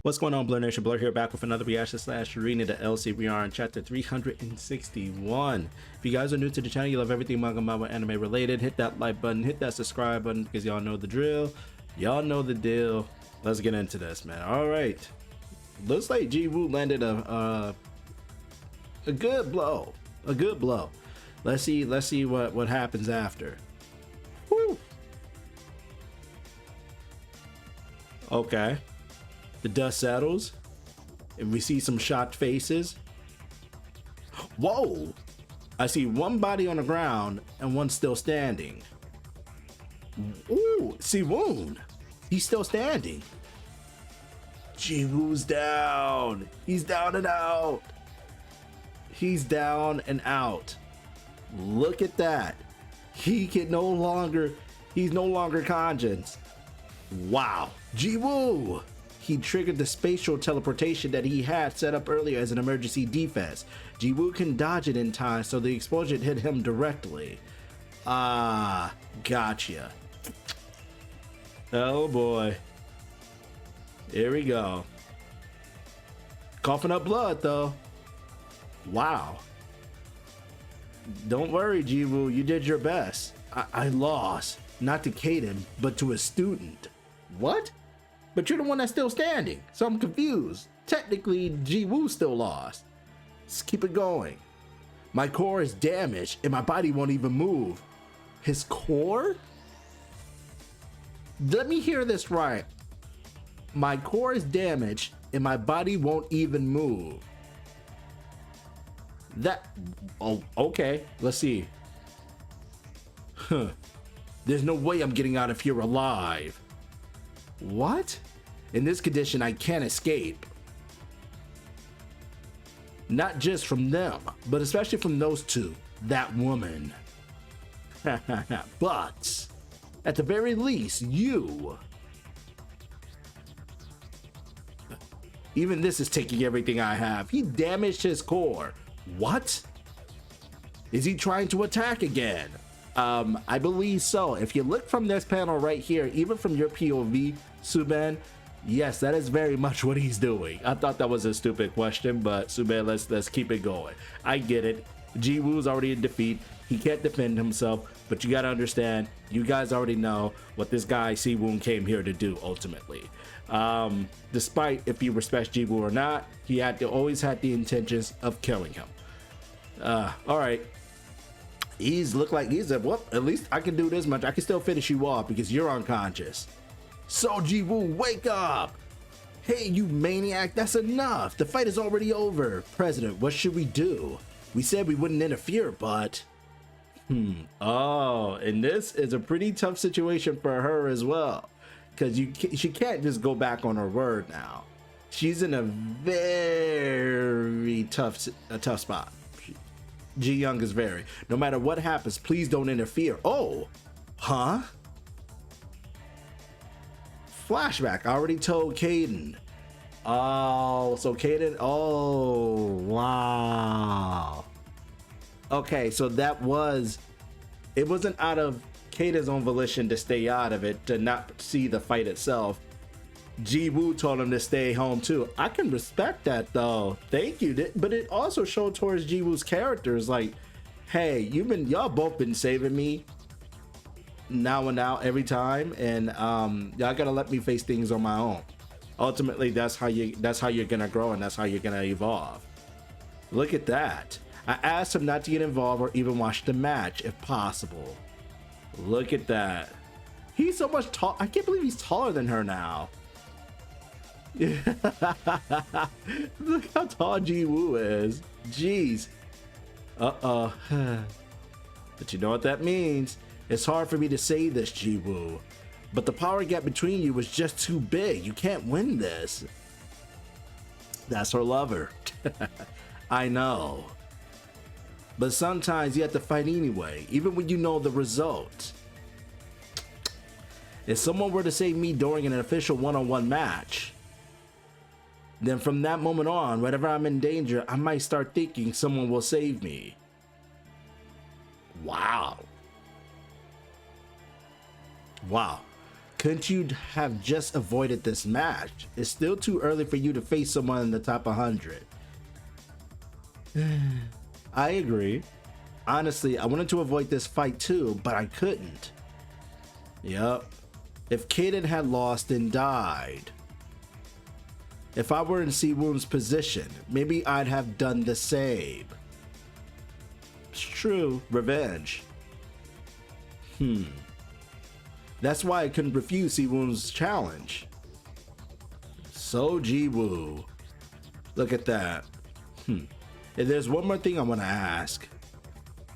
What's going on, Blur Nation? Blur here, back with another reaction slash reading to Eleceed. We are on chapter 361. If you guys are new to the channel, you love everything manga, anime related, hit that like button, hit that subscribe button, because y'all know the drill. Y'all know the deal. Let's get into this, man. All right. Looks like Jiwoo landed a good blow. A good blow. Let's see what happens after. Woo. Okay. The dust settles and we see some shocked faces. Whoa! I see one body on the ground and one still standing. Ooh, see wound. He's still standing. Jiwoo's down. He's down and out. He's down and out. Look at that. He's no longer conscious. Wow. Jiwoo! He triggered the spatial teleportation that he had set up earlier as an emergency defense. Jiwoo can dodge it in time, so the explosion hit him directly. Ah, gotcha. Oh boy. Here we go. Coughing up blood though. Wow. Don't worry, Jiwoo, you did your best. I lost, not to Kayden, but to a student. What? But you're the one that's still standing, so I'm confused. Technically, Jiwoo still lost. Let's keep it going. My core is damaged and my body won't even move. His core? Let me hear this right. My core is damaged and my body won't even move. Oh, okay, let's see. Huh. There's no way I'm getting out of here alive. What? In this condition, I can't escape. Not just from them, but especially from those two. That woman. But, at the very least, you. Even this is taking everything I have. He damaged his core. What? Is he trying to attack again? I believe so. If you look from this panel right here, even from your POV, Suben, yes, that is very much what he's doing. I thought that was a stupid question, but Suben, let's keep it going. I get it. Jiwoo's already in defeat. He can't defend himself, but you gotta understand, you guys already know what this guy Siwoon came here to do ultimately. Despite if he respects Jiwoo or not, he always had the intentions of killing him. All right. Look like he's a, well, at least I can do this much. I can still finish you off because you're unconscious. So Jiwoo, wake up! Hey, you maniac, that's enough. The fight is already over. President, what should we do? We said we wouldn't interfere, but... Oh, and this is a pretty tough situation for her as well. Because she can't just go back on her word now. She's in a very tough spot. Ji Young is very. No matter what happens, please don't interfere. Oh, huh? Flashback. I already told Kayden. Oh, so Kayden. Oh, wow. Okay, so that was. It wasn't out of Kayden's own volition to stay out of it, to not see the fight itself. Jiwoo told him to stay home too. I can respect that though. Thank you. But it also showed towards Jiwoo's characters like, hey, y'all both been saving me now and now every time, and y'all gotta let me face things on my own. Ultimately, that's how you're gonna grow, and that's how you're gonna evolve. Look at that. I asked him not to get involved or even watch the match if possible. Look at that. He's so much tall. I can't believe he's taller than her now. Look how tall Jiwoo is. Jeez. Uh-oh. But you know what that means. It's hard for me to say this, Jiwoo. But the power gap between you was just too big. You can't win this. That's her lover. I know. But sometimes you have to fight anyway, even when you know the result. If someone were to save me during an official one-on-one match, then from that moment on, whenever I'm in danger, I might start thinking someone will save me. Wow. Wow. Couldn't you have just avoided this match? It's still too early for you to face someone in the top 100. I agree. Honestly, I wanted to avoid this fight too, but I couldn't. Yup. If Kayden had lost and died, if I were in Jiwoo's position, maybe I'd have done the same. It's true, revenge. That's why I couldn't refuse Jiwoo's challenge. So Jiwoo. Look at that. And there's one more thing I want to ask.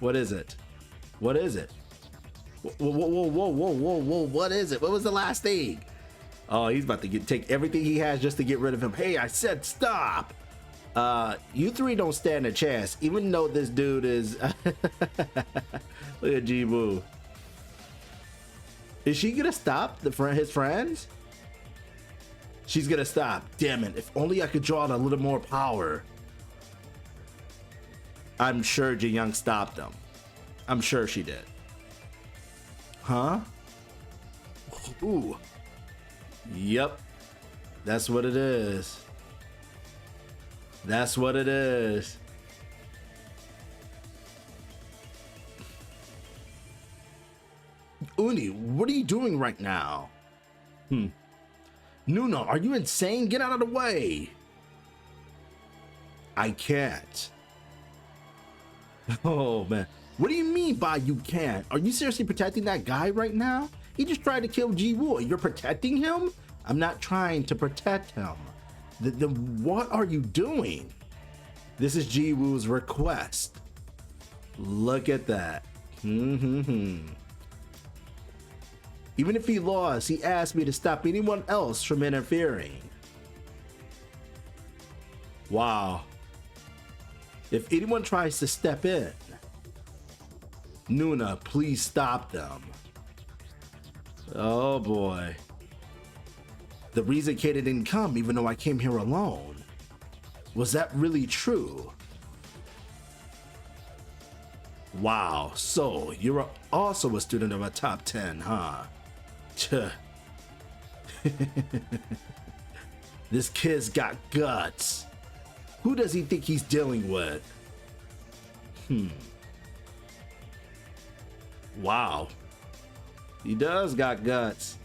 What is it? What is it? Whoa, what is it? What was the last thing? Oh, he's about to take everything he has just to get rid of him. Hey, I said stop. You three don't stand a chance, even though this dude is... Look at Jiwoo. Is she gonna stop his friends? She's gonna stop. Damn it, if only I could draw out a little more power. I'm sure Ji-young stopped them. I'm sure she did. Huh? Ooh. Yep. That's what it is. That's what it is. Uni, what are you doing right now? Nuna, are you insane? Get out of the way. I can't. Oh man. What do you mean by you can't? Are you seriously protecting that guy right now? He just tried to kill Jiwoo. You're protecting him? I'm not trying to protect him. What are you doing? This is Jiwoo's request. Look at that. Even if he lost, he asked me to stop anyone else from interfering. Wow. If anyone tries to step in, Nuna, please stop them. Oh boy. The reason Kayden didn't come, even though I came here alone. Was that really true? Wow, so you're also a student of a top 10, huh? This kid's got guts. Who does he think he's dealing with? Wow. He does got guts.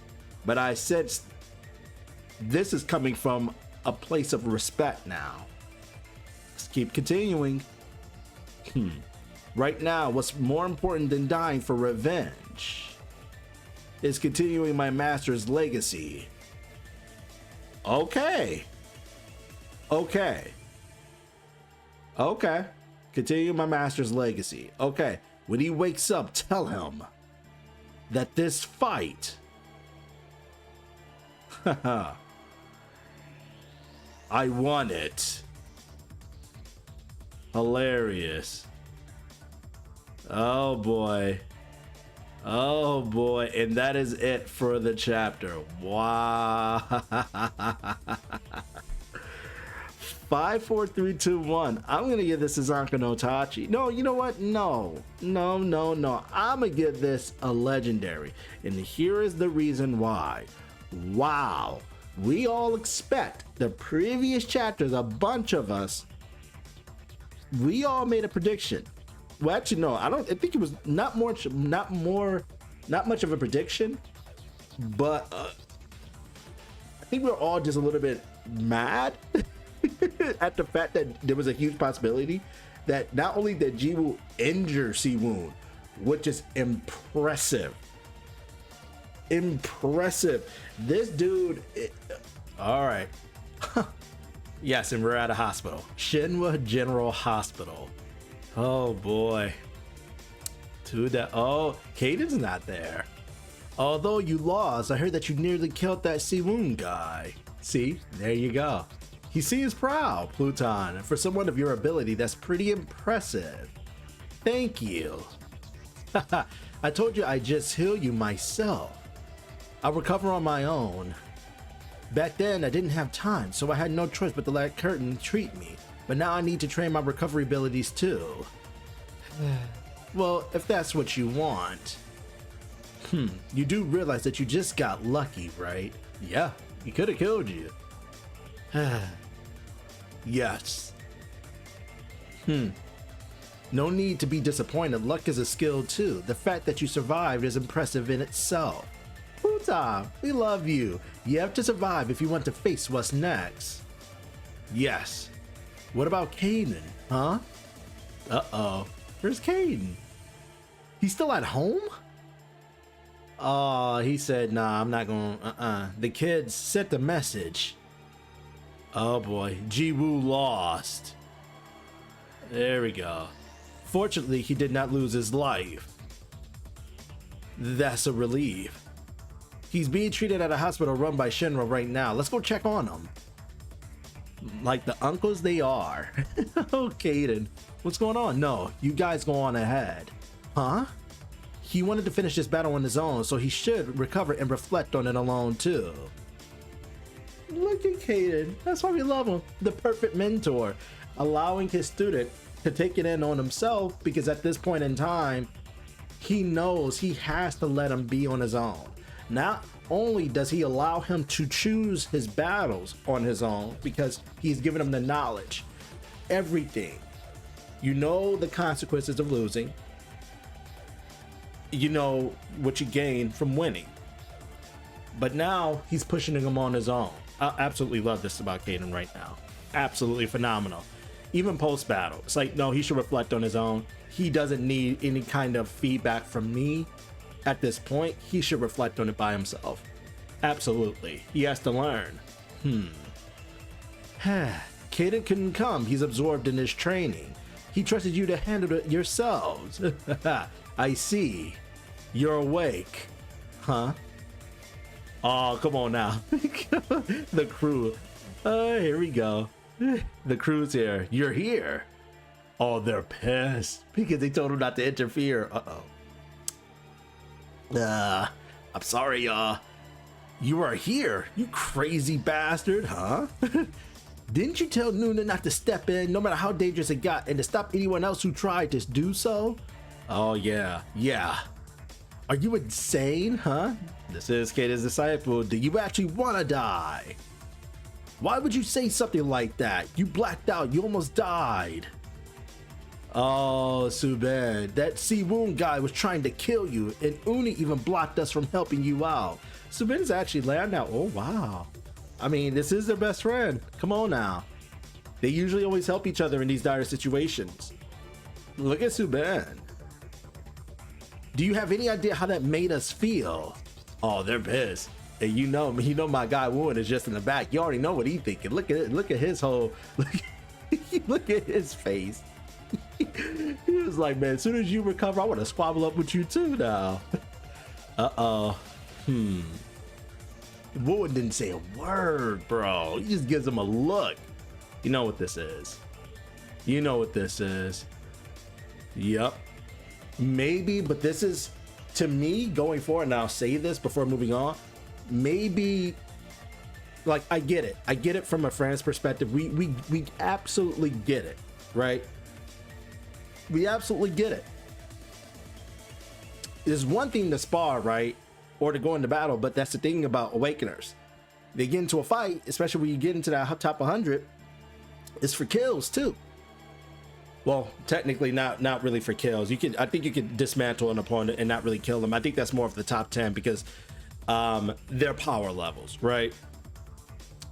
But I sense this is coming from a place of respect now. Let's keep continuing. Right now, what's more important than dying for revenge is continuing my master's legacy. Okay. Continue my master's legacy. Okay. When he wakes up, tell him that this fight, I won it. Hilarious. Oh boy. Oh boy. And that is it for the chapter. Wow. 5, 4, 3, 2, 1. I'm gonna give this a Zanka no Tachi. No, you know what? No. I'm gonna give this a legendary. And here is the reason why. Wow. We all expect the previous chapters, a bunch of us, we all made a prediction. Well, actually, no, I think it was not much of a prediction, but I think we we're all just a little bit mad at the fact that there was a huge possibility that not only did Jiwoo injure Jiwoo, which is impressive. This dude, all right. Yes, and we're at a hospital. Shinwa General Hospital. Oh boy. Oh, Kayden's not there. Although you lost, I heard that you nearly killed that Jiwoo guy. See, there you go. He seems proud, Pluton, and for someone of your ability, that's pretty impressive. Thank you. I told you I'd just heal you myself. I'll recover on my own. Back then, I didn't have time, so I had no choice but to let Curtin treat me. But now I need to train my recovery abilities too. Well, if that's what you want. You do realize that you just got lucky, right? Yeah, he could have killed you. Yes. No need to be disappointed. Luck is a skill too. The fact that you survived is impressive in itself. Puta, we love you. You have to survive if you want to face what's next. Yes. What about Kayden, huh? Uh-oh. Where's Kayden? He's still at home? Oh, he said, nah, I'm not gonna, The kids sent the message. Oh boy, Jiwoo lost. There we go. Fortunately, he did not lose his life. That's a relief. He's being treated at a hospital run by Shinra right now. Let's go check on him. Like the uncles they are. Oh, Kayden, what's going on? No, you guys go on ahead. Huh? He wanted to finish this battle on his own, so he should recover and reflect on it alone too. Look at Kayden. That's why we love him. The perfect mentor, allowing his student to take it in on himself, because at this point in time, he knows he has to let him be on his own. Not only does he allow him to choose his battles on his own, because he's given him the knowledge, everything. You know the consequences of losing. You know what you gain from winning. But now he's pushing him on his own. I absolutely love this about Kayden right now. Absolutely phenomenal. Even post-battle, it's like, no, he should reflect on his own. He doesn't need any kind of feedback from me. At this point, he should reflect on it by himself. Absolutely. He has to learn. Kayden couldn't come. He's absorbed in his training. He trusted you to handle it yourselves. I see. You're awake. Huh? Oh, come on now. The crew. Here we go. The crew's here. You're here. Oh, they're pissed because they told him not to interfere. I'm sorry, you are here, you crazy bastard, huh? Didn't you tell Nuna not to step in, no matter how dangerous it got, and to stop anyone else who tried to do so? Oh, yeah. Are you insane, huh? This is Kayden's disciple. Do you actually want to die? Why would you say something like that? You blacked out. You almost died. Oh, Suben, that Jiwoo guy was trying to kill you, and Uni even blocked us from helping you out. Suben is actually land now. Oh, wow. I mean, this is their best friend. Come on now. They usually always help each other in these dire situations. Look at Suben. Do you have any idea how that made us feel? Oh, they're pissed. And you know my guy Woon is just in the back. You already know what he's thinking. Look at it. Look at his whole. Look at his face. He was like, man, as soon as you recover, I want to squabble up with you too now. Woon didn't say a word, bro. He just gives him a look. You know what this is. You know what this is. Yep. Maybe, but this is, to me, going forward, and I'll say this before moving on, maybe, like, I get it from a friend's perspective. We absolutely get it, right? We absolutely get it. There's one thing to spar, right, or to go into battle, but that's the thing about awakeners. They get into a fight, especially when you get into that top 100, it's for kills too. Well, technically not really for kills. I think you can dismantle an opponent and not really kill them. I think that's more of the top 10 because their power levels, right?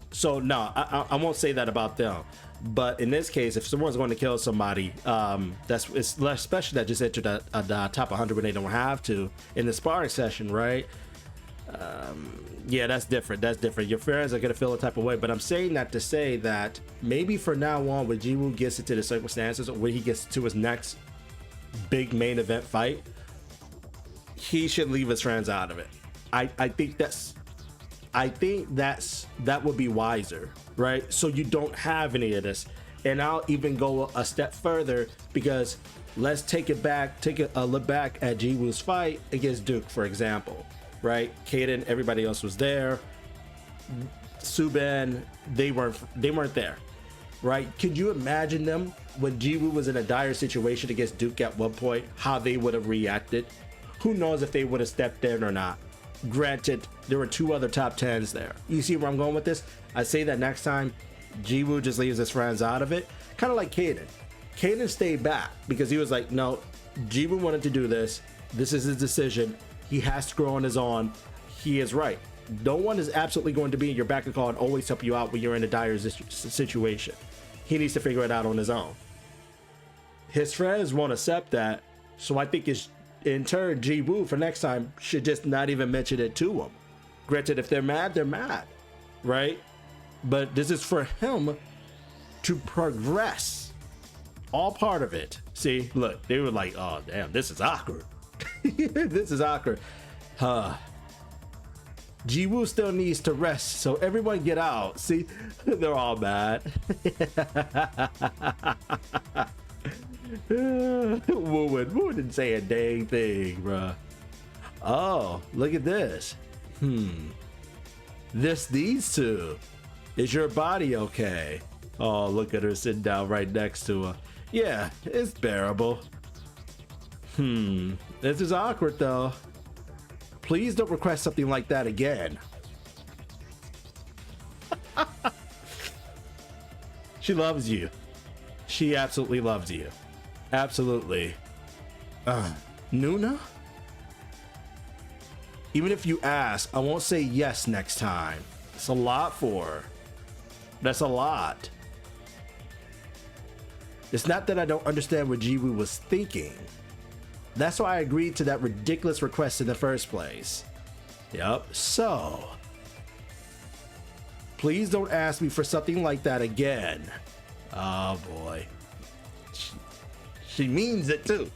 So no, I won't say that about them. But in this case, if someone's going to kill somebody, it's less special that just entered the top 100 when they don't have to in the sparring session, right? Yeah, that's different. That's different. Your friends are gonna feel a type of way, but I'm saying that to say that maybe for now on, when Jiwoo gets into the circumstances, or when he gets to his next big main event fight, he should leave his friends out of it. I think that would be wiser, right? So you don't have any of this. And I'll even go a step further, because let's take a look back at Jiwoo's fight against Duke, for example, right? Kayden, everybody else was there. Suben, they weren't there, right? Could you imagine them when Jiwoo was in a dire situation against Duke at one point, how they would have reacted? who knows if they would have stepped in or not. Granted, there were 2 other top 10s there. You see where I'm going with this? I say that next time Jiwoo just leaves his friends out of it, kind of like Kayden. Kayden stayed back because he was like, no, Jiwoo wanted to do this. This is his decision. He has to grow on his own. He is right. No one is absolutely going to be in your back of call and always help you out when you're in a dire situation. He needs to figure it out on his own. His friends won't accept that, so I think it's in turn Jiwoo for next time should just not even mention it to him. Granted, if they're mad, right? But this is for him to progress. All part of it. See, look, they were like, oh damn, this is awkward. This is awkward. Jiwoo still needs to rest, so everyone get out. See, they're all mad. Woo didn't say a dang thing, bruh. Oh, look at this. These two. Is your body okay? Oh, look at her sitting down right next to her. Yeah, it's bearable. This is awkward though. Please don't request something like that again. She loves you. She absolutely loves you. Absolutely. Nuna? Even if you ask, I won't say yes next time. It's a lot for her. That's a lot. It's not that I don't understand what Jiwoo was thinking. That's why I agreed to that ridiculous request in the first place. Yup, so please don't ask me for something like that again. Oh boy. She means it too.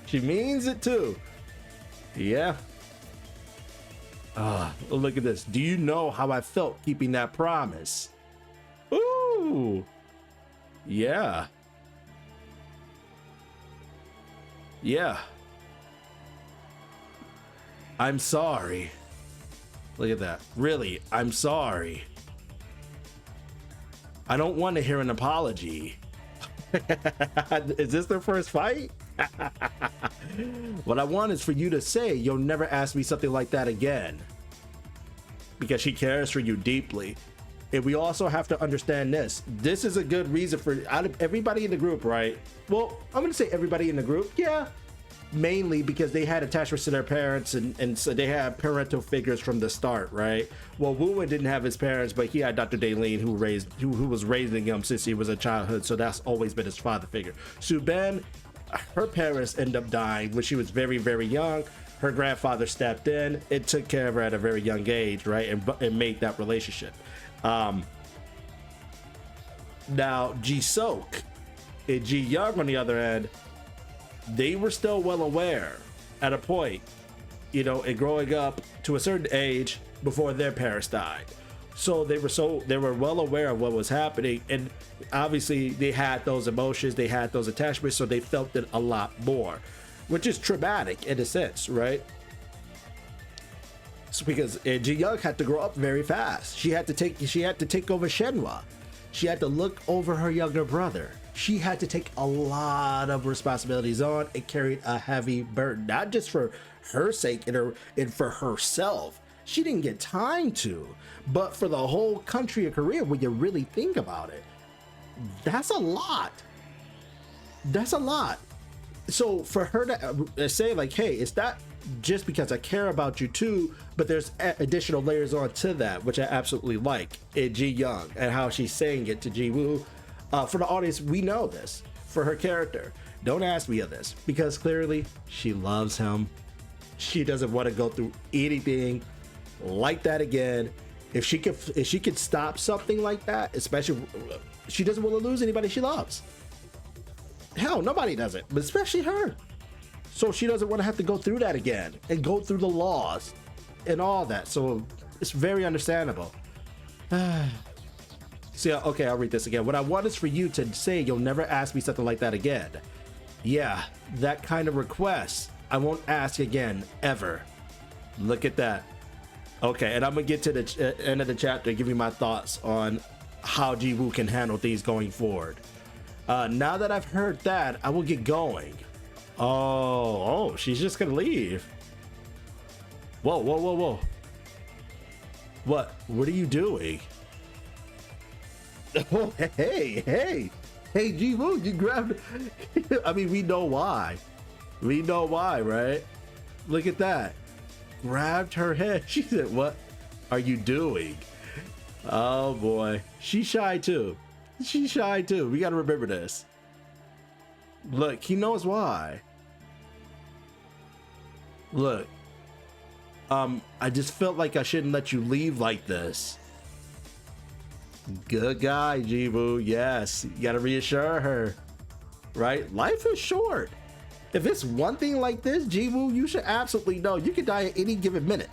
She means it too. Yeah. Look at this. Do you know how I felt keeping that promise? Ooh. Yeah. Yeah. I'm sorry. Look at that. Really, I'm sorry. I don't want to hear an apology. Is this their first fight? What I want is for you to say you'll never ask me something like that again. Because she cares for you deeply. And we also have to understand this. This is a good reason for out of everybody in the group, right? Well, I'm gonna say everybody in the group, yeah. Mainly because they had attachments to their parents and so they had parental figures from the start, right? Well, Woo didn't have his parents, but he had Dr. Daylene who was raising him since he was a childhood, so that's always been his father figure. Suben, her parents ended up dying when she was very, very young. Her grandfather stepped in and took care of her at a very young age, right? And made that relationship. Now, Ji-Sok and Ji-Young on the other end, they were still well aware at a point, you know, and growing up to a certain age before their parents died. So they were well aware of what was happening, and obviously they had those emotions, they had those attachments, so they felt it a lot more, which is traumatic in a sense, right? So because Ji-Young had to grow up very fast. She had to take over Shenhua. She had to look over her younger brother. She had to take a lot of responsibilities on and carried a heavy burden, not just for her sake and for herself. She didn't get time to, but for the whole country of Korea, when you really think about it, that's a lot. That's a lot. So for her to say like, hey, it's not just because I care about you too, but there's additional layers on to that, which I absolutely like in Ji-Young and how she's saying it to Jiwoo. For the audience, we know this for her character. Don't ask me of this because clearly she loves him. She doesn't want to go through anything like that again. If she could stop something like that, especially she doesn't want to lose anybody she loves. Hell, nobody does it, but especially her. So she doesn't want to have to go through that again and go through the laws and all that. So it's very understandable. See, okay, I'll read this again. What I want is for you to say you'll never ask me something like that again. Yeah, that kind of request I won't ask again, ever. Look at that. Okay, and I'm gonna get to the end of the chapter, give you my thoughts on how Jiwoo can handle things going forward. Now that I've heard that, I will get going. Oh, she's just gonna leave. Whoa, whoa, whoa, whoa. What are you doing? Oh, hey, Jiwoo, you grabbed. I mean, we know why. We know why, right? Look at that. Grabbed her head. She said, "What are you doing?" Oh boy, she's shy too. She's shy too. We gotta remember this. Look, he knows why. Look, I just felt like I shouldn't let you leave like this. Good guy, Jiwoo. Yes, you gotta reassure her, right? Life is short. If it's one thing like this, Jiwoo, you should absolutely know you can die at any given minute.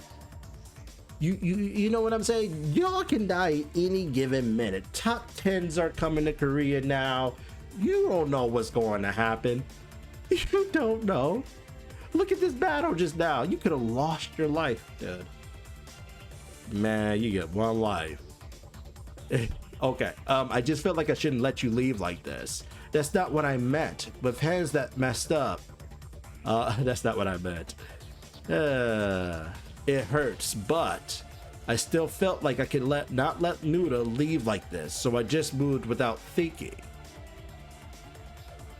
You know what I'm saying? Y'all can die at any given minute. Top 10s are coming to Korea now. You don't know what's going to happen. You don't know. Look at this battle just now. You could have lost your life, dude. Man, you get one life. Okay, I just felt like I shouldn't let you leave like this. That's not what I meant. With hands that messed up. That's not what I meant. It hurts, but I still felt like I could not let Nuda leave like this, so I just moved without thinking.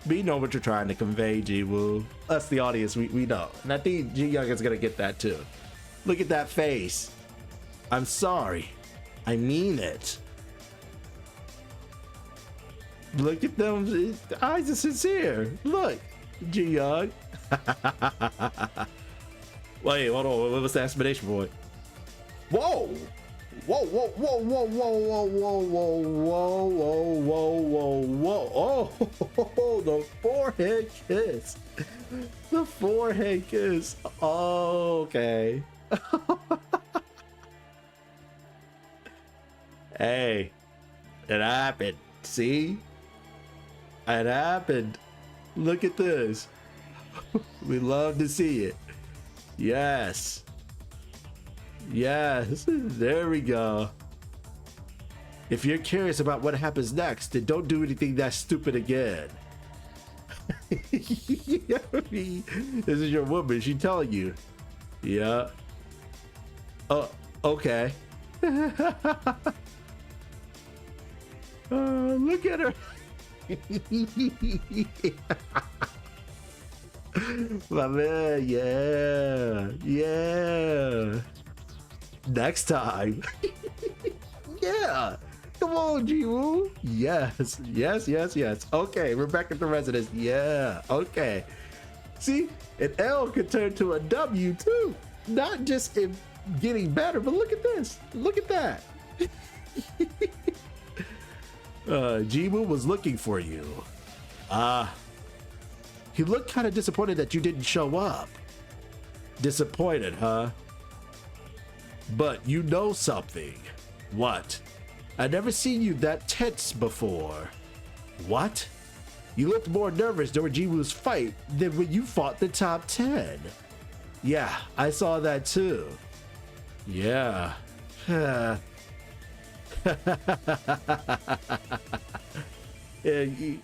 We know what you're trying to convey, Jiwoo. Us, the audience, we know. And I think Ji Young is gonna get that too. Look at that face. I'm sorry. I mean it. Look at them. His eyes are sincere. Look, Ji Young. Wait, hold on. What was the explanation point? Whoa! Whoa, whoa, whoa, whoa, whoa, whoa, whoa, whoa, whoa, whoa, whoa, whoa. Oh, the forehead kiss. The forehead kiss. Oh, okay. Hey, it happened. See? It happened. Look at this. We love to see it. Yes. Yes. There we go. If you're curious about what happens next, then don't do anything that stupid again. This is your woman. She's telling you. Yeah. Oh, okay. Look at her. My man, yeah. Next time. Yeah. Come on, Jiwoo. Yes. Okay, we're back at the residence. Yeah, okay. See, an L could turn to a W too. Not just in getting better, but look at this. Look at that. Jiwoo was looking for you. He looked kind of disappointed that you didn't show up. Disappointed, huh? But you know something. What? I've never seen you that tense before. What? You looked more nervous during Jiwoo's fight than when you fought the top 10. Yeah, I saw that too. Yeah.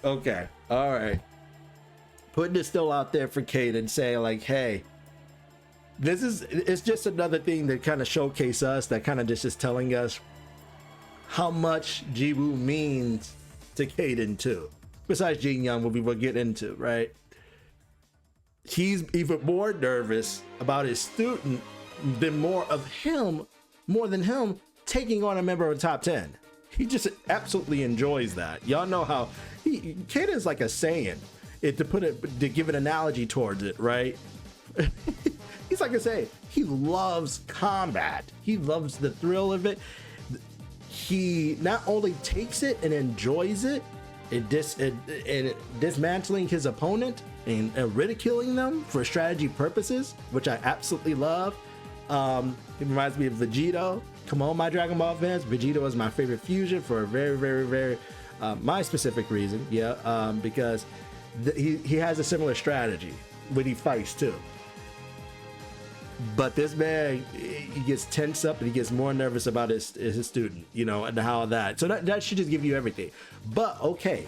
Okay, all right. Putting it still out there for Kayden, saying like, hey, it's just another thing that kind of showcase us, that kind of just is telling us how much Jiwoo means to Kayden too. Besides Jin Young, what we will get into, right? He's even more nervous about his student than more than him taking on a member of the top 10. He just absolutely enjoys that. Y'all know how Kayden's like a Saiyan. To give an analogy towards it, right? He's like I say, he loves combat. He loves the thrill of it. He not only takes it and enjoys it, and dismantling his opponent and ridiculing them for strategy purposes, which I absolutely love. It reminds me of Vegito. Come on, my Dragon Ball fans. Vegito is my favorite fusion for a very, very, very my specific reason. Yeah, because he has a similar strategy when he fights too. But this man, he gets tense up and he gets more nervous about his student, you know, and how that. So that should just give you everything. But okay,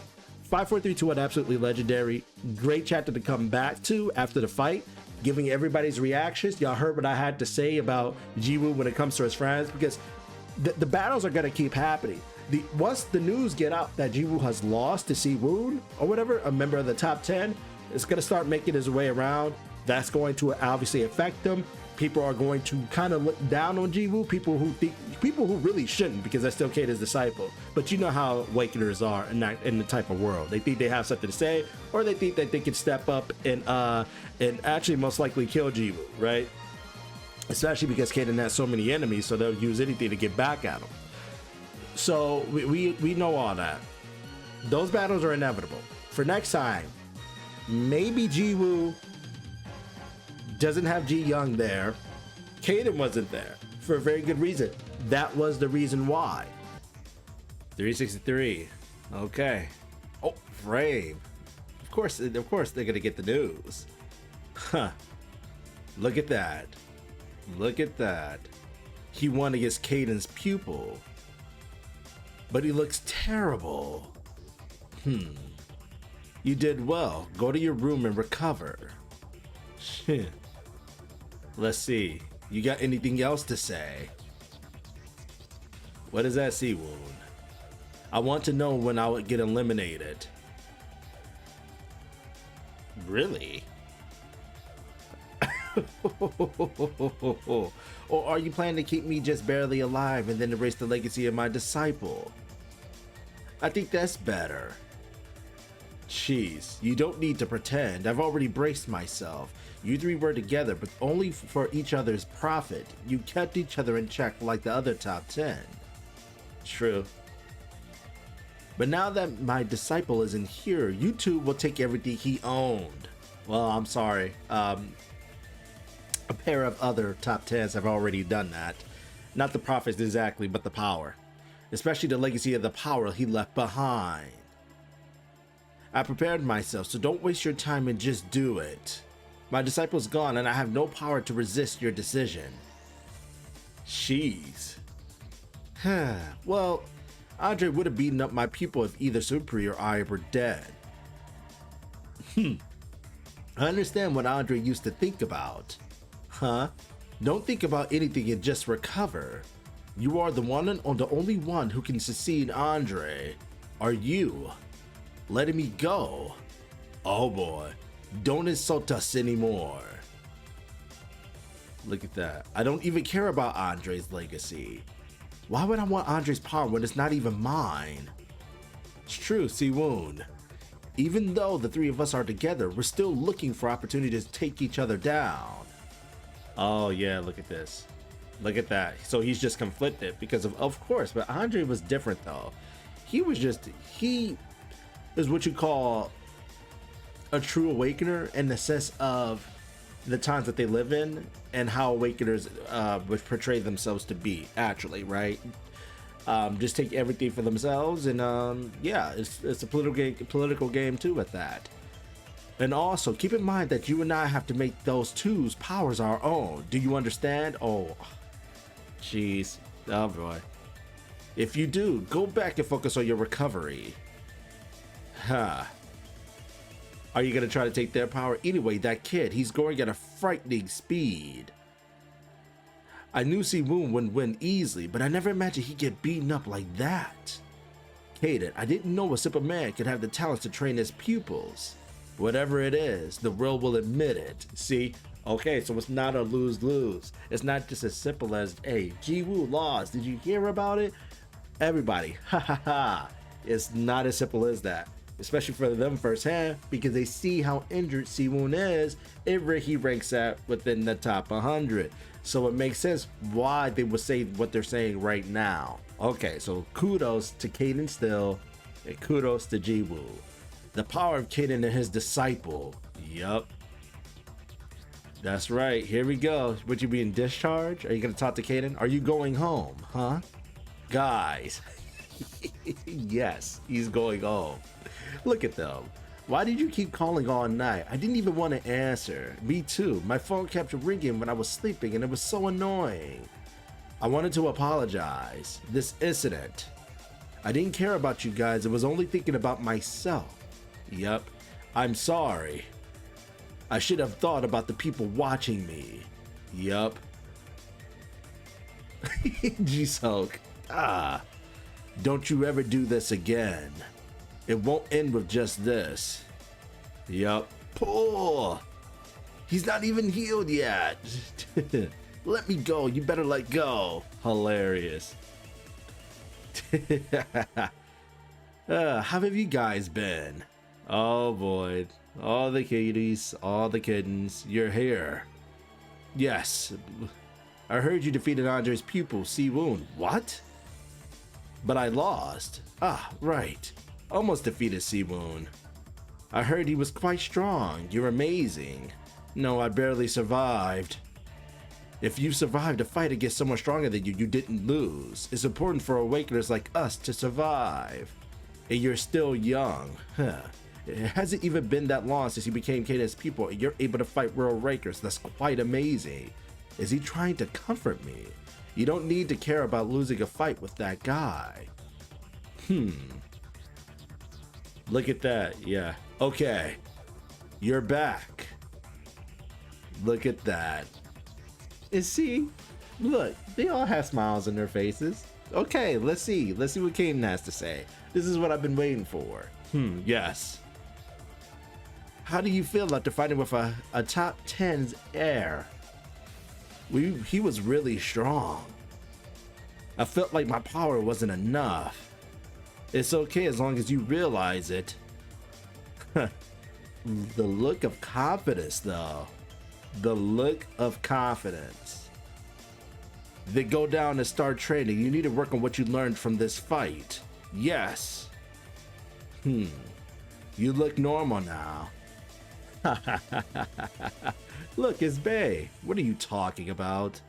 5432 absolutely legendary. Great chapter to come back to after the fight, giving everybody's reactions. Y'all heard what I had to say about Jiwoo when it comes to his friends, because the battles are gonna keep happening. Once the news get out that Jiwoo has lost to Siwoon or whatever, a member of the top 10, it's gonna start making his way around. That's going to obviously affect them. People are going to kind of look down on Jiwoo. People who really shouldn't, because they're still Kayden's disciple. But you know how Awakeners are in the type of world. They think they have something to say, or they think that they can step up and actually most likely kill Jiwoo, right? Especially because Kayden has so many enemies, so they'll use anything to get back at him. So we know all that. Those battles are inevitable. For next time, maybe Jiwoo doesn't have Ji Young there. Kayden wasn't there for a very good reason. That was the reason why. 363. Okay. Oh, Frame. Of course they're gonna get the news. Huh. Look at that. Look at that. He won against Kayden's pupil, but he looks terrible. You did well. Go to your room and recover. Let's see. You got anything else to say? What is that, Siwoon? I want to know when I would get eliminated. Really? Or are you planning to keep me just barely alive and then erase the legacy of my disciple? I think that's better. Jeez, you don't need to pretend. I've already braced myself. You three were together, but only for each other's profit. You kept each other in check like the other top 10. True. But now that my disciple isn't here, you two will take everything he owned. Well, I'm sorry. A pair of other top 10s have already done that. Not the profits exactly, but the power. Especially the legacy of the power he left behind. I prepared myself, so don't waste your time and just do it. My disciple's gone and I have no power to resist your decision. Jeez. Well, Andre would have beaten up my pupil if either Supri or I were dead. I understand what Andre used to think about. Huh? Don't think about anything and just recover. You are the one and the only one who can succeed Andre. Are you letting me go? Oh boy. Don't insult us anymore. Look at that. I don't even care about Andre's legacy. Why would I want Andre's power when it's not even mine? It's true, Siwoon. Even though the three of us are together, we're still looking for opportunities to take each other down. Oh yeah, look at this. Look at that. So he's just conflicted because of course, but Andre was different though. He is what you call a true awakener in the sense of the times that they live in and how awakeners would portray themselves to be actually, right? Just take everything for themselves, and yeah, it's a political game too at that. And also keep in mind that you and I have to make those two's powers our own. Do you understand? Oh jeez. Oh boy. If you do, go back and focus on your recovery. Huh. Are you gonna try to take their power? Anyway, that kid, he's going at a frightening speed. I knew Siwoon wouldn't win easily, but I never imagined he'd get beaten up like that. Kayden, I didn't know a simple man could have the talents to train his pupils. Whatever it is, the world will admit it. See? Okay, so it's not a lose-lose. It's not just as simple as, hey, Jiwoo lost. Did you hear about it? Everybody, ha ha ha. It's not as simple as that. Especially for them firsthand, because they see how injured Siwoon is if he ranks at within the top 100. So it makes sense why they would say what they're saying right now. Okay, so kudos to Kayden still, and kudos to Jiwoo. The power of Kayden and his disciple. Yup. That's right, here we go. Would you be in discharge? Are you gonna talk to Kayden? Are you going home, huh? Guys. Yes, he's going home. Look at them. Why did you keep calling all night? I didn't even want to answer. Me too. My phone kept ringing when I was sleeping and it was so annoying. I wanted to apologize. This incident. I didn't care about you guys. I was only thinking about myself. Yep. I'm sorry. I should have thought about the people watching me. Yup. G-Soak. Don't you ever do this again. It won't end with just this. Yup. Pull. He's not even healed yet. Let me go. You better let go. Hilarious. How have you guys been? Oh boy. All the kitties, all the kittens, you're here. Yes. I heard you defeated Andre's pupil, Jiwoo. What? But I lost. Ah, right. Almost defeated Jiwoo. I heard he was quite strong. You're amazing. No, I barely survived. If you survived a fight against someone stronger than you, you didn't lose. It's important for awakeners like us to survive. And you're still young. Huh. It hasn't even been that long since you became Kayden's pupil and you're able to fight world rankers. That's quite amazing. Is he trying to comfort me? You don't need to care about losing a fight with that guy. Look at that. Yeah. Okay. You're back. Look at that. Is he? Look, they all have smiles on their faces. Okay, let's see. Let's see what Kayden has to say. This is what I've been waiting for. Yes. How do you feel after fighting with a top 10's heir? He was really strong. I felt like my power wasn't enough. It's okay as long as you realize it. The look of confidence, though. The look of confidence. Then go down and start training. You need to work on what you learned from this fight. Yes. You look normal now. Look, it's Bae. What are you talking about?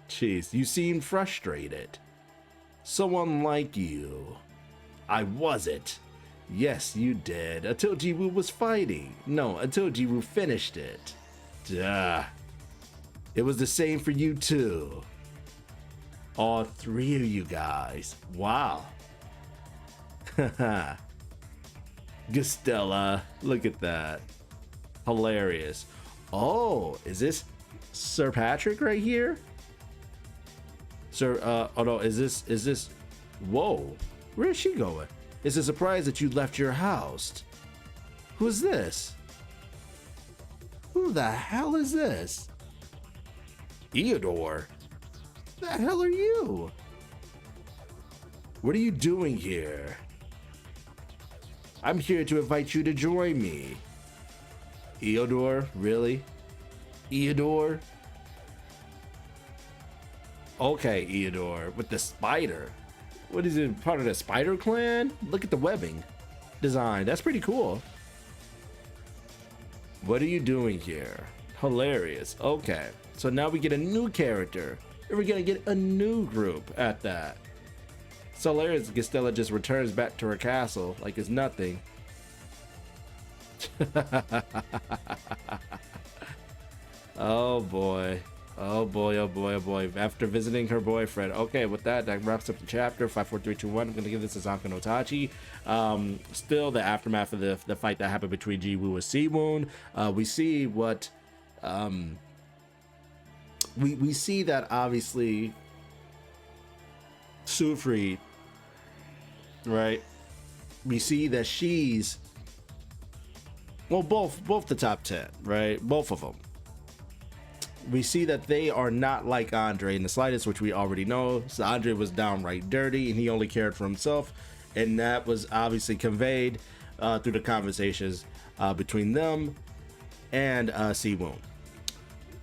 Jeez, you seem frustrated. Someone like you. I wasn't. Yes, you did. Until Jiwoo was fighting. No, until Jiwoo finished it. Duh. It was the same for you too. All three of you guys. Wow. Gastella. Look at that. Hilarious. Oh, is this Sir Patrick right here? Sir, oh no, is this, whoa, where is she going? It's a surprise that you left your house. Who's this? Who the hell is this? Theodore? The hell are you? What are you doing here? I'm here to invite you to join me. Theodore, really? Theodore? Okay, Theodore, with the spider. What is it, part of the spider clan? Look at the webbing design, that's pretty cool. What are you doing here? Hilarious. Okay, so now we get a new character. And we're gonna get a new group at that. So hilarious, Gastella just returns back to her castle like it's nothing. Oh boy. Oh boy, oh boy, oh boy. After visiting her boyfriend. Okay, with that wraps up the chapter. 5, 4, 3, 2, 1. I'm gonna give this a Zanka no Tachi. Still the aftermath of the fight that happened between Jiwoo and Jiwoo. We see what we see that obviously Sufri, right? We see that she's, well, both the top 10, right? Both of them. We see that they are not like Andre in the slightest, which we already know. So Andre was downright dirty and he only cared for himself, and that was obviously conveyed through the conversations between them and Jiwoo.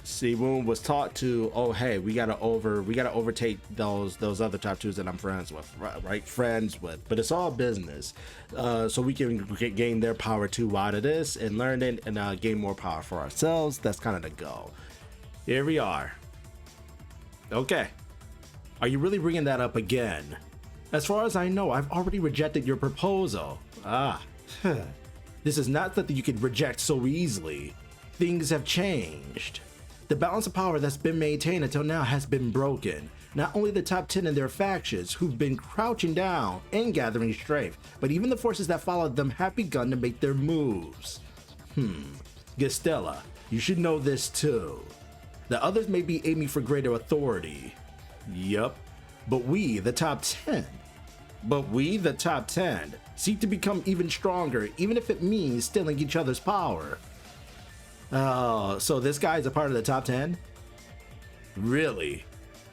Jiwoo was taught to, oh hey, we gotta overtake those other top 2s that I'm friends with, right? Friends with, but it's all business, so we can gain their power too out of this and learn it and gain more power for ourselves. That's kind of the goal. Here we are. Okay, are you really bringing that up again? As far as I know, I've already rejected your proposal. This is not something you can reject so easily. Things have changed. The balance of power that's been maintained until now has been broken. Not only the top 10 in their factions who've been crouching down and gathering strength, but even the forces that followed them have begun to make their moves. Gastella, you should know this too. The others may be aiming for greater authority. Yup, but we, the top 10, seek to become even stronger, even if it means stealing each other's power. Oh, so this guy's a part of the top 10? Really?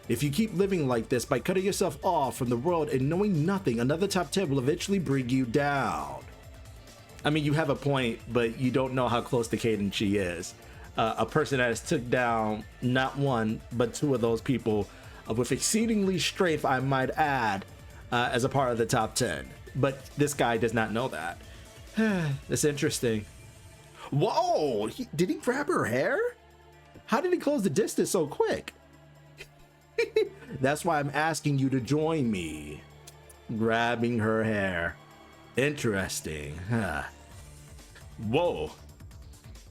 If you keep living like this by cutting yourself off from the world and knowing nothing, another top 10 will eventually bring you down. I mean, you have a point, but you don't know how close to Kayden she is. A person that has took down not one, but two of those people with exceedingly strength, I might add, as a part of the top 10. But this guy does not know that. That's interesting. Whoa! Did he grab her hair? How did he close the distance so quick? That's why I'm asking you to join me. Grabbing her hair. Interesting. Whoa.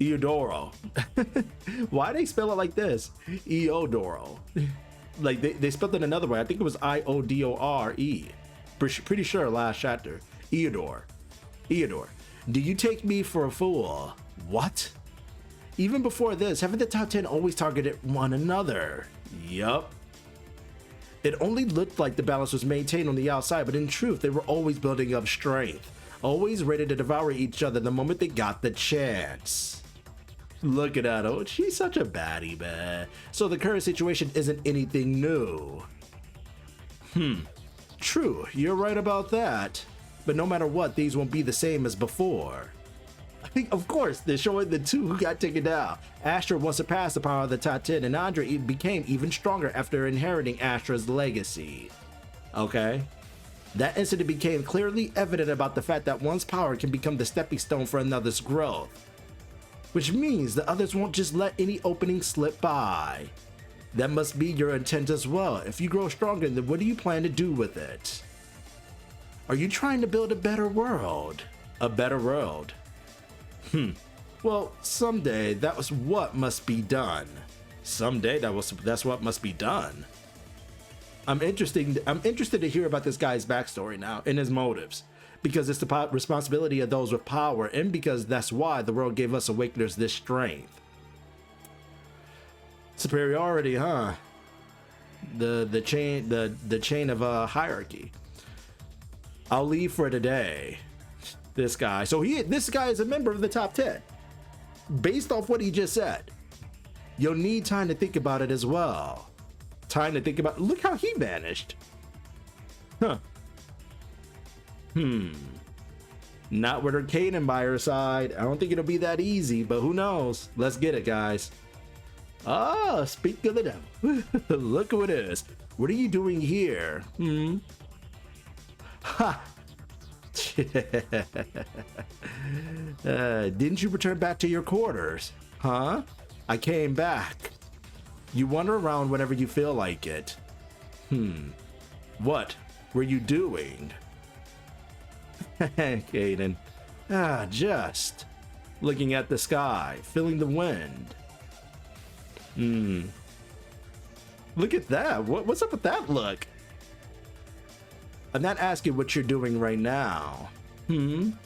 Eodoro. Why they spell it like this? Eodoro. Like they spelled it another way. I think it was Iodore. Pretty sure last chapter. Eodore. Do you take me for a fool? What? Even before this, haven't the top 10 always targeted one another? Yup. It only looked like the balance was maintained on the outside, but in truth, they were always building up strength. Always ready to devour each other the moment they got the chance. Look at that, oh, she's such a baddie, man. So the current situation isn't anything new. True, you're right about that. But no matter what, these won't be the same as before. I think, of course, they're showing the two who got taken down. Astra once surpassed the power of the top 10, and Andre became even stronger after inheriting Astra's legacy. Okay. That incident became clearly evident about the fact that one's power can become the stepping stone for another's growth. Which means the others won't just let any opening slip by. That must be your intent as well. If you grow stronger, then what do you plan to do with it? Are you trying to build a better world? A better world? Well, someday that was what must be done. Someday that's what must be done. I'm interested to hear about this guy's backstory now and his motives, because it's the responsibility of those with power, and because that's why the world gave us awakeners this strength. Superiority, huh? The chain of hierarchy. I'll leave for today. This guy. So this guy is a member of the top 10. Based off what he just said. You'll need time to think about it as well. Time to think about. Look how he vanished. Huh. Not with her Kayden by her side. I don't think it'll be that easy, but who knows? Let's get it, guys. Ah, speak of the devil. Look who it is. What are you doing here? Ha! Didn't you return back to your quarters? Huh? I came back. You wander around whenever you feel like it. What were you doing? Kayden. Just looking at the sky, feeling the wind. Look at that. What's up with that look? I'm not asking what you're doing right now. I'm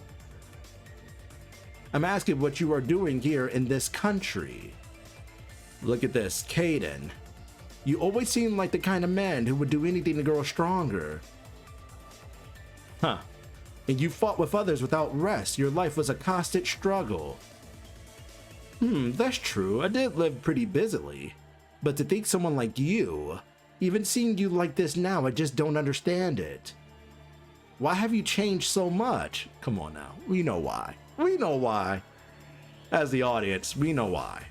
asking what you are doing here in this country. Look at this, Kayden. You always seem like the kind of man who would do anything to grow stronger. Huh. And you fought with others without rest. Your life was a constant struggle. That's true. I did live pretty busily. But to think someone like you, even seeing you like this now, I just don't understand it. Why have you changed so much? Come on now. We know why. We know why. As the audience, we know why.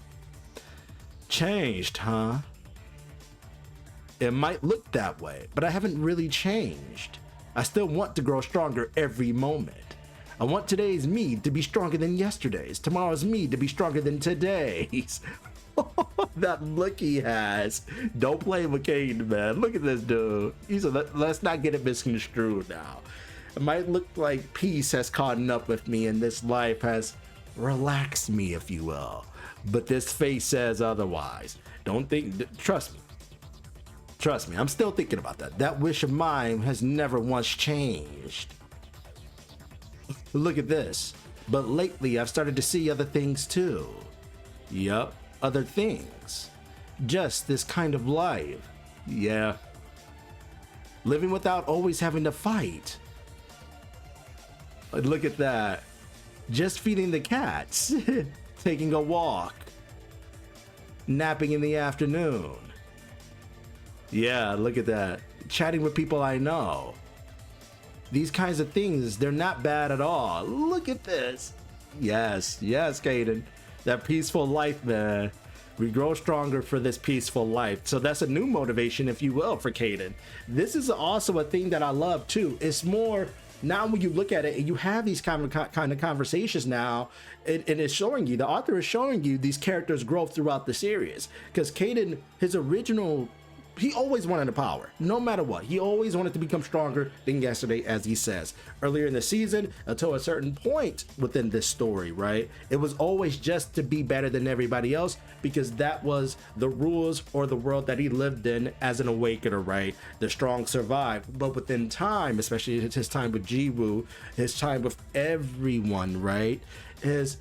Changed, huh? It might look that way, but I haven't really changed. I still want to grow stronger every moment. I want today's me to be stronger than yesterday's, tomorrow's me to be stronger than today's. That look he has. Don't play with Kayden, man. Look at this dude. Let's not get it misconstrued now. It might look like peace has caught up with me and this life has relaxed me, if you will. But this face says otherwise. Don't think, trust me. Trust me, I'm still thinking about that. That wish of mine has never once changed. Look at this. But lately, I've started to see other things too. Yup, other things. Just this kind of life. Yeah. Living without always having to fight. Look at that. Just feeding the cats. Taking a walk. Napping in the afternoon. Yeah, look at that. Chatting with people I know. These kinds of things, they're not bad at all. Look at this. Yes, yes, Kayden. That peaceful life, man. We grow stronger for this peaceful life. So that's a new motivation, if you will, for Kayden. This is also a thing that I love too. It's more, now when you look at it and you have these kind of conversations now, and it's showing you, the author is showing you these characters grow throughout the series. Because Kayden, his original, he always wanted the power, no matter what. He always wanted to become stronger than yesterday, as he says. Earlier in the season, until a certain point within this story, right? It was always just to be better than everybody else, because that was the rules or the world that he lived in as an awakener, right? The strong survive. But within time, especially his time with Jiwoo, his time with everyone, right, has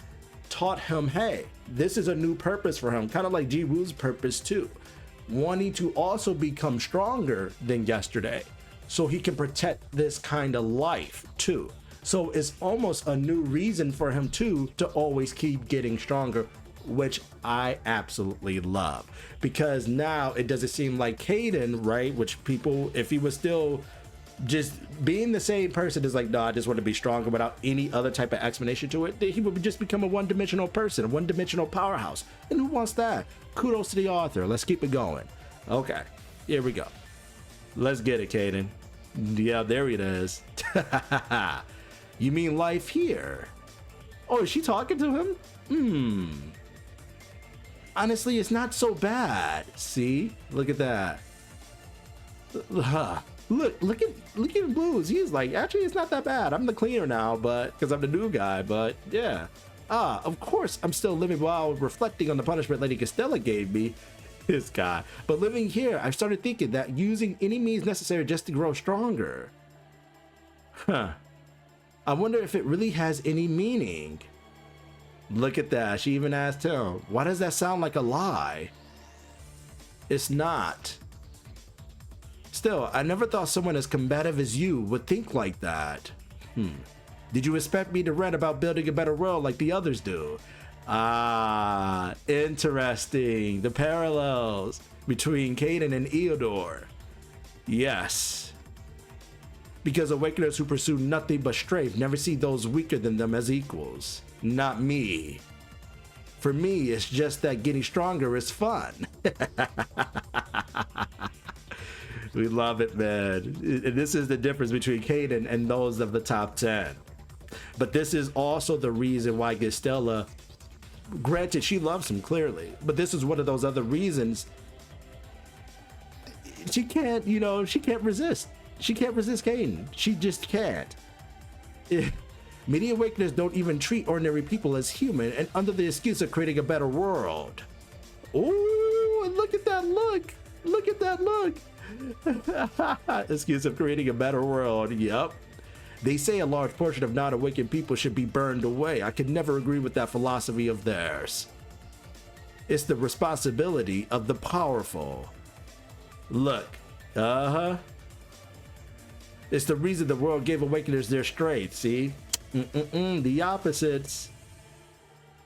taught him, hey, this is a new purpose for him, kind of like Jiwoo's purpose too. Wanting to also become stronger than yesterday so he can protect this kind of life too. So it's almost a new reason for him too to always keep getting stronger, which I absolutely love, because now it doesn't seem like Kayden, right, which people, if he was still just being the same person, is like, no, I just want to be stronger without any other type of explanation to it, he would just become a one-dimensional person, a one-dimensional powerhouse. And who wants that? Kudos to the author. Let's keep it going. Okay, here we go. Let's get it, Kayden. Yeah, there it is. You mean life here? Oh, is she talking to him? Honestly, it's not so bad. See? Look at that. Look at Blues. He's like, actually, it's not that bad. I'm the cleaner now, but because I'm the new guy, but yeah. Of course, I'm still living while reflecting on the punishment Lady Gastella gave me. This guy. But living here, I've started thinking that using any means necessary just to grow stronger. Huh. I wonder if it really has any meaning. Look at that. She even asked him, why does that sound like a lie? It's not. Still, I never thought someone as combative as you would think like that. Did you expect me to read about building a better world like the others do? Ah, interesting. The parallels between Kayden and Eodor. Yes. Because awakeners who pursue nothing but strength never see those weaker than them as equals. Not me. For me, it's just that getting stronger is fun. We love it, man. This is the difference between Kayden and those of the top 10. But this is also the reason why Gastella, granted, she loves him clearly, but this is one of those other reasons she can't, she can't resist. She can't resist Kayden. She just can't. Many awakeners don't even treat ordinary people as human, and under the excuse of creating a better world. Oh, and look at that look. Look at that look. Excuse of creating a better world. Yep. They say a large portion of non-awakened people should be burned away. I could never agree with that philosophy of theirs. It's the responsibility of the powerful. Look. It's the reason the world gave awakeners their strength, see? The opposites.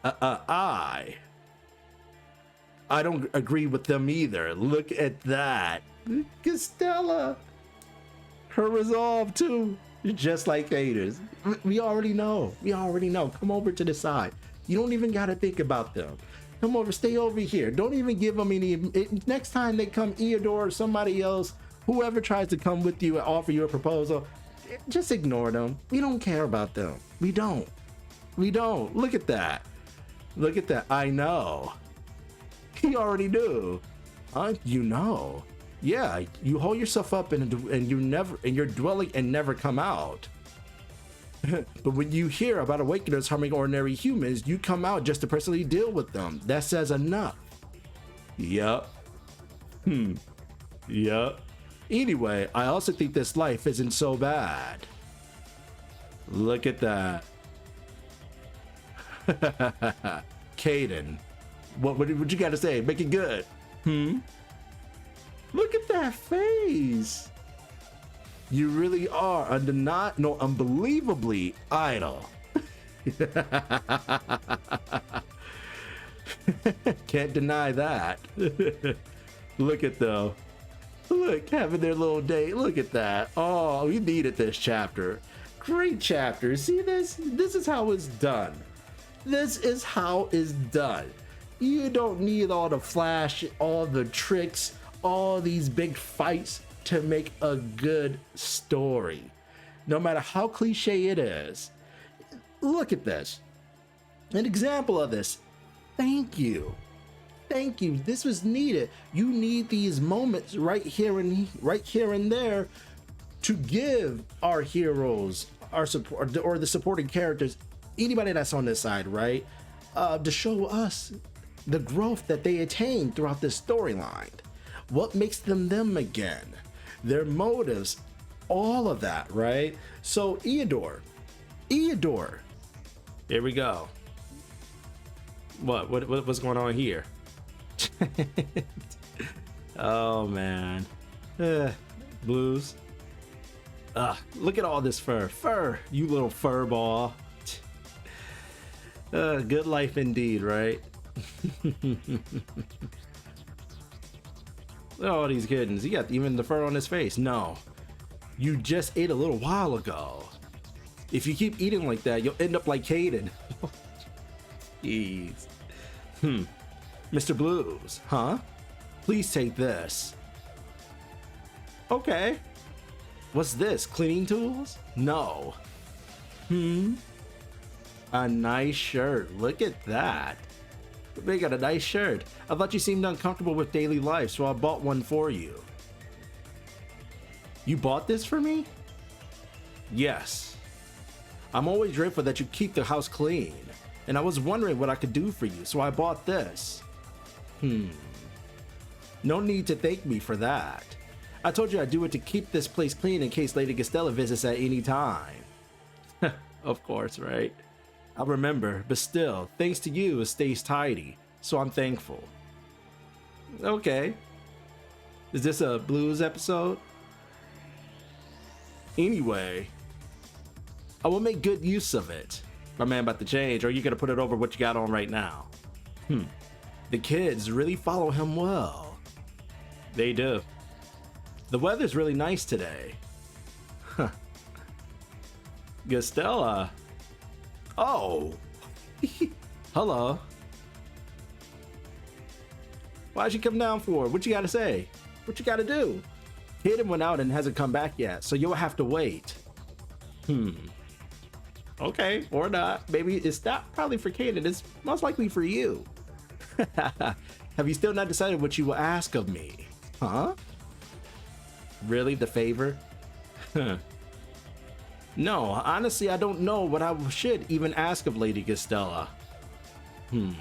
I don't agree with them either. Look at that. Gastella. Her resolve too. Just like Kayden's. We already know. We already know. Come over to the side. You don't even got to think about them. Come over. Stay over here. Don't even give them any. Next time they come, Eodor or somebody else, whoever tries to come with you and offer you a proposal, just ignore them. We don't care about them. We don't. We don't. Look at that. Look at that. I know. He already knew. You know. Yeah, you hold yourself up and you're dwelling and never come out. But when you hear about awakeners harming ordinary humans, you come out just to personally deal with them. That says enough. Yup. Yup. Anyway, I also think this life isn't so bad. Look at that. Kayden, what you got to say? Make it good. Look at that face. You really are unbelievably idle. Can't deny that. Look at though. Look, having their little date. Look at that. Oh, we needed this chapter. Great chapter. See this? This is how it's done. This is how it's done. You don't need all the flash, all the tricks, all these big fights to make a good story. No matter how cliche it is. Look at this. An example of this. Thank you. Thank you. This was needed. You need these moments right here and there to give our heroes, our support, or the supporting characters, anybody that's on this side, right, to show us the growth that they attain throughout this storyline. What makes them them again? Their motives, all of that, right? So Eeyador, here we go. What's going on here? Oh man, blues. Look at all this fur, you little fur ball. Good life indeed, right? Look at all these kittens. He got even the fur on his face. No, you just ate a little while ago. If you keep eating like that, you'll end up like Kayden. Jeez. Mr. Blues, huh? Please take this. Okay. What's this? Cleaning tools? No. A nice shirt. Look at that. They got a nice shirt. I thought you seemed uncomfortable with daily life, so I bought one for you. You bought this for me? Yes. I'm always grateful that you keep the house clean, and I was wondering what I could do for you, so I bought this. No need to thank me for that. I told you I'd do it to keep this place clean in case Lady Gastella visits at any time. Of course, right? I'll remember, but still, thanks to you, it stays tidy, so I'm thankful. Okay. Is this a blues episode? Anyway, I will make good use of it. My man about to change, or are you gonna put it over what you got on right now? The kids really follow him well. They do. The weather's really nice today. Gastella. Oh. Hello. Why'd you come down for? What you gotta say? What you gotta do? Kayden went out and hasn't come back yet, so you'll have to wait. Okay, or not. Maybe it's not probably for Kayden, it's most likely for you. Have you still not decided what you will ask of me? Huh? Really, the favor? No, honestly, I don't know what I should even ask of Lady Gastella. In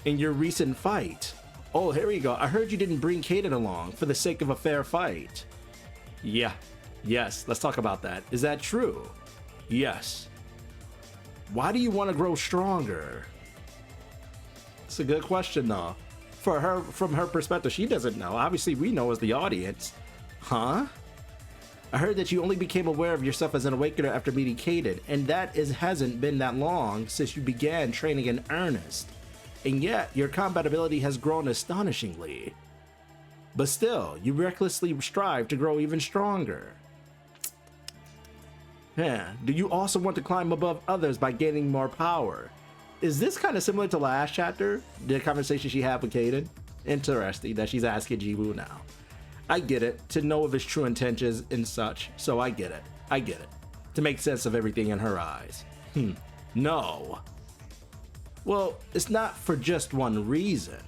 your recent fight. Oh, here we go. I heard you didn't bring Kayden along for the sake of a fair fight. Yeah. Yes, let's talk about that. Is that true? Yes. Why do you want to grow stronger? It's a good question, though. For her, from her perspective, she doesn't know. Obviously, we know as the audience. Huh? I heard that you only became aware of yourself as an awakener after meeting Kayden, and that hasn't been that long since you began training in earnest. And yet, your combat ability has grown astonishingly. But still, you recklessly strive to grow even stronger. Yeah. Do you also want to climb above others by gaining more power? Is this kind of similar to last chapter? The conversation she had with Kayden? Interesting that she's asking Jiwoo now. I get it. To know of his true intentions and such. So I get it. I get it. To make sense of everything in her eyes. No. Well, it's not for just one reason.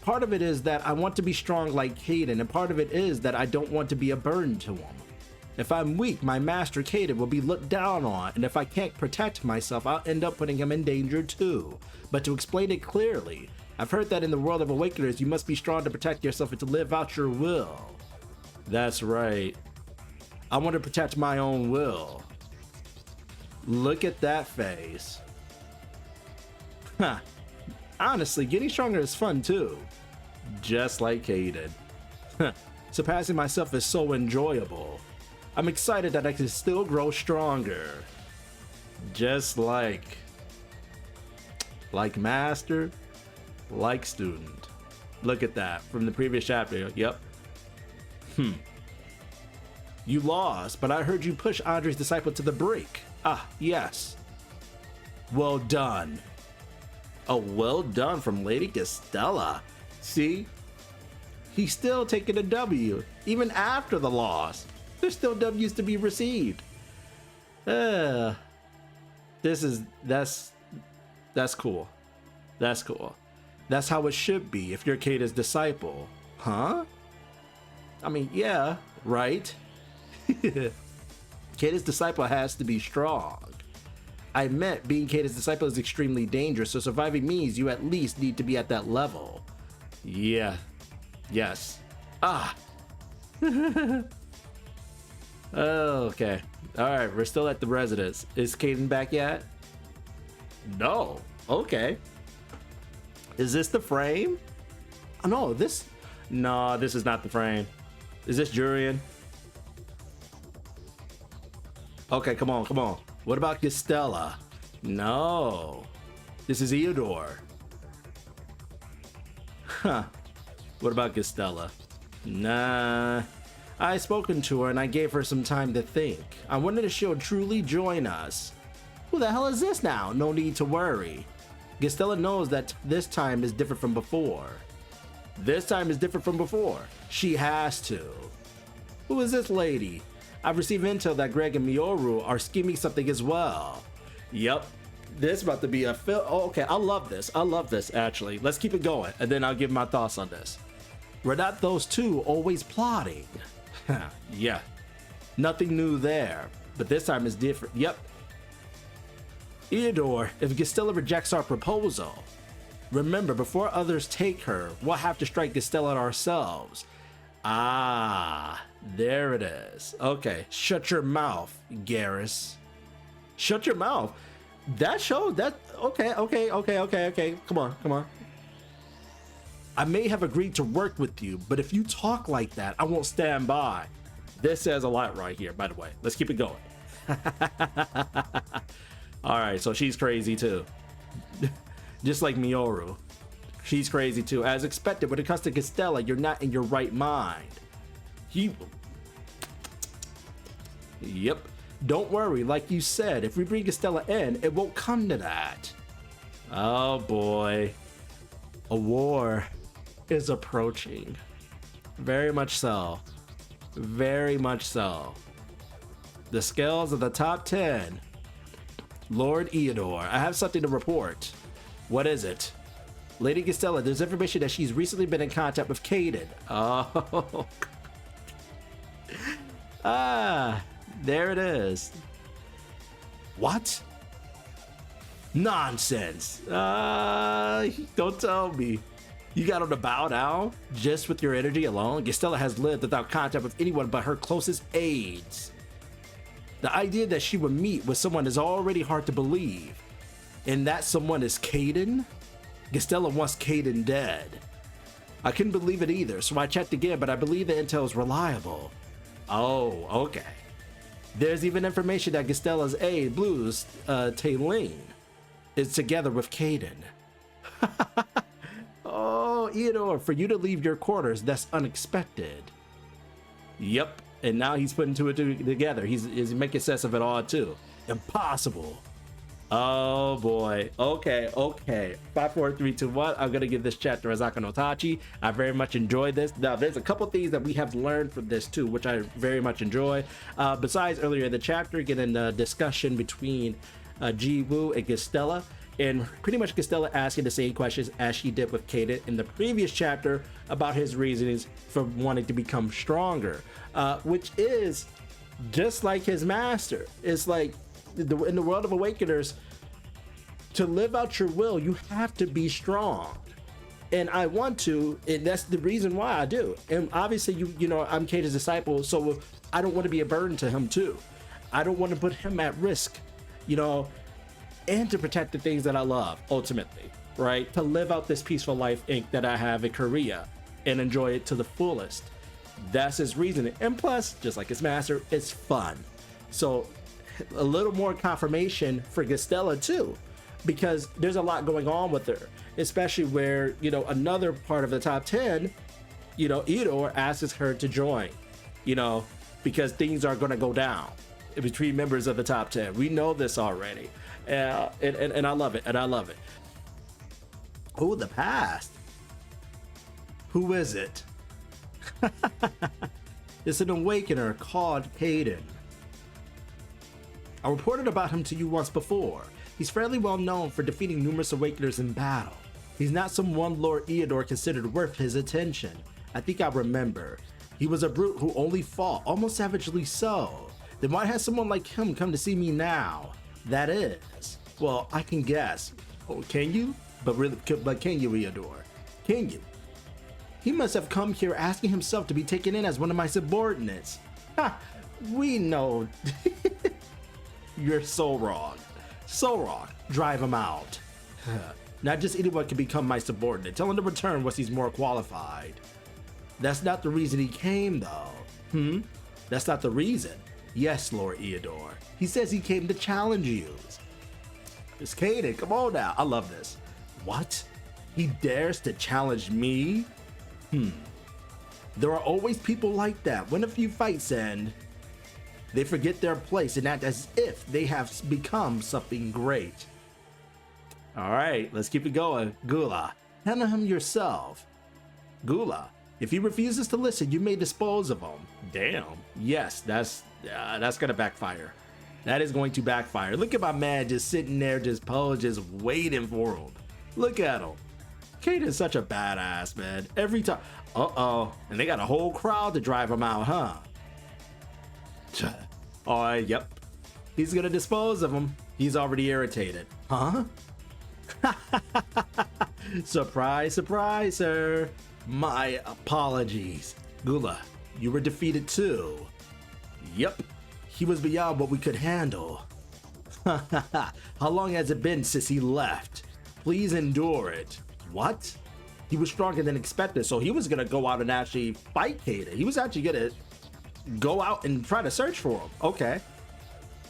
Part of it is that I want to be strong like Kayden, and part of it is that I don't want to be a burden to him. If I'm weak, my master Kayden will be looked down on, and if I can't protect myself, I'll end up putting him in danger too. But to explain it clearly, I've heard that in the world of Awakeners, you must be strong to protect yourself and to live out your will. That's right. I want to protect my own will. Look at that face. Huh. Honestly, getting stronger is fun too. Just like Kayden. Surpassing myself is so enjoyable. I'm excited that I can still grow stronger. Just like master, like student. Look at that from the previous chapter. Yep. You lost, but I heard you push Andre's disciple to the brink. Ah, yes. Well done. Oh, well done from Lady Gastella. See? He's still taking a W, even after the loss. There's still W's to be received. That's cool. That's cool. That's how it should be if you're Kayden's disciple. Huh? I mean, yeah, right? Kayden's disciple has to be strong. I meant being Kayden's disciple is extremely dangerous, so surviving means you at least need to be at that level. Yeah. Yes. Ah. Okay. Alright, we're still at the residence. Is Kayden back yet? No. Okay. Is this the frame? Oh, no, this... No, this is not the frame. Is this Jurian? Okay, come on, come on. What about Gastella? No. This is Eudor. Huh. What about Gastella? Nah. I've spoken to her and I gave her some time to think. I wondered if she'll truly join us. Who the hell is this now? No need to worry. Gastella knows that this time is different from before. This time is different from before. She has to. Who is this lady? I've received intel that Greg and Mioru are scheming something as well. Yep. This is about to be a film. Oh, okay, I love this. I love this, actually. Let's keep it going, and then I'll give my thoughts on this. Were not those two always plotting? Yeah. Nothing new there, but this time is different. Yep. Eudor, if Gastella rejects our proposal, remember, before others take her, we'll have to strike Gastella ourselves. Ah, there it is. Okay, shut your mouth, Garrus. Shut your mouth. That shows that. Okay. Come on. I may have agreed to work with you, but if you talk like that, I won't stand by. This says a lot right here, by the way. Let's keep it going. All right, so she's crazy too. Just like Mioru. She's crazy too. As expected, when it comes to Gastella, you're not in your right mind. Yep. Don't worry, like you said, if we bring Gastella in, it won't come to that. Oh boy. A war is approaching. Very much so. Very much so. The scales of the top 10. Lord Eudor, I have something to report. What is it? Lady Gastella, there's information that she's recently been in contact with Kayden. Oh. Ah, there it is. What? Nonsense. Don't tell me. You got on the bow down just with your energy alone? Gastella has lived without contact with anyone but her closest aides. The idea that she would meet with someone is already hard to believe. And that someone is Kayden? Gastella wants Kayden dead. I couldn't believe it either, so I checked again, but I believe the intel is reliable. Oh, okay. There's even information that Gastella's aide, Blue's Taylene, is together with Kayden. Oh, Eudor, for you to leave your quarters, that's unexpected. Yep, and now he's putting two and two together. He's making sense of it all too. Impossible. Oh boy. Okay. 5, 4, 3, 2, 1. I'm gonna give this chapter Azaka no Tachi. I very much enjoyed this. Now, there's a couple things that we have learned from this too, which I very much enjoy. Besides earlier in the chapter, getting the discussion between Jiwoo and Gastella, and pretty much Gastella asking the same questions as she did with Kayden in the previous chapter about his reasonings for wanting to become stronger, which is just like his master. It's like, in the world of Awakeners, to live out your will, you have to be strong. and I want to, and that's the reason why I do. And obviously, you know, I'm Kayden's disciple, so I don't want to be a burden to him too. I don't want to put him at risk, you know, and to protect the things that I love ultimately, right? To live out this peaceful life that I have in Korea and enjoy it to the fullest. That's his reasoning. And plus, just like his master, it's fun. So a little more confirmation for Gastella too, because there's a lot going on with her, especially where, you know, another part of the top 10, you know, Eudor asks her to join, you know, because things are going to go down between members of the top 10. We know this already. And I love it. And I love it. Oh, the past. Who is it? It's an awakener called Kayden. I reported about him to you once before. He's fairly well known for defeating numerous awakeners in battle. He's not someone Lord Eudor considered worth his attention. I think I remember. He was a brute who only fought, almost savagely so. Then why has someone like him come to see me now? That is, well, I can guess. Oh, can you? But can you, Eudor? Can you? He must have come here asking himself to be taken in as one of my subordinates. Ha! We know. You're so wrong. So wrong. Drive him out. Not just anyone can become my subordinate. Tell him to return once he's more qualified. That's not the reason he came, though. That's not the reason. Yes, Lord Eudor. He says he came to challenge you. It's Kayden, come on now. I love this. What? He dares to challenge me? There are always people like that. When a few fights end, they forget their place and act as if they have become something great. All right, let's keep it going. Gula, handle him yourself. Gula, if he refuses to listen, you may dispose of him. Damn. Yes, that's gonna backfire. That is going to backfire. Look at my man just sitting there, just posed, just waiting for him. Look at him. Kayden's such a badass, man. Every time. Uh-oh. And they got a whole crowd to drive him out, huh? Oh, yep. He's gonna dispose of him. He's already irritated. Huh? Surprise, surprise, sir. My apologies. Gula, you were defeated too. Yep. He was beyond what we could handle. How long has it been since he left? Please endure it. What? He was stronger than expected, so he was gonna go out and actually fight Kayden. He was actually gonna go out and try to search for him. Okay.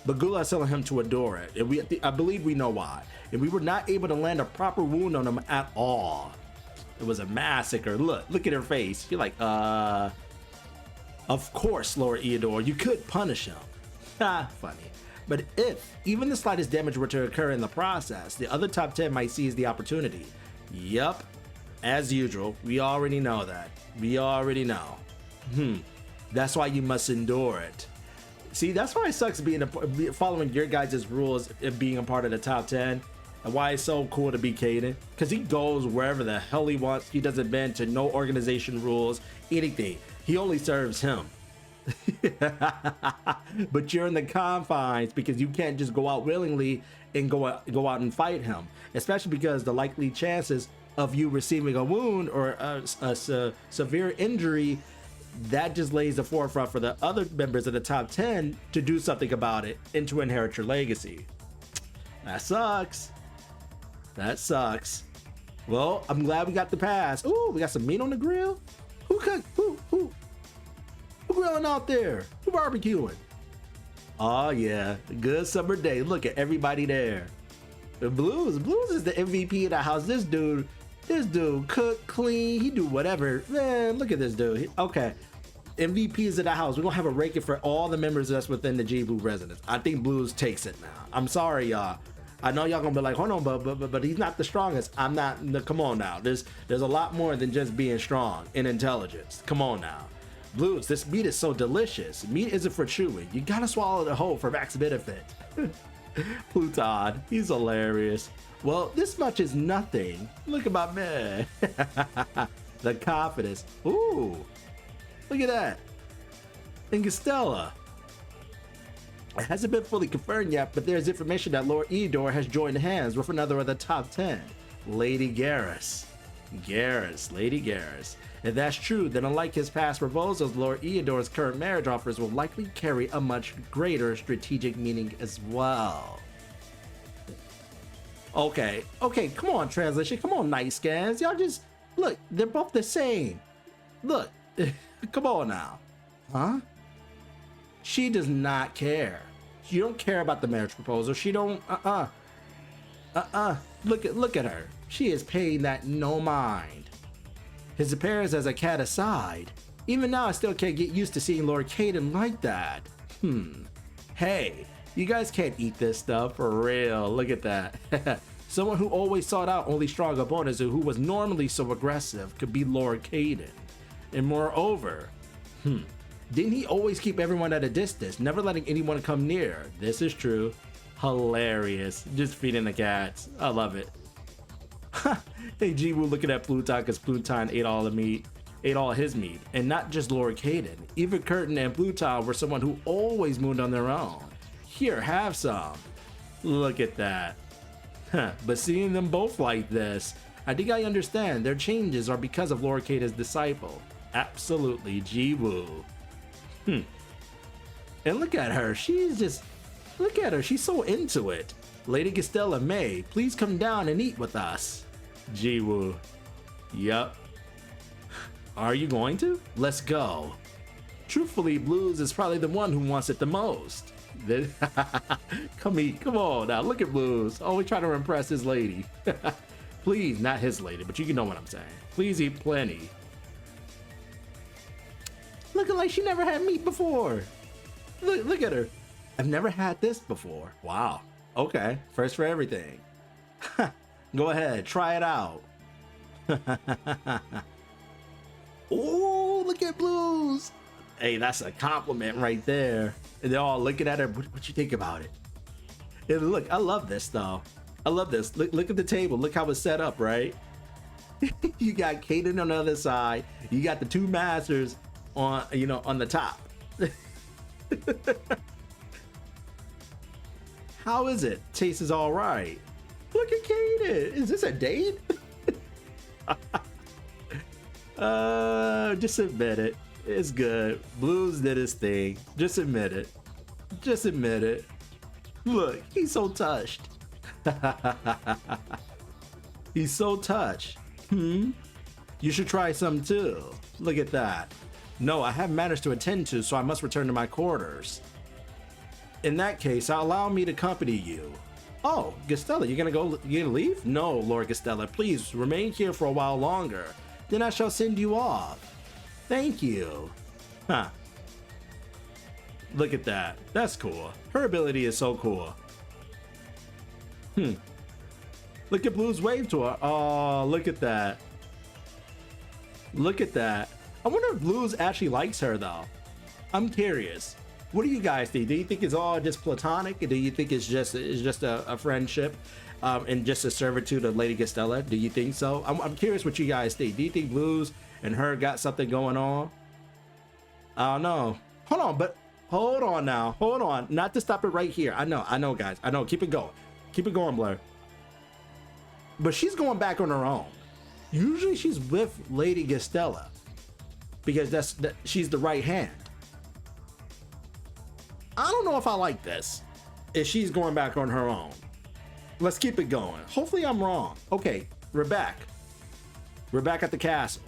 But Gula is telling him to endure it, and I believe we know why. And we were not able to land a proper wound on him at all. It was a massacre. Look at her face. You're like, of course, Lord Eudor, you could punish him. Funny. But if even the slightest damage were to occur in the process, the other top 10 might seize the opportunity. Yup. As usual, we already know that. We already know. That's why you must endure it. See, that's why it sucks following your guys' rules and being a part of the top 10. And why it's so cool to be Kayden. Because he goes wherever the hell he wants. He doesn't bend to no organization rules, anything. He only serves him. But you're in the confines because you can't just go out willingly and go out and fight him. Especially because the likely chances of you receiving a wound or a severe injury, that just lays the forefront for the other members of the top 10 to do something about it and to inherit your legacy. That sucks. That sucks. Well, I'm glad we got the pass. Ooh, we got some meat on the grill. Who grilling out there? Who barbecuing? Oh yeah, good summer day. Look at everybody there. The Blues is the MVP of the house. This dude cook, clean, he do whatever. Man, look at this dude. Okay, MVPs of the house. We're gonna have a ranking for all the members that's within the Jiwoo residence. I think Blues takes it now. I'm sorry, y'all. I know y'all gonna be like, hold on, but he's not the strongest. I'm not. Come on now. There's a lot more than just being strong in intelligence. Come on now. Blues, this meat is so delicious. Meat isn't for chewing. You gotta swallow the whole for max benefit. Pluton, he's hilarious. Well, this much is nothing. Look at my man. The confidence. Ooh, look at that. And Gastella. It hasn't been fully confirmed yet, but there's information that Lord Eudor has joined hands with another of the top 10, Lady GHARATH. GHARATH, Lady GHARATH. If that's true, then unlike his past proposals, Lord Eodor's current marriage offers will likely carry a much greater strategic meaning as well. Okay, come on, translation. Come on, night scans. Y'all just, look, they're both the same. Look, come on now. Huh? She does not care. She don't care about the marriage proposal. She don't, Look at her. She is paying that no mind. His appearance as a cat aside, even now I still can't get used to seeing Lord Kayden like that. Hey, you guys can't eat this stuff for real. Look at that. Someone who always sought out only strong opponents and who was normally so aggressive could be Lord Kayden. And moreover, didn't he always keep everyone at a distance, never letting anyone come near? This is true. Hilarious. Just feeding the cats. I love it. Hey, Jiwoo looking at Pluton because Pluton ate all his meat. And not just Lord Kayden. Even Curtin and Pluton were someone who always moved on their own. Here, have some. Look at that. But seeing them both like this, I think I understand their changes are because of Lord Kayden's disciple. Absolutely, Jiwoo. And look at her. Look at her. She's so into it. Lady Gastella May, please come down and eat with us. Jiwoo. Yup. Are you going to? Let's go. Truthfully, Blues is probably the one who wants it the most. Come eat. Come on now. Look at Blues. Always trying to impress his lady. Please, not his lady, but you know what I'm saying. Please eat plenty. Looking like she never had meat before. Look at her. I've never had this before. Wow. Okay. First for everything. Go ahead. Try it out. Oh, look at Blues. Hey, that's a compliment right there. And they're all looking at her. What you think about it? And look, I love this though. I love this. Look at the table. Look how it's set up, right? You got Kayden on the other side. You got the two masters on, on the top. How is it? Taste is all right. Look at Kayden. Is this a date? Just admit it. It's good. Blues did his thing. Just admit it. Just admit it. Look, he's so touched. He's so touched. You should try some too. Look at that. No, I have matters to attend to, so I must return to my quarters. In that case, allow me to accompany you. Oh, Gastella, you gonna leave? No, Lord Gastella, please remain here for a while longer. Then I shall send you off. Thank you. Look at that. That's cool. Her ability is so cool. Look at Blue's wave to her. Oh, look at that. Look at that. I wonder if Blues actually likes her though. I'm curious. What do you guys think? Do you think it's all just platonic? Or do you think it's just a friendship and just a servitude of Lady Gastella? Do you think so? I'm curious what you guys think. Do you think Blues and her got something going on? I don't know. Hold on now. Hold on. Not to stop it right here. I know, guys. I know. Keep it going. Keep it going, Blair. But she's going back on her own. Usually she's with Lady Gastella because she's the right hand. I don't know if I like this. If she's going back on her own. Let's keep it going. Hopefully I'm wrong. Okay, we're back. We're back at the castle.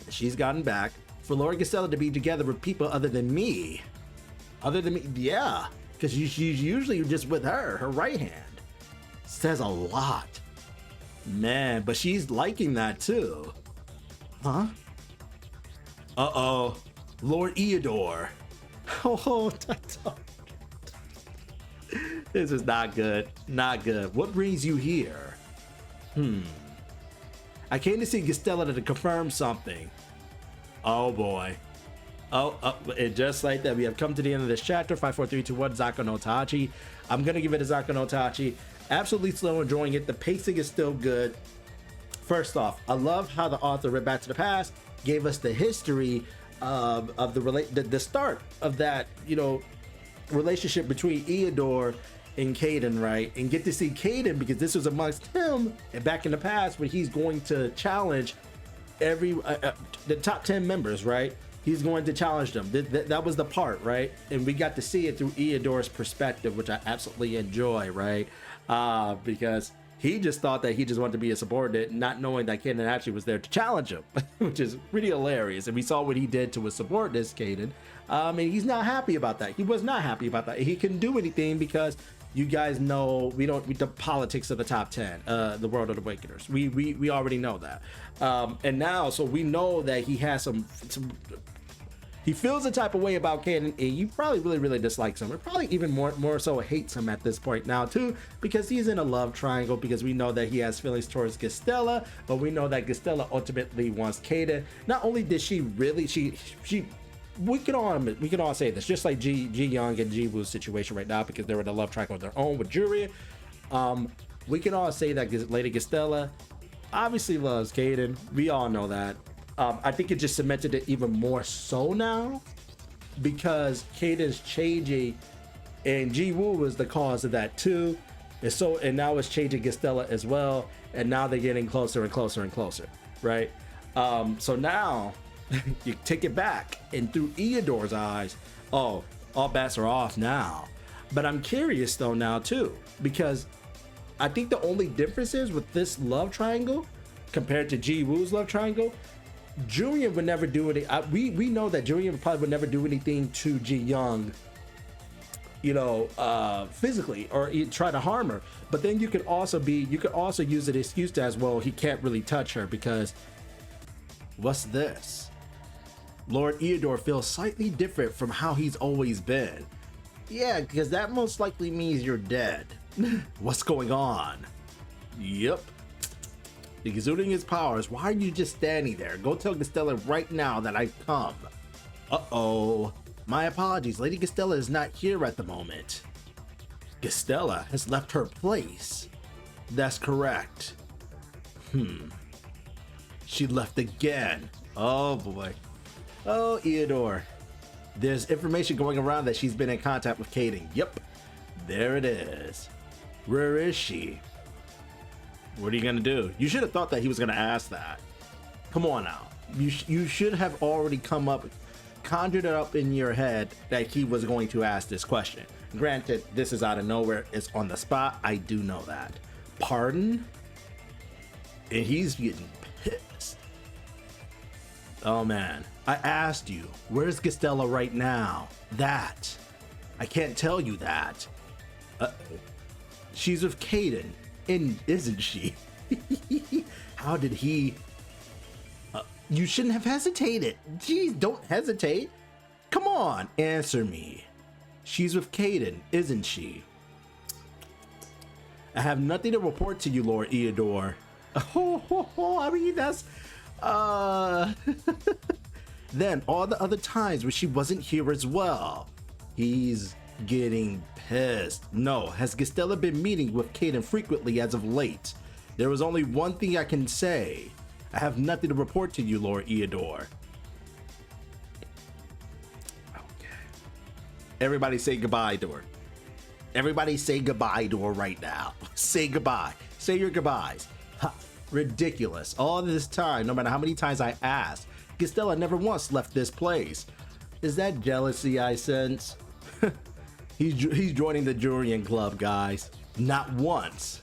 She's gotten back. For Lord Gastella to be together with people other than me. Yeah. Because she's usually just with her right hand. Says a lot. Man, but she's liking that too. Huh? Uh-oh. Lord Eodor. Oh, this is not good. Not good. What brings you here? I came to see Gastella to confirm something. Oh boy. And just like that, we have come to the end of this chapter. 5, 4, 3, 2, 1. Zako no Tachi. I'm gonna give it a Zako no Tachi. Absolutely slow, enjoying it. The pacing is still good. First off, I love how the author read back to the past, gave us the history of the start of that, relationship between Eodor in Kayden, right? And get to see Kayden, because this was amongst him and back in the past when he's going to challenge every the top 10 members, right? He's going to challenge them. That was the part, right? And we got to see it through Eodor's perspective, which I absolutely enjoy, right? Because he just thought that he just wanted to be a subordinate, not knowing that Kayden actually was there to challenge him, which is pretty hilarious. And we saw what he did to his subordinates, Kayden. And he's not happy about that. He was not happy about that. He couldn't do anything because you guys know the politics of the top 10, the World of the Awakeners. We already know that. And now, so we know that he has some he feels a type of way about Kayden, and you probably really dislikes him, or probably even more so hates him at this point now too, because he's in a love triangle, because we know that he has feelings towards Gastella, but we know that Gastella ultimately wants Kayden. Not only did she really, we can all say this, just like Ji Young and Jiwoo's situation right now, because they're in a love triangle of their own with Jiwoo. We can all say that Lady Gastella obviously loves Kayden. We all know that. I think it just cemented it even more so now, because Kayden's changing, and Jiwoo was the cause of that too. And now it's changing Gastella as well, and now they're getting closer and closer and closer, right? So now you take it back, and through Eodor's eyes, all bets are off now. But I'm curious though now too, because I think the only difference is with this love triangle compared to Jiwoo's love triangle, Julian would never do any. We know that Julian probably would never do anything to Ji Young, physically, or try to harm her. But then you could also use an excuse as well. He can't really touch her because what's this? Lord Eodor feels slightly different from how he's always been. Yeah, because that most likely means you're dead. What's going on? Yep. Exuding his powers. Why are you just standing there? Go tell Gastella right now that I've come. Uh-oh. My apologies. Lady Gastella is not here at the moment. Gastella has left her place. That's correct. She left again. Oh boy. Oh, Eodor. There's information going around that she's been in contact with Kayden. Yep. There it is. Where is she? What are you gonna do? You should have thought that he was gonna ask that. Come on now. You should have already conjured it up in your head that he was going to ask this question. Granted, this is out of nowhere. It's on the spot. I do know that. Pardon? And he's getting pissed. Oh man. I asked you, where's Gastella right now? That. I can't tell you that. She's with Kayden. And isn't she? How did he? You shouldn't have hesitated. Jeez, don't hesitate. Come on, answer me. She's with Kayden, isn't she? I have nothing to report to you, Lord Eodor. I mean, that's Then all the other times where she wasn't here as well. He's getting pissed. No, has Gastella been meeting with Kayden frequently as of late? There was only one thing I can say. I have nothing to report to you, Lord Eodor. Okay. Everybody say goodbye to her. Everybody say goodbye to her right now. Say goodbye. Say your goodbyes. Ha, ridiculous. All this time, no matter how many times I asked, Gastella never once left this place. Is that jealousy I sense? He's joining the Jurian Club, guys. Not once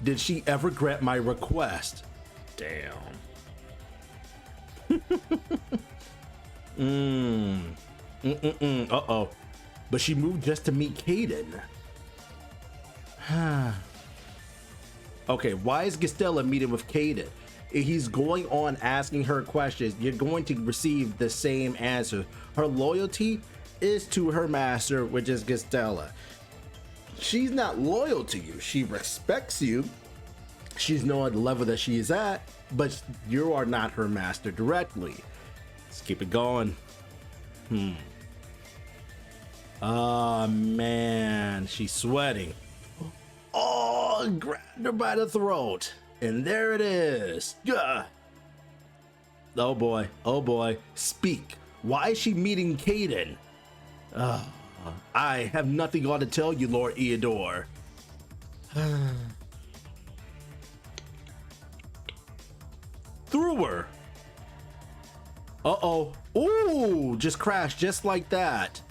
did she ever grant my request. Damn. Uh-oh. But she moved just to meet Kayden. Okay, why is Gastella meeting with Kayden? He's going on asking her questions. You're going to receive the same answer. Her loyalty is to her master, which is Gastella. She's not loyal to you. She respects you. She's knowing the level that she is at, but you are not her master directly. Let's keep it going. Oh man, she's sweating. Oh, grabbed her by the throat. And there it is. Gah. Oh boy, speak. Why is she meeting Kayden? I have nothing on to tell you, Lord Eodor. Through her. Uh-oh. Ooh, just crashed just like that.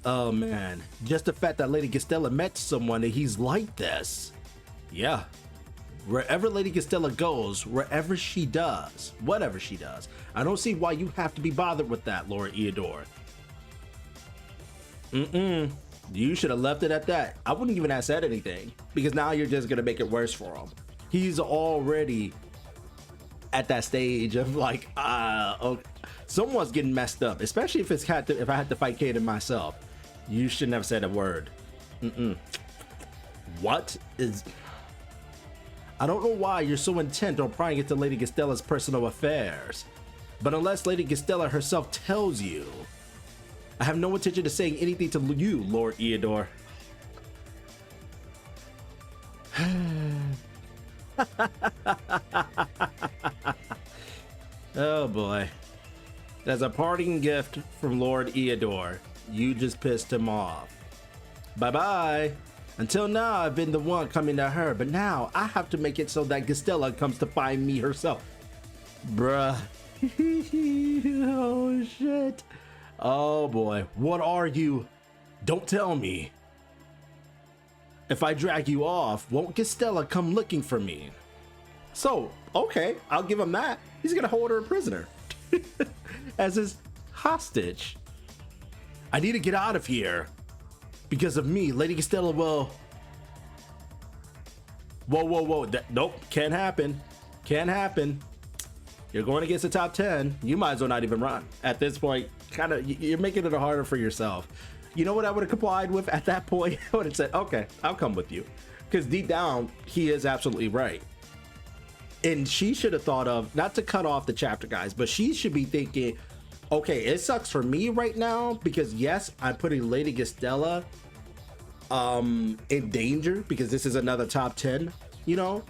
Oh man, just the fact that Lady Gastella met someone and he's like this. Yeah. Wherever Lady Gastella goes, wherever she does, whatever she does, I don't see why you have to be bothered with that, Lord Eodor. You should have left it at that. I wouldn't even have said anything, because now you're just gonna make it worse for him. He's already at that stage of like, okay, someone's getting messed up, especially if I had to fight Kayden myself. You shouldn't have said a word. What is... I don't know why you're so intent on prying into Lady Gastella's personal affairs, but unless Lady Gastella herself tells you, I have no intention of saying anything to you, Lord Eodor. Oh boy. As a parting gift from Lord Eodor, you just pissed him off. Bye-bye. Until now, I've been the one coming to her, but now I have to make it so that Gastella comes to find me herself. Bruh. Oh shit. Oh boy. What are you? Don't tell me. If I drag you off, won't Gastella come looking for me? So, okay, I'll give him that. He's gonna hold her a prisoner as his hostage. I need to get out of here. Because of me, Lady Gastella will... Whoa. Nope, can't happen. Can't happen. You're going against the top 10. You might as well not even run. At this point, you're making it harder for yourself. You know what I would have complied with at that point? I would have said, okay, I'll come with you. Because deep down, he is absolutely right. And she should have thought of, not to cut off the chapter, guys, but she should be thinking, okay, it sucks for me right now because yes, I'm putting Lady Gastella in danger because this is another top 10, you know,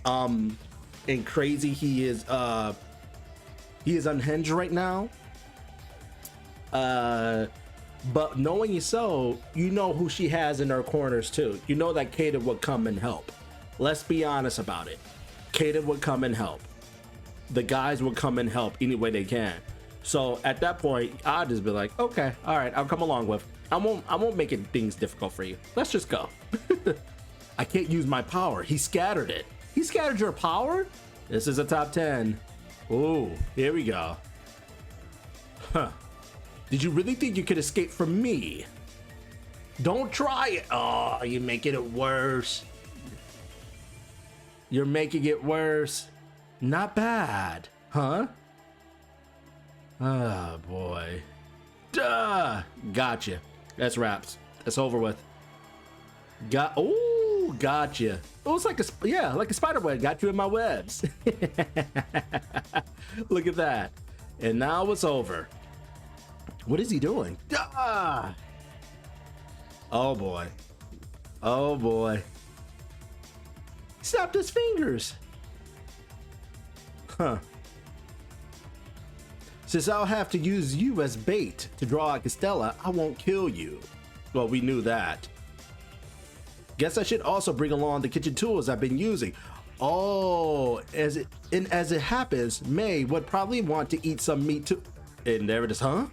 and crazy he is unhinged right now. But knowing so, you know who she has in her corners too. You know that Kayden would come and help. Let's be honest about it. Kayden would come and help. The guys would come and help any way they can. So at that point, I'll just be like, okay, all right, I'll come along with. I won't make things difficult for you. Let's just go. I can't use my power. He scattered it. He scattered your power? This is a top 10. Ooh, here we go. Huh. Did you really think you could escape from me? Don't try it. Oh, you're making it worse. You're making it worse. Not bad, huh? Oh boy. Duh. Gotcha. That's wraps. That's over with. Oh, gotcha. Oh, it's like like a spider web. Got you in my webs. Look at that. And now it's over. What is he doing? Ah! Oh boy. Oh boy. He snapped his fingers. Huh. Since I'll have to use you as bait to draw out Gastella, I won't kill you. Well, we knew that. Guess I should also bring along the kitchen tools I've been using. Oh, as it happens, May would probably want to eat some meat too. And there it is, huh?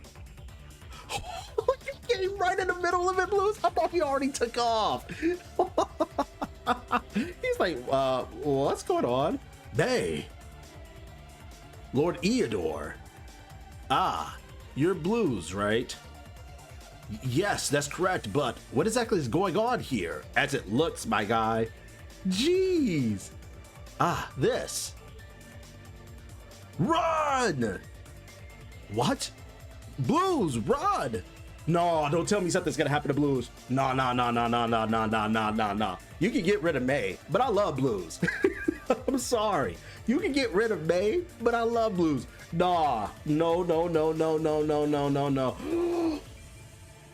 You came right in the middle of it, Blues. I thought he already took off. He's like, what's going on? May. Lord Eodor. Ah, you're Blues, right? Yes, that's correct, but what exactly is going on here? As it looks, my guy. Jeez. Ah, this. Run! What? Blues, run! No, don't tell me something's gonna happen to Blues. No. You can get rid of May, but I love Blues. I'm sorry. You can get rid of May, but I love Blues. Nah, no.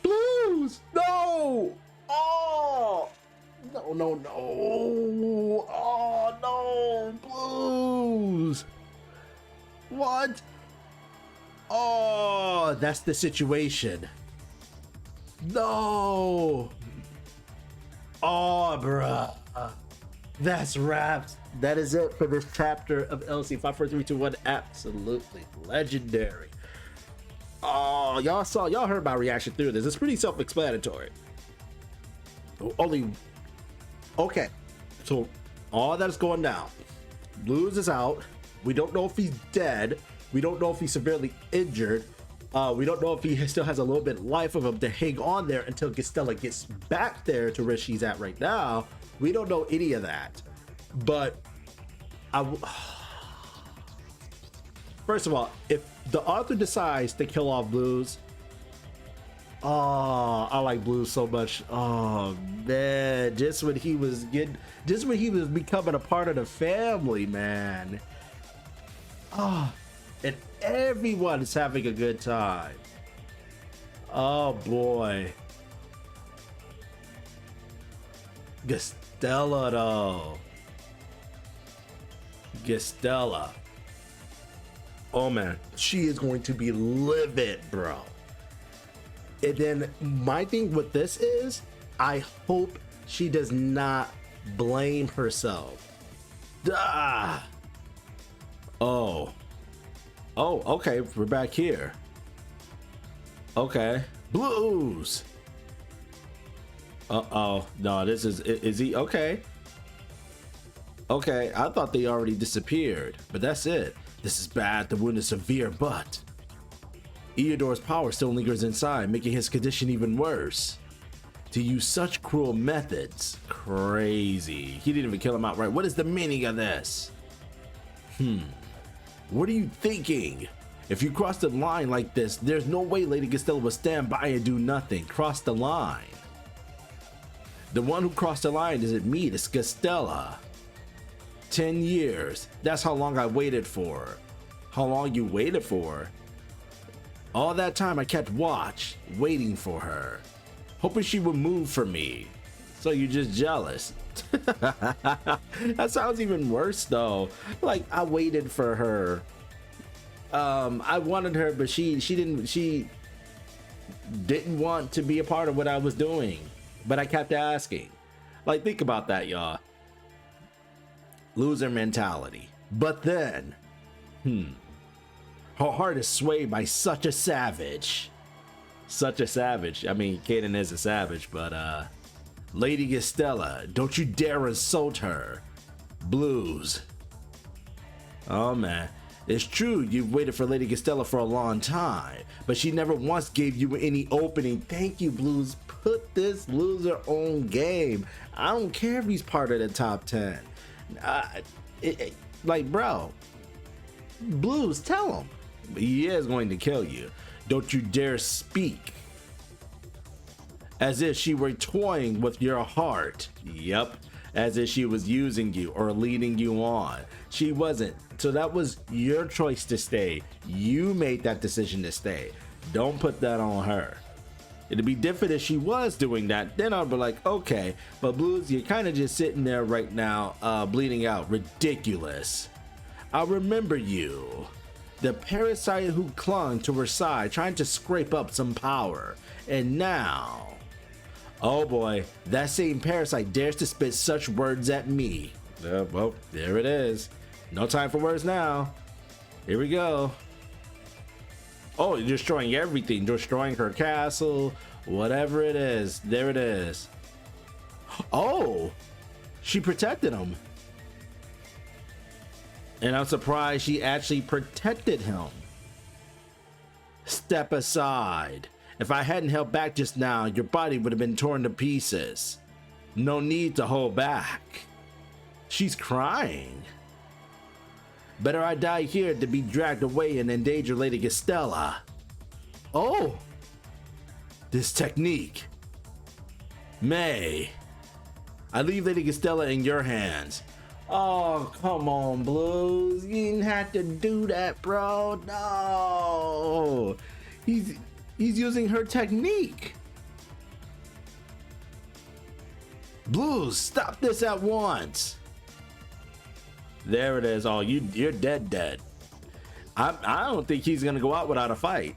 Blues, no! Oh! No. Oh, no, Blues. What? Oh, that's the situation. No. Oh, bruh. That's wrapped. That is it for this chapter of Eleceed 5, 4, 3, 2, 1. Absolutely legendary. Oh, y'all heard my reaction through this. It's pretty self-explanatory. Only, okay. So all that's going down. Blues is out. We don't know if he's dead. We don't know if he's severely injured. We don't know if he still has a little bit of life of him to hang on there until Gastella gets back there to where she's at right now. We don't know any of that. But first of all, if the author decides to kill off Blues, oh, I like Blues so much. Oh man, just when he was becoming a part of the family, man. Oh, and everyone is having a good time. Oh boy. Gastella though. Gastella. Oh man, she is going to be livid, bro. And then my thing with this is, I hope she does not blame herself. Ah. Oh, okay, we're back here. Okay, Blues. Uh-oh, no, this is he? Okay. Okay, I thought they already disappeared, but that's it. This is bad, the wound is severe, but Eodor's power still lingers inside, making his condition even worse. To use such cruel methods, crazy. He didn't even kill him outright. What is the meaning of this? What are you thinking? If you cross the line like this, there's no way Lady Gastella will stand by and do nothing. Cross the line. The one who crossed the line isn't me, it's Gastella. 10 years. That's how long I waited for. How long you waited for? All that time I kept watch, waiting for her. Hoping she would move for me. So you're just jealous. That sounds even worse though. Like, I waited for her. I wanted her, but she didn't want to be a part of what I was doing. But I kept asking. Like, think about that, y'all. Loser mentality. But then, her heart is swayed by such a savage. Such a savage. I mean, Kayden is a savage, but Lady Gastella, don't you dare insult her. Blues. Oh man, it's true you've waited for Lady Gastella for a long time, but she never once gave you any opening. Thank you, Blues. Put this loser on game. I don't care if he's part of the top 10. Like, bro, Blues, tell him. He is going to kill you. Don't you dare speak. As if she were toying with your heart. Yep. As if she was using you or leading you on. She wasn't. So that was your choice to stay. You made that decision to stay. Don't put that on her. It'd be different if she was doing that. Then I'd be like, okay. But Blues, you're kind of just sitting there right now, bleeding out. Ridiculous. I remember you. The parasite who clung to her side, trying to scrape up some power. And now, oh boy, that same parasite dares to spit such words at me. Well, there it is. No time for words now. Here we go. Oh, you're destroying everything. Destroying her castle, whatever it is. There it is. Oh, she protected him. And I'm surprised she actually protected him. Step aside. If I hadn't held back just now, your body would have been torn to pieces. No need to hold back. She's crying. Better I die here to be dragged away and endanger Lady Gastella. Oh, this technique. May. I leave Lady Gastella in your hands. Oh, come on, Blues. You didn't have to do that, bro. No. He's using her technique. Blues, stop this at once. There it is. Oh, you're dead. I don't think he's gonna go out without a fight.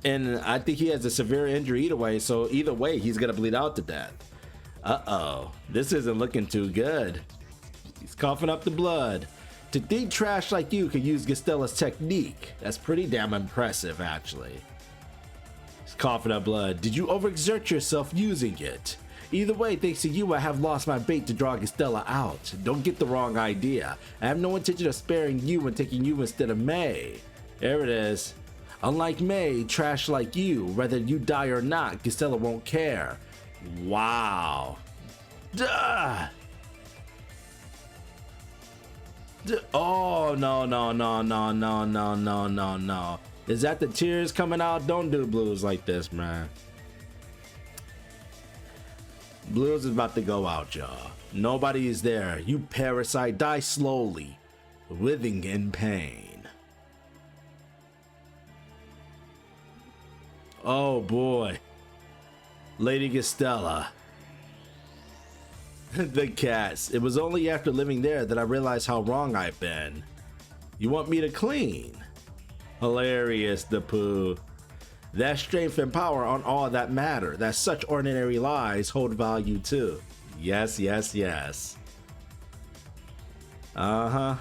And I think he has a severe injury either way, so either way, he's gonna bleed out to death. Uh-oh, this isn't looking too good. He's coughing up the blood. To think trash like you can use Gastella's technique, that's pretty damn impressive, actually. He's coughing up blood. Did you overexert yourself using it? Either way, thanks to you, I have lost my bait to draw Gastella out. Don't get the wrong idea. I have no intention of sparing you and taking you instead of May. There it is. Unlike May, trash like you, whether you die or not, Gastella won't care. Wow. Duh. Oh, no. Is that the tears coming out? Don't do blues like this, man. Blues is about to go out, y'all. Nobody is there. You parasite, die slowly, writhing in pain. Oh boy. Lady Gastella. The cats. It was only after living there that I realized how wrong I've been. You want me to clean? Hilarious, the poo. That strength and power aren't all that matter. That such ordinary lies hold value too. Yes. Uh-huh.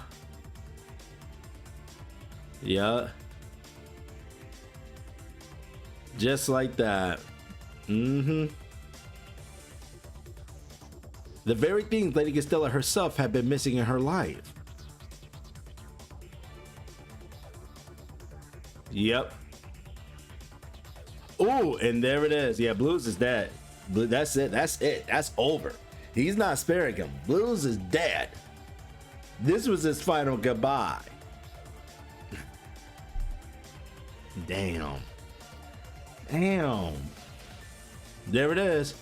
Yeah. Just like that. Mm-hmm. The very things Lady Gastella herself had been missing in her life. Yep. Oh, and there it is. Yeah, Blues is dead. That's it. That's over. He's not sparing him. Blues is dead. This was his final goodbye. Damn. There it is.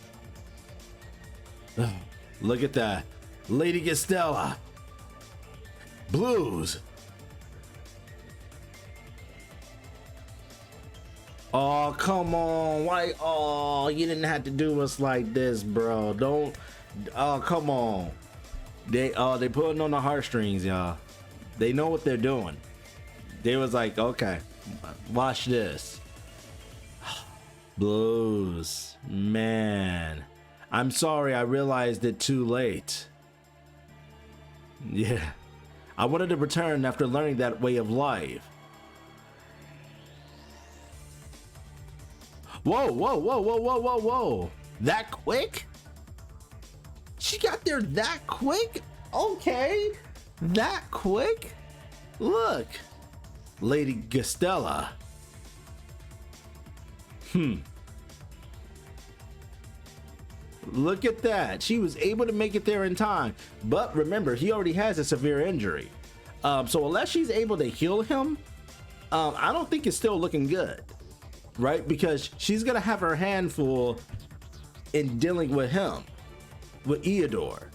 Look at that. Lady Gastella. Blues. Oh, come on. Why? Oh, you didn't have to do us like this, bro. Don't. Oh, come on. They putting on the heartstrings, y'all. They know what they're doing. They was like, okay, watch this. Blues, man. I'm sorry, I realized it too late. Yeah. I wanted to return after learning that way of life. Whoa. That quick? She got there that quick? Okay. That quick? Look. Lady Gastella. Look at that. She was able to make it there in time. But remember, he already has a severe injury. So unless she's able to heal him, I don't think it's still looking good. Right? Because she's going to have her handful in dealing with him, with Eudor.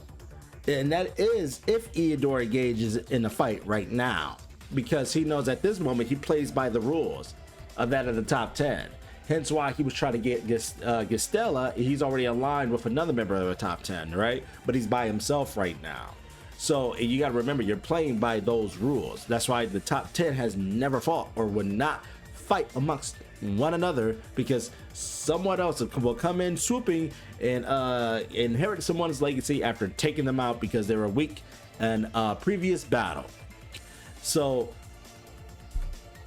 And that is if Eudor engages in a fight right now. Because he knows at this moment he plays by the rules of that of the top 10. Hence why he was trying to get Gastella. He's already aligned with another member of the top 10, right? But he's by himself right now. So you got to remember, you're playing by those rules. That's why the top 10 has never fought or would not fight amongst one another, because someone else will come in swooping and inherit someone's legacy after taking them out because they were weak in a previous battle. So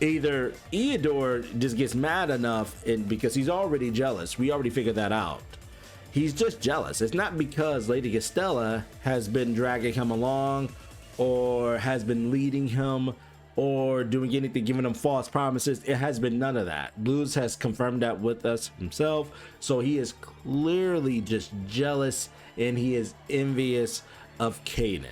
either Eudor just gets mad enough, and because he's already jealous, we already figured that out. He's just jealous. It's not because Lady Gastella has been dragging him along or has been leading him or doing anything, giving him false promises. It has been none of that. Blues has confirmed that with us himself. So he is clearly just jealous and he is envious of Kayden.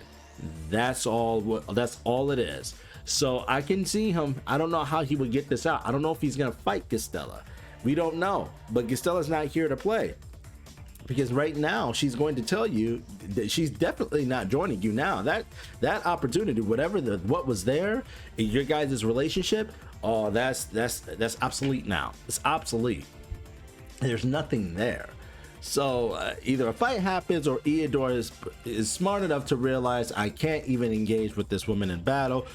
That's all it is. So I can see him. I don't know how he would get this out. I don't know if he's gonna fight Gastella. We don't know. But Gastella's not here to play, because right now she's going to tell you that she's definitely not joining you now. That opportunity, what was there in your guys' relationship, oh, that's obsolete now. It's obsolete. There's nothing there. So either a fight happens or Eudor is smart enough to realize I can't even engage with this woman in battle.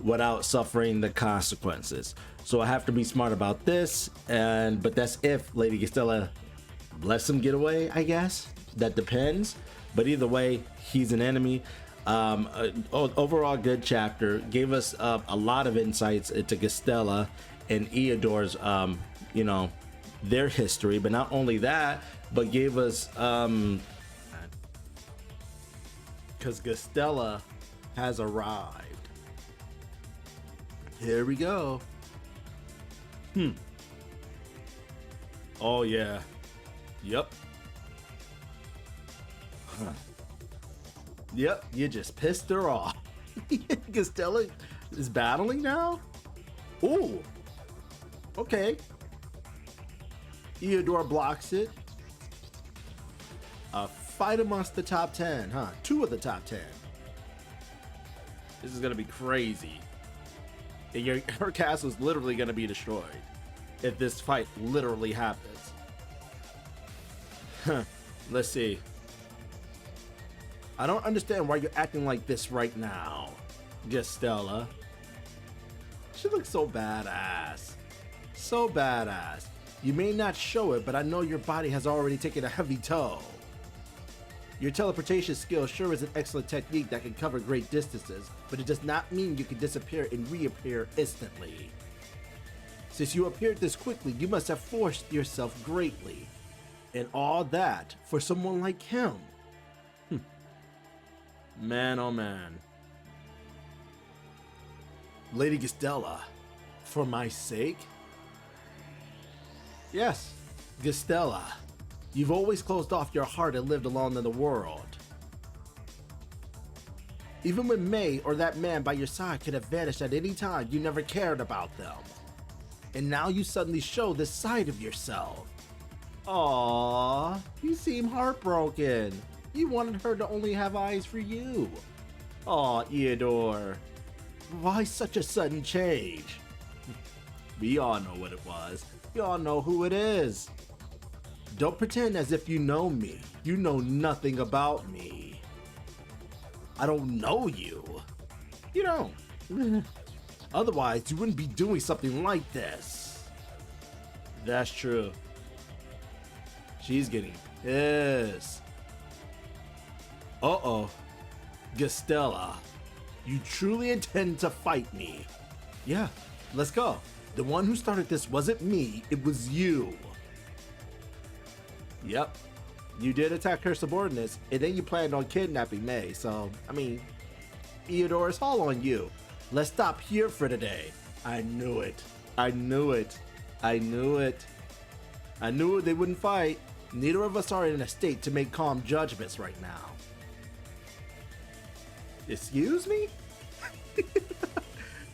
without suffering the consequences. So I have to be smart about this, but that's if Lady Gastella lets him get away, I guess. That depends. But either way, he's an enemy. Overall good chapter. Gave us a lot of insights into Gastella and Eodore's, you know, their history. But not only that, but gave us, because Gastella has arrived. Here we go. Oh yeah. Yep. Yep, you just pissed her off. Gastella is battling now? Ooh. Okay. Eodore blocks it. A fight amongst the top 10, huh? 2 of the top 10. This is gonna be crazy. And her castle is literally gonna be destroyed if this fight literally happens. Huh. Let's see. I don't understand why you're acting like this right now, Gastella. She looks so badass. So badass. You may not show it, but I know your body has already taken a heavy toll. Your teleportation skill sure is an excellent technique that can cover great distances, but it does not mean you can disappear and reappear instantly. Since you appeared this quickly, you must have forced yourself greatly. And all that for someone like him. Man, oh man. Lady Gastella, for my sake? Yes, Gastella. You've always closed off your heart and lived alone in the world. Even when May or that man by your side could have vanished at any time, you never cared about them. And now you suddenly show this side of yourself. Aww, you seem heartbroken. You wanted her to only have eyes for you. Aw, Eodore. Why such a sudden change? We all know what it was. We all know who it is. Don't pretend as if you know me. You know nothing about me. I don't know you. You don't. Otherwise, you wouldn't be doing something like this. That's true. She's getting pissed. Uh-oh. Gastella, you truly intend to fight me? Yeah, let's go. The one who started this wasn't me, it was you. Yep, you did attack her subordinates, and then you planned on kidnapping May, so, I mean, Eodore, it's all on you. Let's stop here for today. I knew it. I knew it. I knew it. I knew they wouldn't fight. Neither of us are in a state to make calm judgments right now. Excuse me?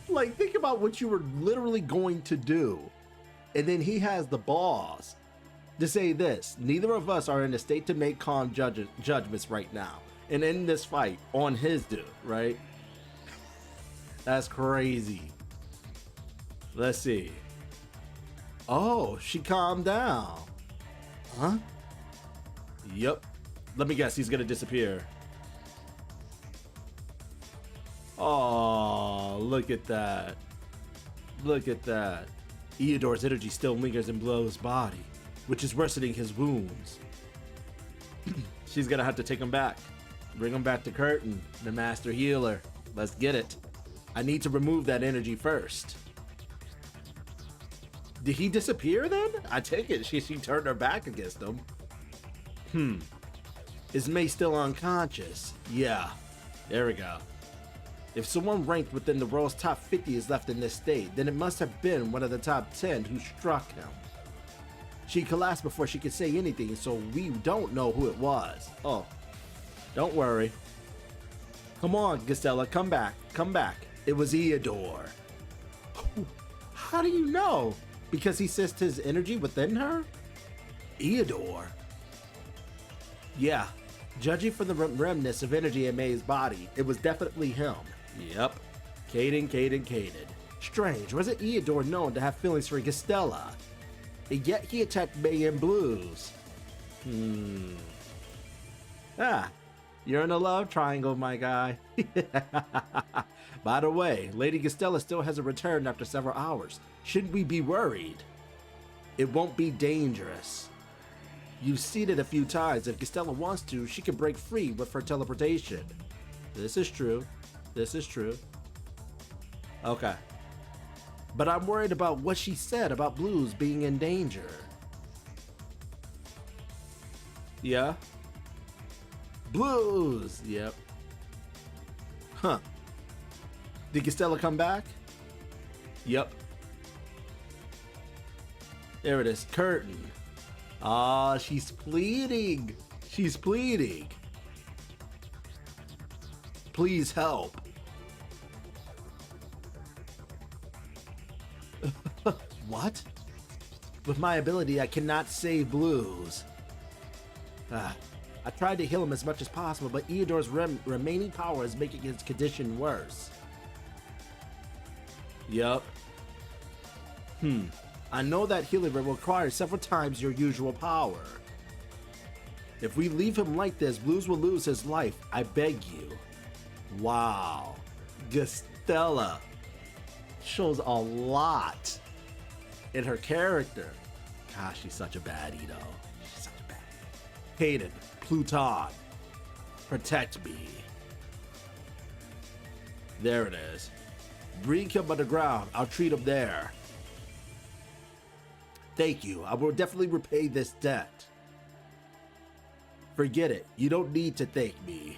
Like, think about what you were literally going to do. And then he has the balls to say this. Neither of us are in a state to make calm judgments right now. And in this fight, on his due, right? That's crazy. Let's see. Oh, she calmed down. Huh? Yep. Let me guess, he's gonna disappear. Oh, look at that. Look at that. Eodore's energy still lingers in Blow's body, which is worsening his wounds. She's gonna have to take him back. Bring him back to Curtin, the master healer. Let's get it. I need to remove that energy first. Did he disappear then? I take it she turned her back against him. Is May still unconscious? Yeah, there we go. If someone ranked within the world's top 50 is left in this state, then it must have been one of the top 10 who struck him. She collapsed before she could say anything, so we don't know who it was. Oh, don't worry. Come on, Gastella, come back, come back. It was Eodore. How do you know? Because he sensed his energy within her? Eodore? Yeah, judging from the remnants of energy in May's body, it was definitely him. Yep. Kayden. Strange, wasn't Eodore known to have feelings for Gastella? And yet he attacked May in blues. You're in a love triangle, my guy. By the way, Lady Gastella still hasn't returned after several hours. Shouldn't we be worried? It won't be dangerous. You've seen it a few times. If Gastella wants to, she can break free with her teleportation. This is true. This is true. Okay. But I'm worried about what she said about Blues being in danger. Yeah. Blues! Yep. Huh. Did Gastella come back? Yep. There it is. Curtain. Ah, she's pleading. She's pleading. Please help. What? With my ability, I cannot save Blues. I tried to heal him as much as possible, but Eodor's remaining power is making his condition worse. Yup. I know that healing will require several times your usual power. If we leave him like this, Blues will lose his life. I beg you. Wow. Gastella shows a lot in her character. Gosh, she's such a baddie, though. She's such a baddie. Kayden, Pluton, protect me. There it is. Bring him underground. I'll treat him there. Thank you. I will definitely repay this debt. Forget it. You don't need to thank me.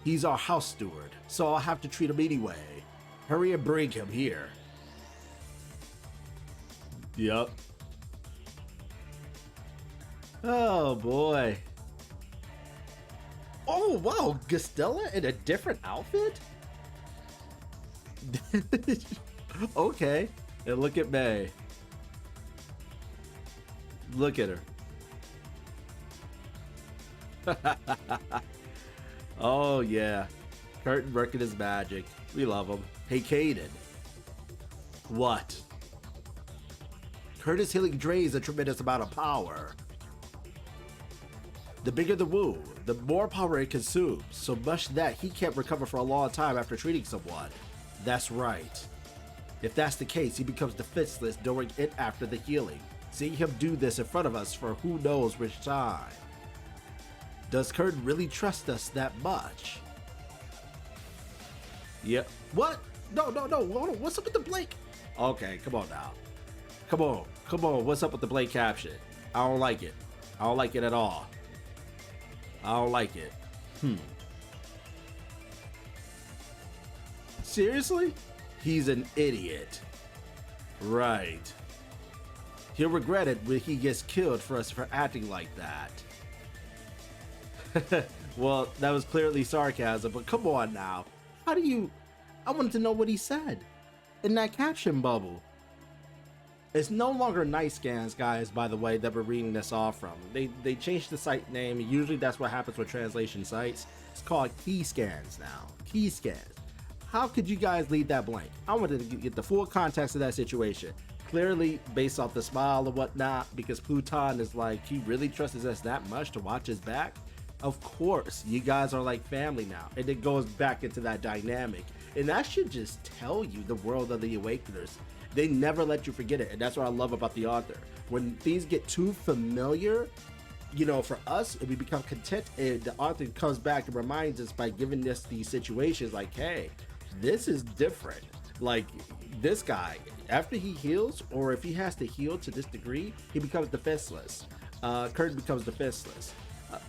He's our house steward, so I'll have to treat him anyway. Hurry and bring him here. Yup. Oh boy. Oh wow, Gastella in a different outfit? Okay. And look at May. Look at her. Oh yeah. Curtain working his magic. We love him. Hey Kayden. What? Curtis healing drains a tremendous amount of power. The bigger the wound, the more power it consumes, so much that he can't recover for a long time after treating someone. That's right. If that's the case, he becomes defenseless during and after the healing. Seeing him do this in front of us for who knows which time. Does Kurt really trust us that much? Yep. What? No. Hold on. What's up with the Blake? Okay, come on now. Come on. What's up with the Blake caption? I don't like it. I don't like it at all. I don't like it. Seriously? He's an idiot. Right. He'll regret it when he gets killed for us for acting like that. Well, that was clearly sarcasm, but come on now. How do you... I wanted to know what he said in that caption bubble. It's no longer Night Scans, guys, by the way, that we're reading this off from. They changed the site name. Usually that's what happens with translation sites. It's called Key Scans now. Key Scans. How could you guys leave that blank? I wanted to get the full context of that situation. Clearly based off the smile and whatnot, because Pluton is like, he really trusts us that much to watch his back? Of course, you guys are like family now. And it goes back into that dynamic. And that should just tell you the world of the Awakeners. They never let you forget it, and that's what I love about the author. When things get too familiar, you know, for us, we become content, and the author comes back and reminds us by giving us these situations like, hey, this is different. Like, this guy, after he heals, or if he has to heal to this degree, he becomes defenseless. Kurt becomes defenseless.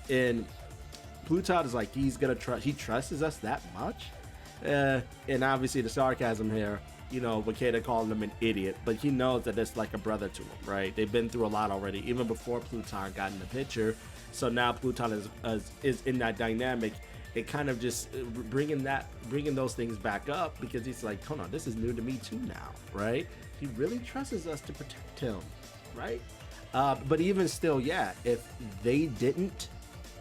And Pluton is like, he's gonna trust, he trusts us that much? And obviously the sarcasm here, you know, Kayden calling him an idiot, but he knows that it's like a brother to him, right? They've been through a lot already, even before Pluton got in the picture. So now Pluton is in that dynamic. It kind of just bringing those things back up, because he's like, hold on, this is new to me too now, right? He really trusts us to protect him, right? But even still, yeah, if they didn't,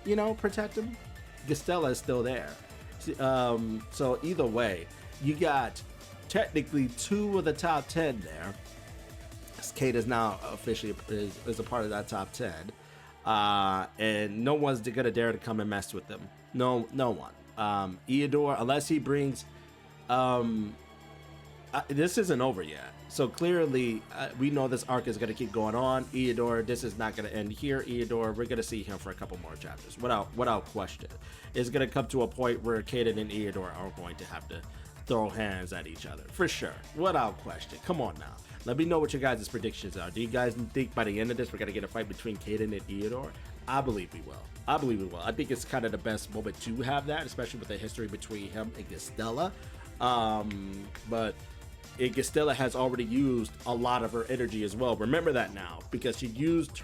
you know, protect him, Gastella is still there. So either way, you got technically 2 of the top 10 there. Kate is now officially is a part of that top 10. and no one's gonna dare to come and mess with them. No one. Eudor, unless he brings, this isn't over yet. So clearly, we know this arc is gonna keep going on. Eudor, this is not gonna end here. Eudor, we're gonna see him for a couple more chapters, without question. It's gonna come to a point where Kayden and Eudor are going to have to throw hands at each other for sure, without question. Come on now, let me know what your guys' predictions are. Do you guys think by the end of this we're gonna get a fight between Kayden and Eudor? I believe we will. I think it's kind of the best moment to have that, especially with the history between him and Gastella. But Gastella has already used a lot of her energy as well. Remember that now, because she used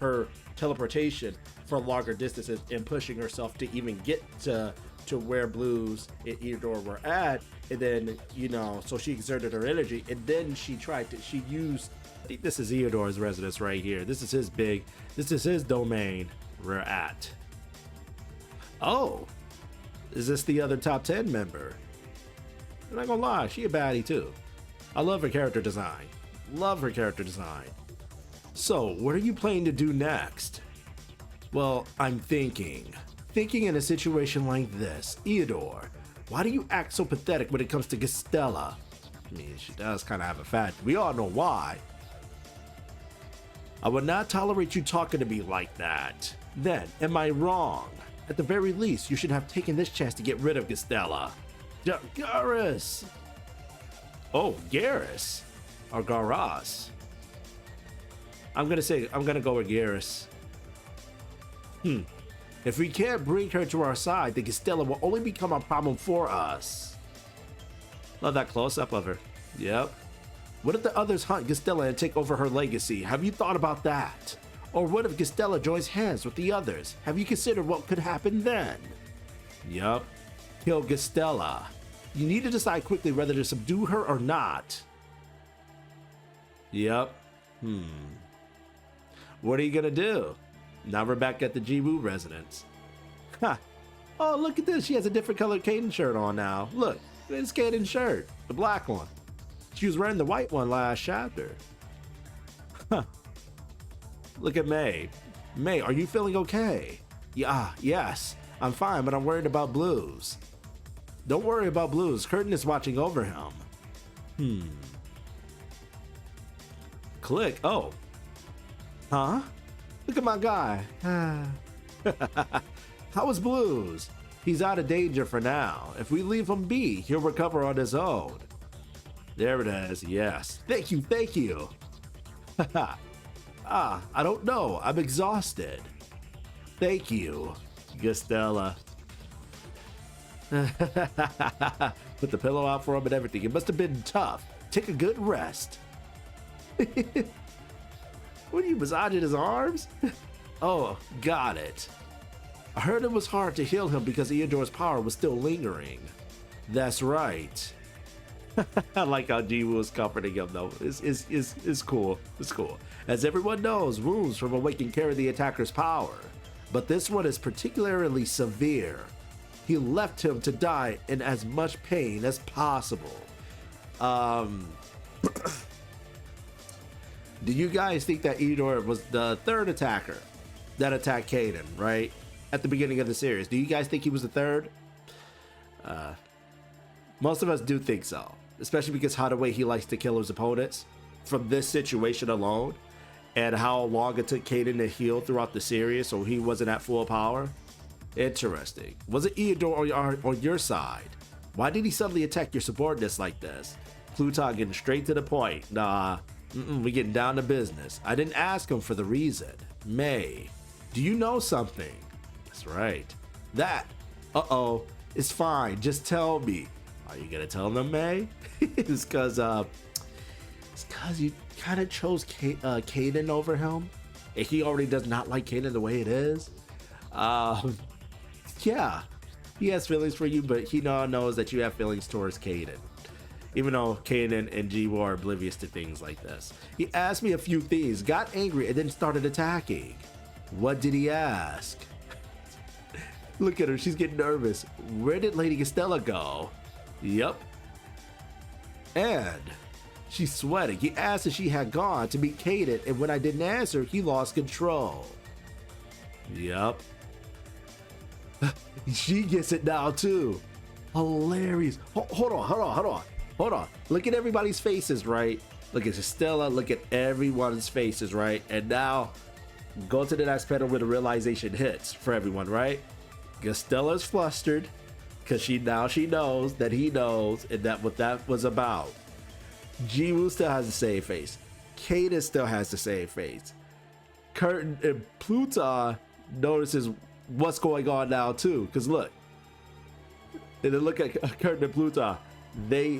her teleportation for longer distances and pushing herself to even get to where Blues and Eudor were at, and then, you know, so she exerted her energy, and then she used, I think this is Eudor's residence right here. This is his domain we're at. Oh, is this the other top 10 member? I'm not gonna lie, she a baddie too. I love her character design. So, what are you planning to do next? Well, I'm thinking in a situation like this, Eudor, why do you act so pathetic when it comes to Gastella? I mean, she does kind of have a fat. We all know why. I would not tolerate you talking to me like that. Then, am I wrong? At the very least, you should have taken this chance to get rid of Gastella. Garrus! Oh, Garrus. Or Garas. I'm gonna go with Garrus. If we can't bring her to our side, then Gastella will only become a problem for us. Love that close-up of her. Yep. What if the others hunt Gastella and take over her legacy? Have you thought about that? Or what if Gastella joins hands with the others? Have you considered what could happen then? Yup. Kill Gastella. You need to decide quickly whether to subdue her or not. Yup. What are you gonna do? Now we're back at the Jiwoo residence. Ha! Oh, look at this. She has a different colored Kayden shirt on now. Look, it's Kayden's shirt, the black one. She was wearing the white one last chapter. Huh. Look at May. May, are you feeling okay? Yeah, yes. I'm fine, but I'm worried about Blues. Don't worry about Blues. Curtin is watching over him. Click. Oh. Huh? Look at my guy. How is Blues? He's out of danger for now. If we leave him be, he'll recover on his own. There it is. Yes. Thank you. I don't know. I'm exhausted. Thank you, Gastella. Put the pillow out for him and everything. It must have been tough. Take a good rest. What are you, massaging his arms? Oh, got it. I heard it was hard to heal him because Eudor's power was still lingering. That's right. I like how Jiwoo is comforting him though. It's cool. It's cool. As everyone knows, wounds from awakening carry the attacker's power, but this one is particularly severe. He left him to die in as much pain as possible. Do you guys think that Eudor was the third attacker that attacked Kayden, right? At the beginning of the series. Do you guys think he was the third? Most of us do think so. Especially because how the way he likes to kill his opponents from this situation alone. And how long it took Kayden to heal throughout the series so he wasn't at full power. Interesting. Was it Eudor on your side? Why did he suddenly attack your subordinates like this? Pluton getting straight to the point. Nah. We getting down to business. I didn't ask him for the reason. May, do you know something? That's right. That. Uh-oh. It's fine. Just tell me. Are you gonna tell them, May? It's cause you kind of chose Kayden over him. And he already does not like Kayden the way it is. Yeah. He has feelings for you, but he now knows that you have feelings towards Kayden. Even though Kayden and Jiwoo are oblivious to things like this. He asked me a few things, got angry, and then started attacking. What did he ask? Look at her, she's getting nervous. Where did Lady Gastella go? Yep. And she's sweating. He asked if she had gone to meet Kayden, and when I didn't answer, he lost control. Yep. She gets it now too. Hilarious. Hold on. Look at everybody's faces, right? Look at Gastella. Look at everyone's faces, right? And now go to the next panel where the realization hits for everyone, right? Gastella's flustered because she knows that he knows and that what that was about. Jiwoo still has the same face. Kayden still has the same face. Curtin and Pluton notices what's going on now too. Because look, and then look at Curtin and Pluton.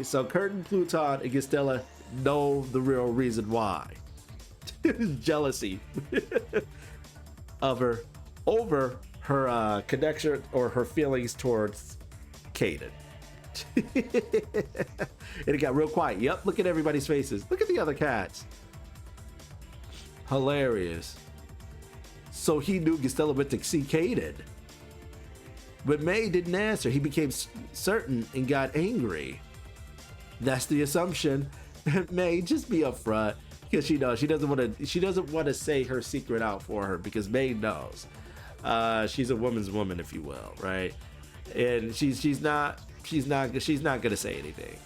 So Curtin, Pluton, and Gastella know the real reason why. Jealousy of her over her connection or her feelings towards Kayden. And it got real quiet. Yep, look at everybody's faces. Look at the other cats. Hilarious. So he knew Gastella went to see Kayden. But May didn't answer. He became certain and got angry. That's the assumption. May, just be upfront, because she knows she doesn't want to say her secret out for her, because May knows. She's a woman's woman, if you will, right? And she's not gonna say anything.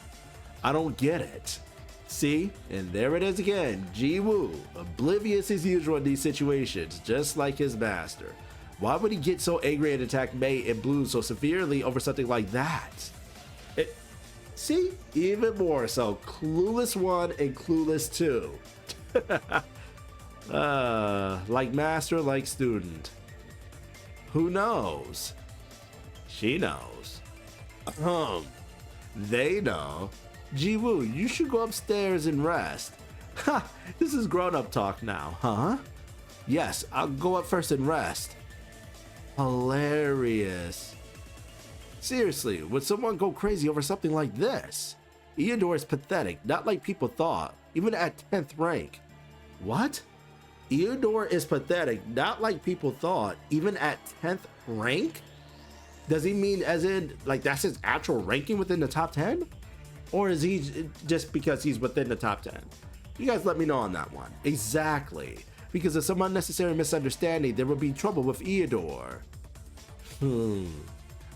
I don't get it. See? And there it is again. Jiwoo, oblivious as usual in these situations, just like his master. Why would he get so angry and attack May and Blue so severely over something like that? See? Even more so. Clueless 1 and Clueless 2. Like master, like student. Who knows? She knows. They know. Jiwoo, you should go upstairs and rest. Ha! This is grown-up talk now, huh? Yes, I'll go up first and rest. Hilarious. Seriously, would someone go crazy over something like this? Eudor is pathetic, not like people thought, even at 10th rank. What? Eudor is pathetic, not like people thought, even at 10th rank? Does he mean as in, like, that's his actual ranking within the top 10? Or is he just because he's within the top 10? You guys let me know on that one. Exactly. Because of some unnecessary misunderstanding, there will be trouble with Eudor.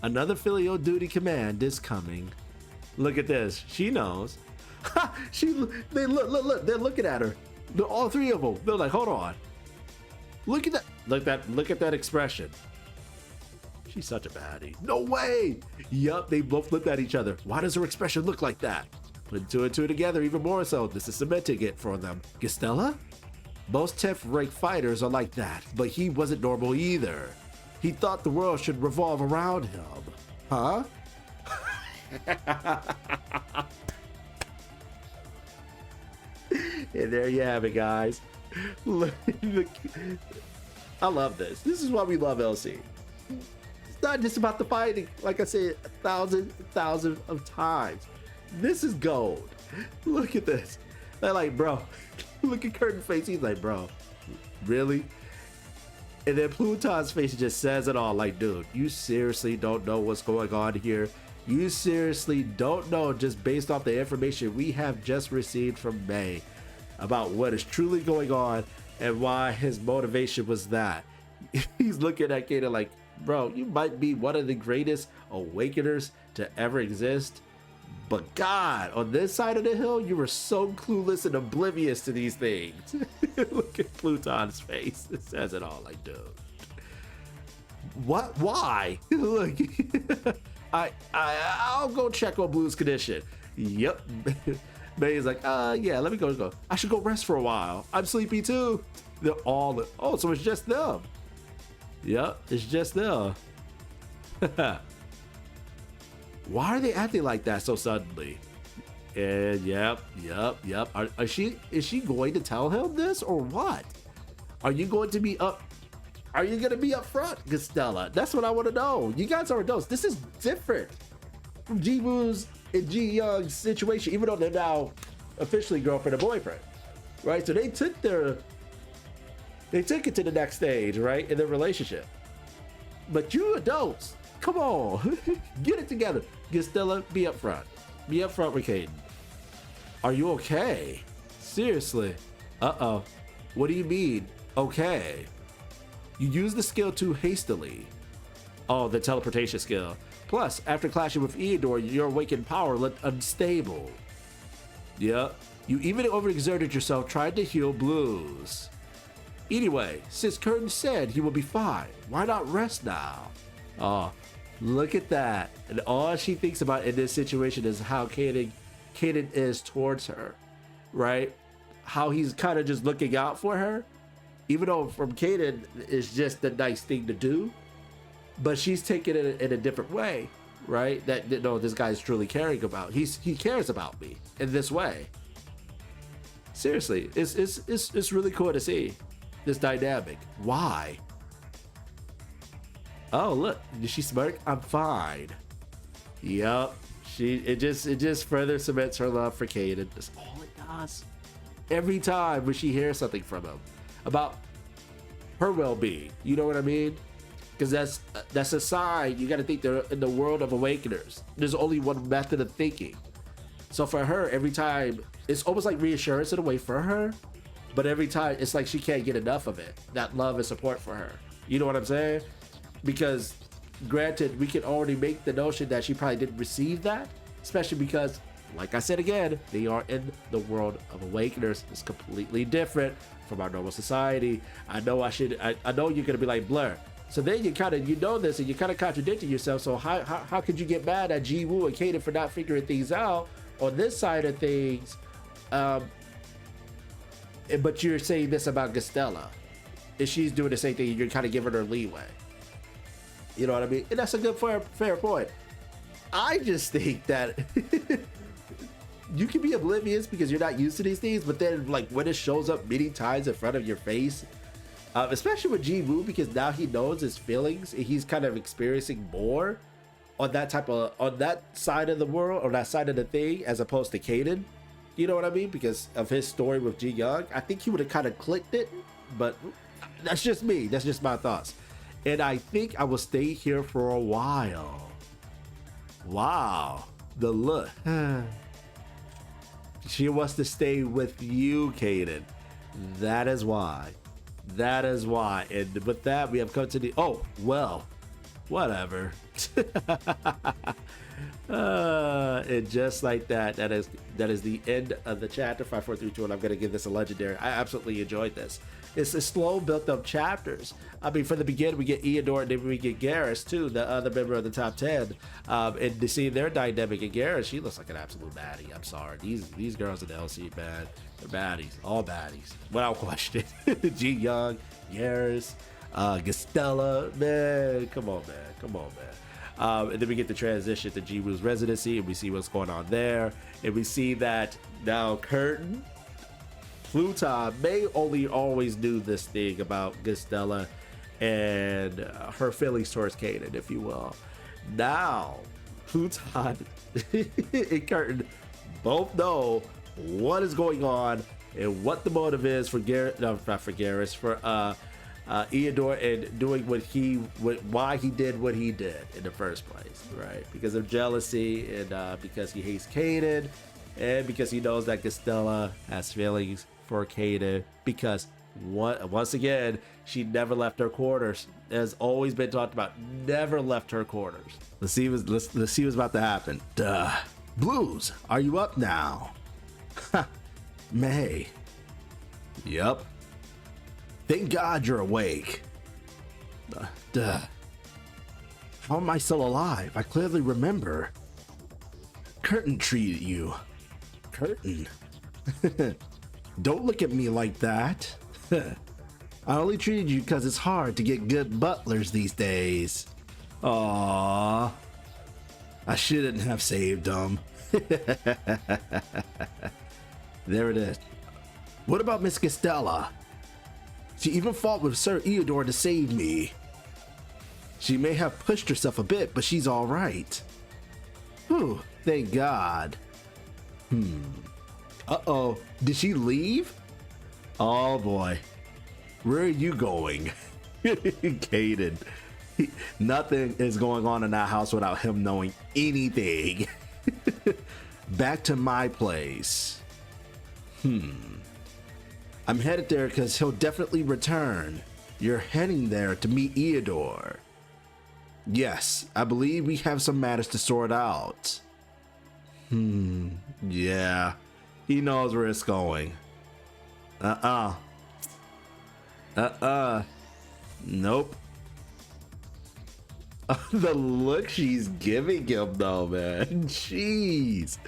Another filial duty command is coming. Look at this. She knows. They look. They're looking at her. They're all three of them. They're like, hold on. Look at that. Look at that expression. She's such a baddie. No way. Yup, they both looked at each other. Why does her expression look like that? Put two and two together even more so. This is cementing it for them. Gastella? Most 10th rank fighters are like that, but he wasn't normal either. He thought the world should revolve around him. Huh? And there you have it, guys. Look, I love this. This is why we love Eleceed. It's not just about the fighting, like I said a thousand of times. This is gold. Look at this. They're like, bro. Look at Curtin's face. He's like, bro, really? And then Pluton's face just says it all. Like, dude, you seriously don't know what's going on here? You seriously don't know, just based off the information we have just received from May about what is truly going on and why his motivation was that. He's looking at Kayden like, bro, you might be one of the greatest awakeners to ever exist, but God, on this side of the hill, you were so clueless and oblivious to these things. Look at Pluton's face. It says it all. Like, dude, what? Why? Look, I'll go check on Blue's condition. Yep. May's like, yeah, let me go. I should go rest for a while. I'm sleepy too. They're all, oh, so it's just them. Yep, it's just them. Why are they acting like that so suddenly? And yep. Is she going to tell him this or what? Are you going to be up? Are you going to be up front, Gastella? That's what I want to know. You guys are adults. This is different from Jiwoo's and Ji Young's situation, even though they're now officially girlfriend and boyfriend, right? So they took it to the next stage, right, in their relationship. But you adults, come on, get it together. Gastella, be up front. Be up front with Kayden. Are you okay? Seriously? Uh-oh. What do you mean, okay? You use the skill too hastily. Oh, the teleportation skill. Plus, after clashing with Eodor, your awakened power looked unstable. Yep. You even overexerted yourself trying to heal Blues. Anyway, since Curtin said he will be fine, why not rest now? Oh, look at that. And all she thinks about in this situation is how Kayden is towards her, right? How he's kind of just looking out for her. Even though from Kayden is just the nice thing to do, but she's taking it in a different way, right? That, you know, this guy's truly caring about. He cares about me in this way. Seriously, it's really cool to see this dynamic. Why? Oh, look, did she smirk? I'm fine. Yup. It just further cements her love for Kayden. That's all it does. Every time when she hears something from him about her well-being, you know what I mean? Because that's a sign. You got to think they're in the world of awakeners. There's only one method of thinking. So for her, every time, it's almost like reassurance in a way for her, but every time it's like she can't get enough of it. That love and support for her. You know what I'm saying? Because granted, we can already make the notion that she probably didn't receive that, especially because, like I said again, they are in the world of awakeners. It's completely different from our normal society. I know you're gonna be like, Blur. So then you know this and you kind of contradicting yourself. So how could you get mad at Jiwoo and Kayden for not figuring things out on this side of things? But you're saying this about Gastella. If she's doing the same thing, you're kind of giving her leeway. You know what I mean? And that's a good fair point. I just think that you can be oblivious because you're not used to these things, but then like when it shows up many times in front of your face, especially with Jiwoo, because now he knows his feelings and he's kind of experiencing more on that side of the world, or that side of the thing, as opposed to Kayden. You know what I mean? Because of his story with Ji Young, I think he would have kind of clicked it, but that's just me. That's just my thoughts. And I think I will stay here for a while. Wow, the look. She wants to stay with you, Kayden. That is why. That is why. And with that, we have come to the... Oh, well, whatever. And just like that, that is the end of the chapter 5432, and I'm going to give this a legendary. I absolutely enjoyed this. It's a slow built up chapters. I mean, from the beginning, we get Eodor, and then we get GHARATH too, the other member of the top 10. And to see their dynamic, and GHARATH, she looks like an absolute baddie. I'm sorry. These girls in the Eleceed, man, they're baddies. All baddies. Without question. Ji Young, GHARATH, Gastella, man. Come on, man. And then we get the transition to Jiwoo's residency, and we see what's going on there. And we see that now Curtin, Pluton may only always do this thing about Gastella and her feelings towards Kayden, if you will. Now, Pluton and Curtin both know what is going on and what the motive is for Garrett, no, not for GHARATH, for Eodor, and doing why he did what he did in the first place, right? Because of jealousy, and because he hates Kayden, and because he knows that Gastella has feelings for Kayden, because once again, she never left her quarters. Has always been talked about, never left her quarters. Let's see what's about to happen. Duh. Blues, are you up now? May. Yup. Thank God you're awake. Duh. How am I still alive? I clearly remember. Curtin treated you. Curtin? Don't look at me like that. I only treated you because it's hard to get good butlers these days. Aww. I shouldn't have saved them. There it is. What about Miss Gastella? She even fought with Sir Eodor to save me. She may have pushed herself a bit, but she's all right. Whew, thank God. Uh-oh, did she leave? Oh boy. Where are you going? Kayden. Nothing is going on in that house without him knowing anything. Back to my place. I'm headed there because he'll definitely return. You're heading there to meet Eodor. Yes, I believe we have some matters to sort out. Yeah. He knows where it's going. Nope. The look she's giving him though, man. Jeez.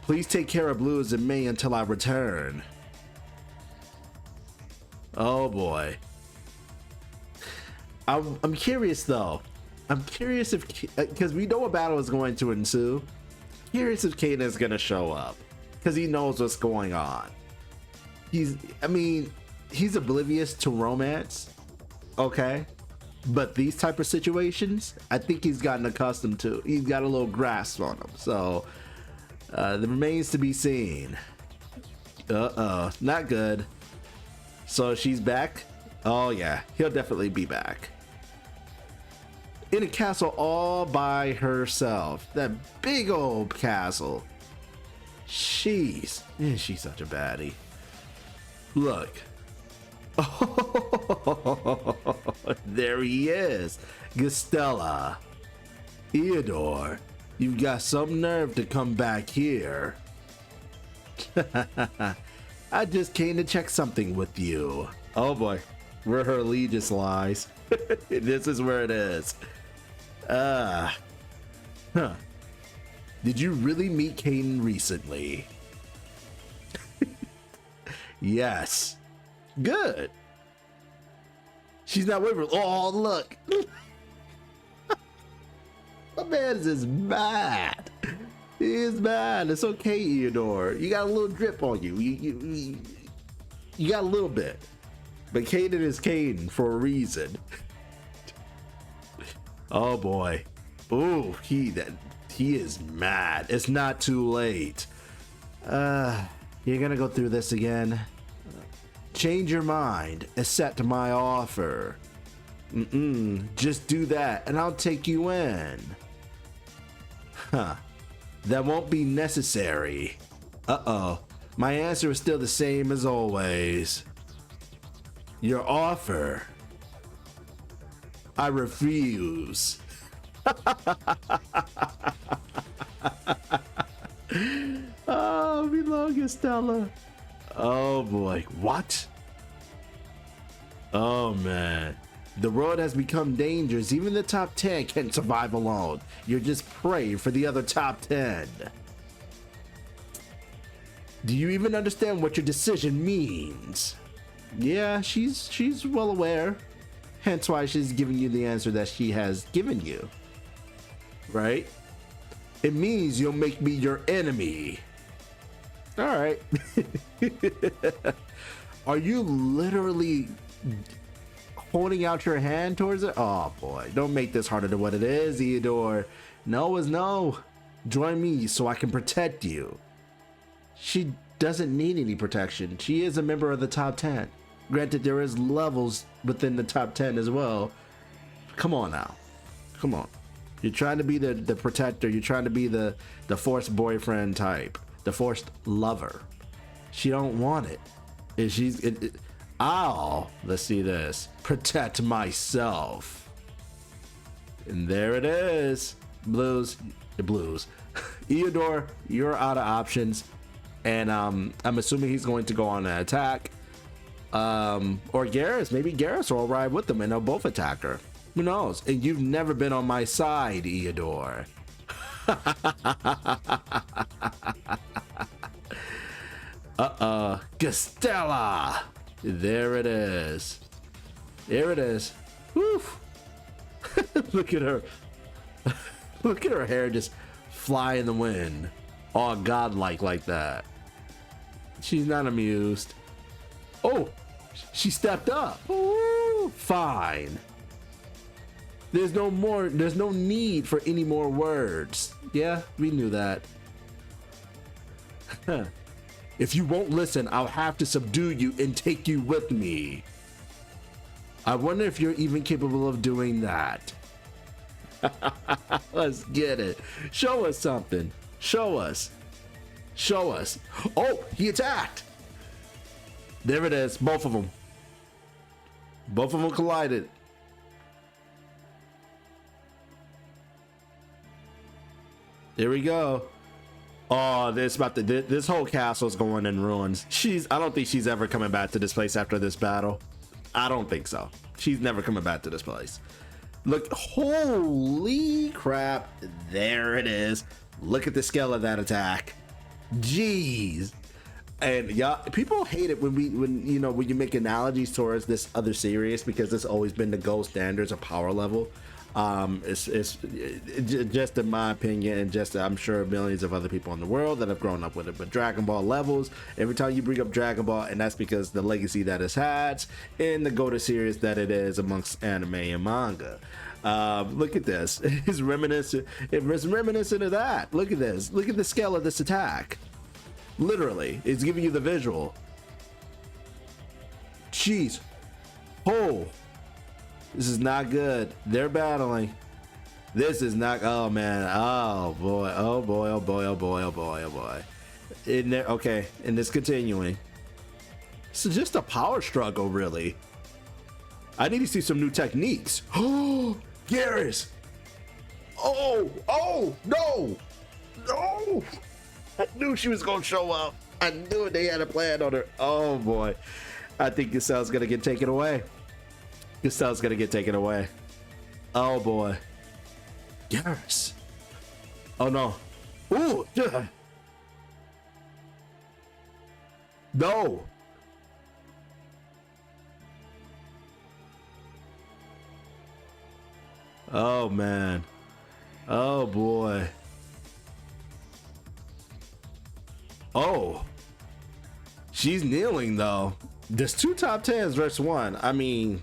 Please take care of Blues and May until I return. Oh boy. I'm curious though. I'm curious if, because we know a battle is going to ensue. Curious if Kayden is gonna show up, because he knows what's going on. I mean, he's oblivious to romance, okay, but these type of situations, I think he's gotten accustomed to. He's got a little grasp on them, so that remains to be seen. Not good. So she's back. Oh yeah, he'll definitely be back. In a castle all by herself. That big old castle. She's such a baddie. Look. Oh, there he is. Gastella. Eodor, you've got some nerve to come back here. I just came to check something with you. Oh boy, where her allegiance lies. This is where it is. Did you really meet Kayden recently? Yes. Good. She's not wavering. Oh, look. My man is just mad. He is mad. It's okay, Eodor. You got a little drip on you. You got a little bit. But Kayden is Kayden for a reason. Oh boy. Ooh, he is mad. It's not too late. You're gonna go through this again. Change your mind. Accept my offer. Just do that and I'll take you in. Huh. That won't be necessary. Uh-oh. My answer is still the same as always. Your offer. I refuse. Oh, we love Gastella. Oh boy, what? Oh man. The road has become dangerous. Even the top 10 can't survive alone. You're just prey for the other top 10. Do you even understand what your decision means? Yeah, she's well aware. Hence why she's giving you the answer that she has given you. Right? It means you'll make me your enemy. All right. Are you literally holding out your hand towards it? Oh boy, don't make this harder than what it is, Eodor. No is no. Join me so I can protect you. She doesn't need any protection. She is a member of the top 10. Granted, there is levels within the top 10 as well. Come on now. Come on. You're trying to be the protector. You're trying to be the forced boyfriend type. The forced lover. She don't want it. And I'll, let's see this, protect myself. And there it is. Blues. Eodor, you're out of options. And I'm assuming he's going to go on an attack. Or Garrus, maybe Garrus will ride with them and they'll both attack her. Who knows? And you've never been on my side, Eodor. Gastella. There it is. There it is. Woo. Look at her. Look at her hair just fly in the wind. All godlike like that. She's not amused. Oh, she stepped up. Ooh, fine. There's no need for any more words. Yeah, we knew that. If you won't listen, I'll have to subdue you and take you with me. I wonder if you're even capable of doing that. Let's get it. Show us something. Show us. Show us. Oh, he attacked. There it is, both of them. Both of them collided. Here we go. Oh, this whole castle's going in ruins. I don't think she's ever coming back to this place after this battle. I don't think so. She's never coming back to this place. Look, holy crap. There it is. Look at the scale of that attack. Jeez. And yeah, people hate it when you make analogies towards this other series, because it's always been the gold standards of power level. It's just in my opinion, and just I'm sure millions of other people in the world that have grown up with it. But Dragon Ball levels, every time you bring up Dragon Ball, and that's because the legacy that it's had in the go-to series that it is amongst anime and manga. Look at this. It's reminiscent of that. Look at this. Look at the scale of this attack. Literally, it's giving you the visual. Jeez. Oh. This is not good. They're battling. This is not. Oh man. Oh boy. Oh boy. Oh boy. Oh boy. Oh boy. Oh boy. Okay. And it's continuing. So just a power struggle, really. I need to see some new techniques. Oh, Garrus. Oh. Oh no. No. I knew she was gonna show up. I knew they had a plan on her. Oh boy. I think Gastella's gonna get taken away. Gastella's gonna get taken away. Oh boy. Garrus. Oh no. Ooh. Yeah. No. Oh man. Oh boy. Oh. She's kneeling though. There's 2 top 10s versus 1. I mean,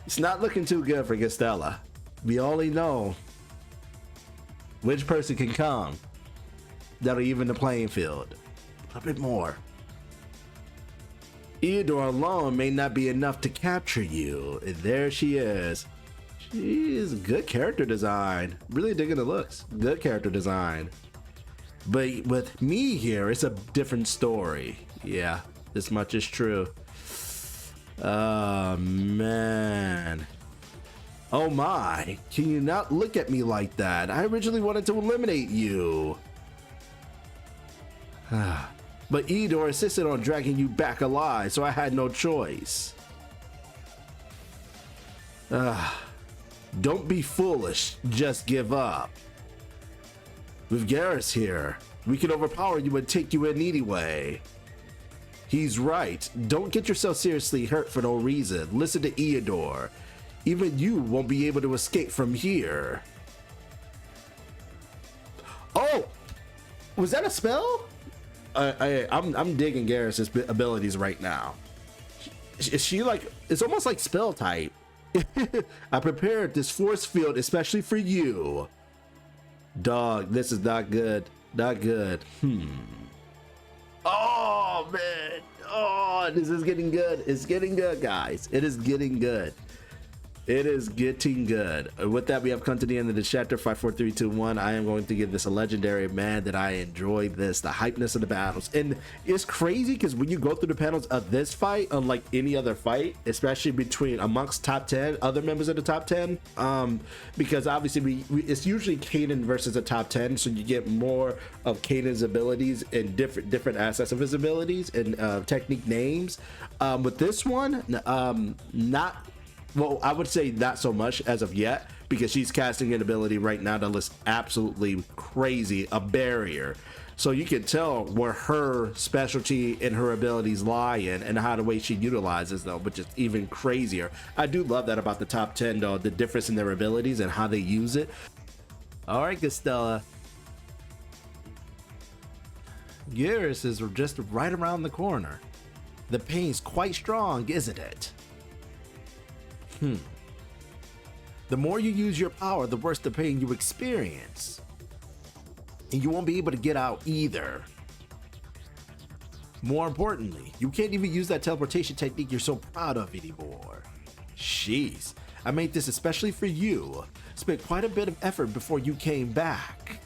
it's not looking too good for Gastella. We only know which person can come that'll even the playing field a bit more. Eudor alone may not be enough to capture you. And there she is. She's good character design. Really digging the looks. Good character design. But with me here, it's a different story. Yeah, this much is true. Oh man. Oh my, can you not look at me like that? I originally wanted to eliminate you. But Eudor insisted on dragging you back alive, so I had no choice. Don't be foolish, just give up. With Garrus here, we can overpower you and take you in anyway. He's right. Don't get yourself seriously hurt for no reason. Listen to Eudor. Even you won't be able to escape from here. Oh! Was that a spell? I'm digging Garrus's abilities right now. Is she like... It's almost like spell type. I prepared this force field especially for you. Dog, this is not good. Not good. Oh man. Oh, this is getting good. It's getting good, guys. It is getting good. It is getting good. With that, we have come to the end of the chapter. 5, 4, 3, 2, 1. I am going to give this a legendary. Man, that I enjoyed this. The hypeness of the battles. And it's crazy because when you go through the panels of this fight, unlike any other fight, especially amongst top 10, other members of the top 10, because obviously it's usually Kayden versus a top 10, so you get more of Kayden's abilities and different aspects of his abilities and technique names. With this one, well, I would say not so much as of yet, because she's casting an ability right now that looks absolutely crazy, a barrier. So you can tell where her specialty and her abilities lie in, and how the way she utilizes them, which is even crazier. I do love that about the top 10 though, the difference in their abilities and how they use it. All right, Gastella. Garrus is just right around the corner. The pain's quite strong, isn't it? The more you use your power, the worse the pain you experience. And you won't be able to get out either. More importantly, you can't even use that teleportation technique you're so proud of anymore. Jeez, I made this especially for you. Spent quite a bit of effort before you came back.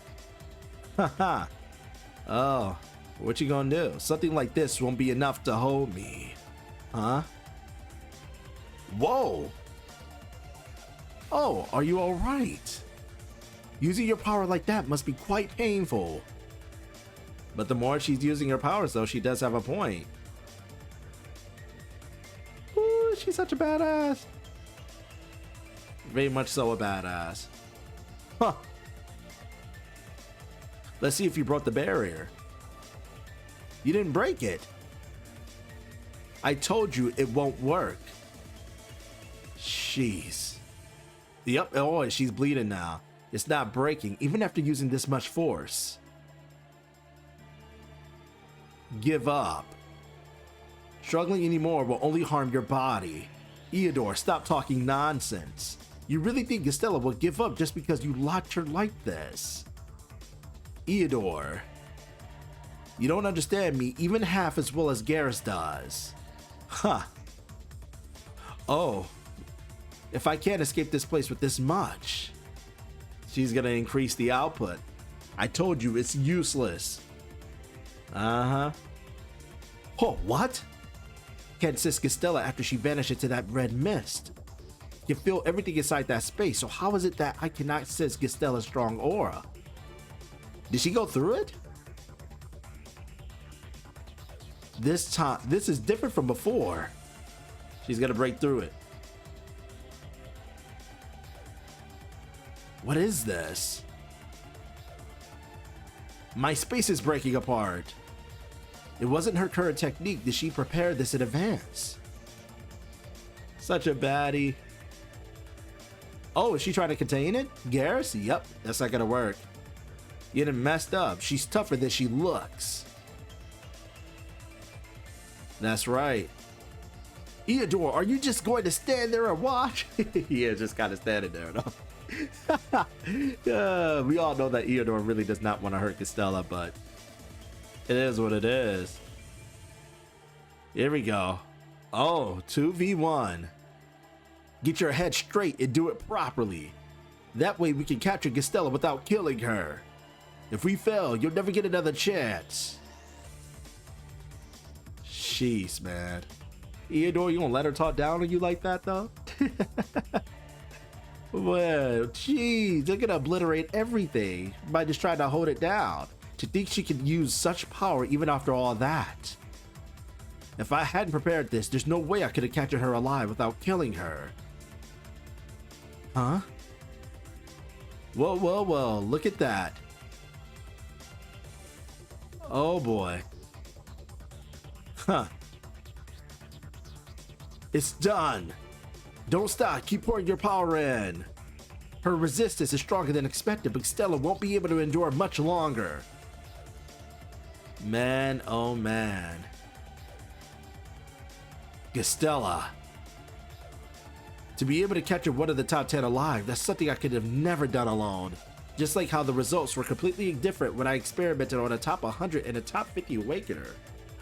Haha. Oh, what you gonna do? Something like this won't be enough to hold me. Huh? Whoa. Oh, are you all right? Using your power like that must be quite painful. But the more she's using her powers, though, she does have a point. Ooh, she's such a badass. Very much so a badass. Huh. Let's see if you broke the barrier. You didn't break it. I told you it won't work. Jeez. Yep, oh, she's bleeding now. It's not breaking, even after using this much force. Give up. Struggling anymore will only harm your body. Eodor, stop talking nonsense. You really think Gastella will give up just because you locked her like this? Eodor, you don't understand me even half as well as GHARATH does. Huh. Oh, if I can't escape this place with this much, she's gonna increase the output. I told you it's useless. Uh-huh. Oh, what? Can't assist Gastella after she vanished into that red mist. You feel everything inside that space, so how is it that I cannot sense Gastella's strong aura? Did she go through it? This time, this is different from before. She's gonna break through it. What is this? My space is breaking apart. It wasn't her current technique. Did she prepare this in advance? Such a baddie. Oh, is she trying to contain it? GHARATH? Yep, that's not gonna work. You done messed up. She's tougher than she looks. That's right. Eodor, are you just going to stand there and watch? Yeah, just kind of standing there, no? We all know that Eodor really does not want to hurt Gastella, but it is what it is. Here we go. Oh, 2v1. Get your head straight and do it properly. That way we can capture Gastella without killing her. If we fail, you'll never get another chance. Jeez, man. Eodor, you gonna let her talk down on you like that, though? Well, jeez, they're gonna obliterate everything by just trying to hold it down. To think she could use such power even after all that. If I hadn't prepared this, there's no way I could have captured her alive without killing her. Huh? Whoa, whoa, whoa, look at that. Oh boy. Huh. It's done. Don't stop, keep pouring your power in. Her resistance is stronger than expected, but Gastella won't be able to endure much longer. Man, oh man. Gastella. To be able to capture one of the top 10 alive, that's something I could have never done alone. Just like how the results were completely different when I experimented on a top 100 and a top 50 awakener.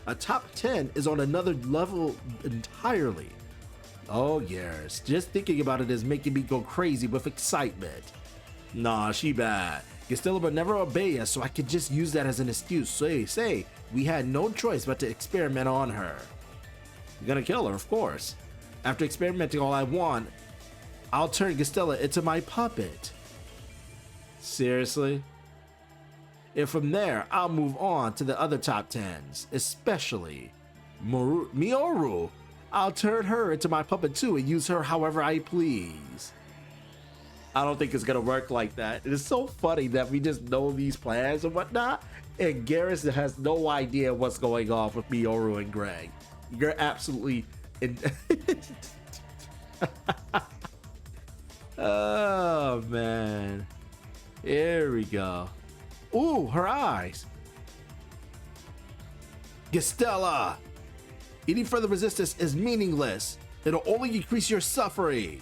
A top 10 is on another level entirely. Oh yes, just thinking about it is making me go crazy with excitement. Nah, she bad. Gastella would never obey us, so I could just use that as an excuse. Say, we had no choice but to experiment on her. You're gonna kill her, of course. After experimenting all I want, I'll turn Gastella into my puppet. Seriously? And from there, I'll move on to the other top 10s, especially Mioru. I'll turn her into my puppet too and use her however I please. I don't think it's gonna work like that. It is so funny that we just know these plans and whatnot, and GHARATH has no idea what's going on with Mioru and Greg. You're absolutely oh man. Here we go. Ooh, her eyes. Gastella! Any further resistance is meaningless. It'll only increase your suffering.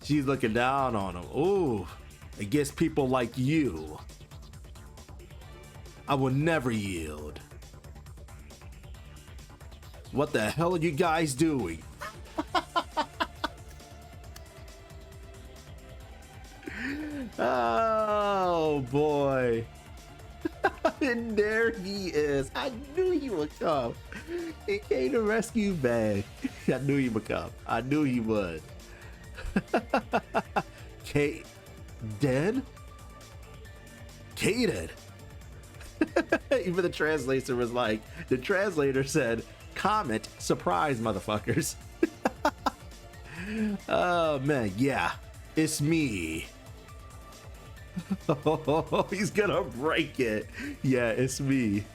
She's looking down on him. Ooh, against people like you, I will never yield. What the hell are you guys doing? Oh boy. And there he is. I knew he would come. He came to rescue Meg. I knew he would come. I knew he would. Kayden? Kayden. Even the translator was like, the translator said, comment, surprise, motherfuckers. Oh man, yeah, it's me. Oh, he's gonna break it. Yeah, it's me.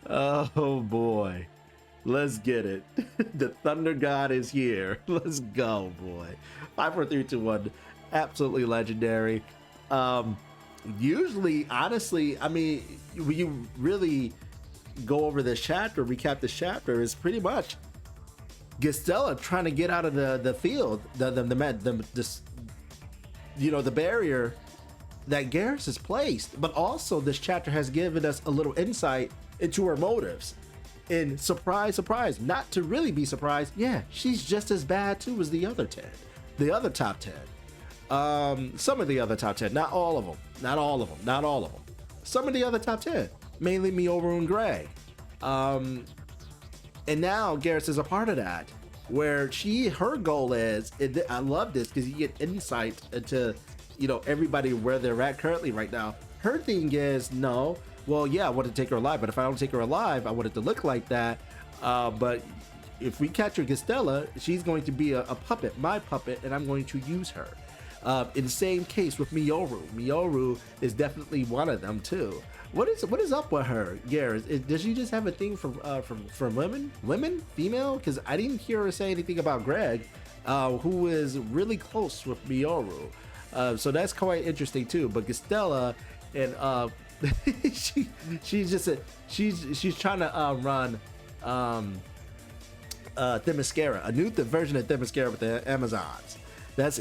Oh boy, let's get it. The Thunder God is here. Let's go, boy. 5 4 3 2 1, absolutely legendary. Usually, honestly, I mean, when you really go over this chapter, recap this chapter, is pretty much Gastella trying to get out of the field, this, you know, the barrier that GHARATH has placed. But also, this chapter has given us a little insight into her motives. And surprise, surprise, not to really be surprised, yeah, she's just as bad too as the other 10, the other top 10. Some of the other top 10, not all of them, not all of them, not all of them. Some of the other top 10, mainly Miyoru and Greg. And now GHARATH is a part of that, where her goal is, I love this because you get insight into, you know, everybody where they're at currently right now. Her thing is, no, well, yeah, I want to take her alive, but if I don't take her alive, I want it to look like that. But if we catch her Gastella, she's going to be a puppet, my puppet, and I'm going to use her. In the same case with Miyoru. Miyoru is definitely one of them too. What is up with her, GHARATH? Does she just have a thing for women, female? Because I didn't hear her say anything about Greg, who is really close with Miyoru. So that's quite interesting too. But Gastella and she's trying to run Themyscira, a new version of Themyscira with the Amazons.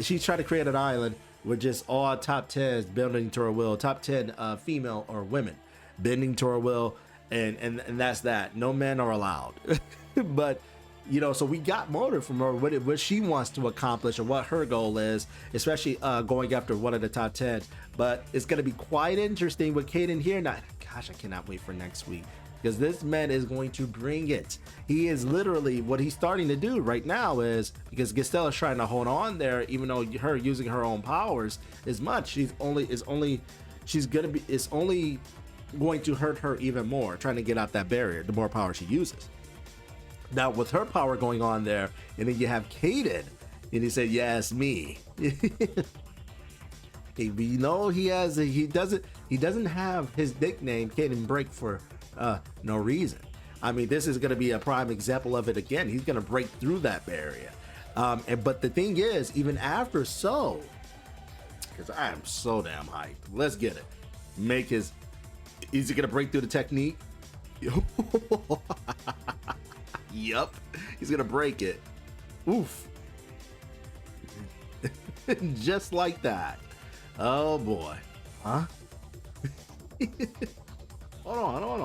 She's trying to create an island with just all top 10s bending to her will, top 10 female or women bending to her will, and that's that. No men are allowed. But you know, so we got motive from her, what she wants to accomplish or what her goal is, especially going after one of the top 10. But it's going to be quite interesting with Kayden here. Now, gosh, I cannot wait for next week, because this man is going to bring it. He is literally, what he's starting to do right now is, because Gastella's trying to hold on there, even though her using her own powers as much, it's only going to hurt her even more, trying to get out that barrier, the more power she uses. Now with her power going on there, and then you have Kayden, and he said, yeah, it's me. You know, he doesn't have his nickname Kayden Break for no reason. I mean, this is going to be a prime example of it again. He's going to break through that barrier. But the thing is, even after so, because I am so damn hyped. Let's get it. Is he going to break through the technique? Yup. He's going to break it. Oof. Just like that. Oh boy. Huh? Hold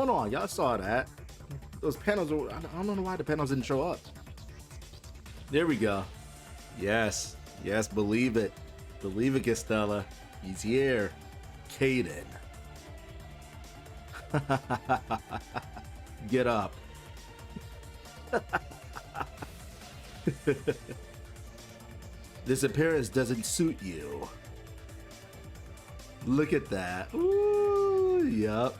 on, y'all saw that. Those panels were, I don't know why the panels didn't show up. There we go. Yes, believe it. Believe it, Gastella. He's here. Kayden. Get up. This appearance doesn't suit you. Look at that. Ooh, yup.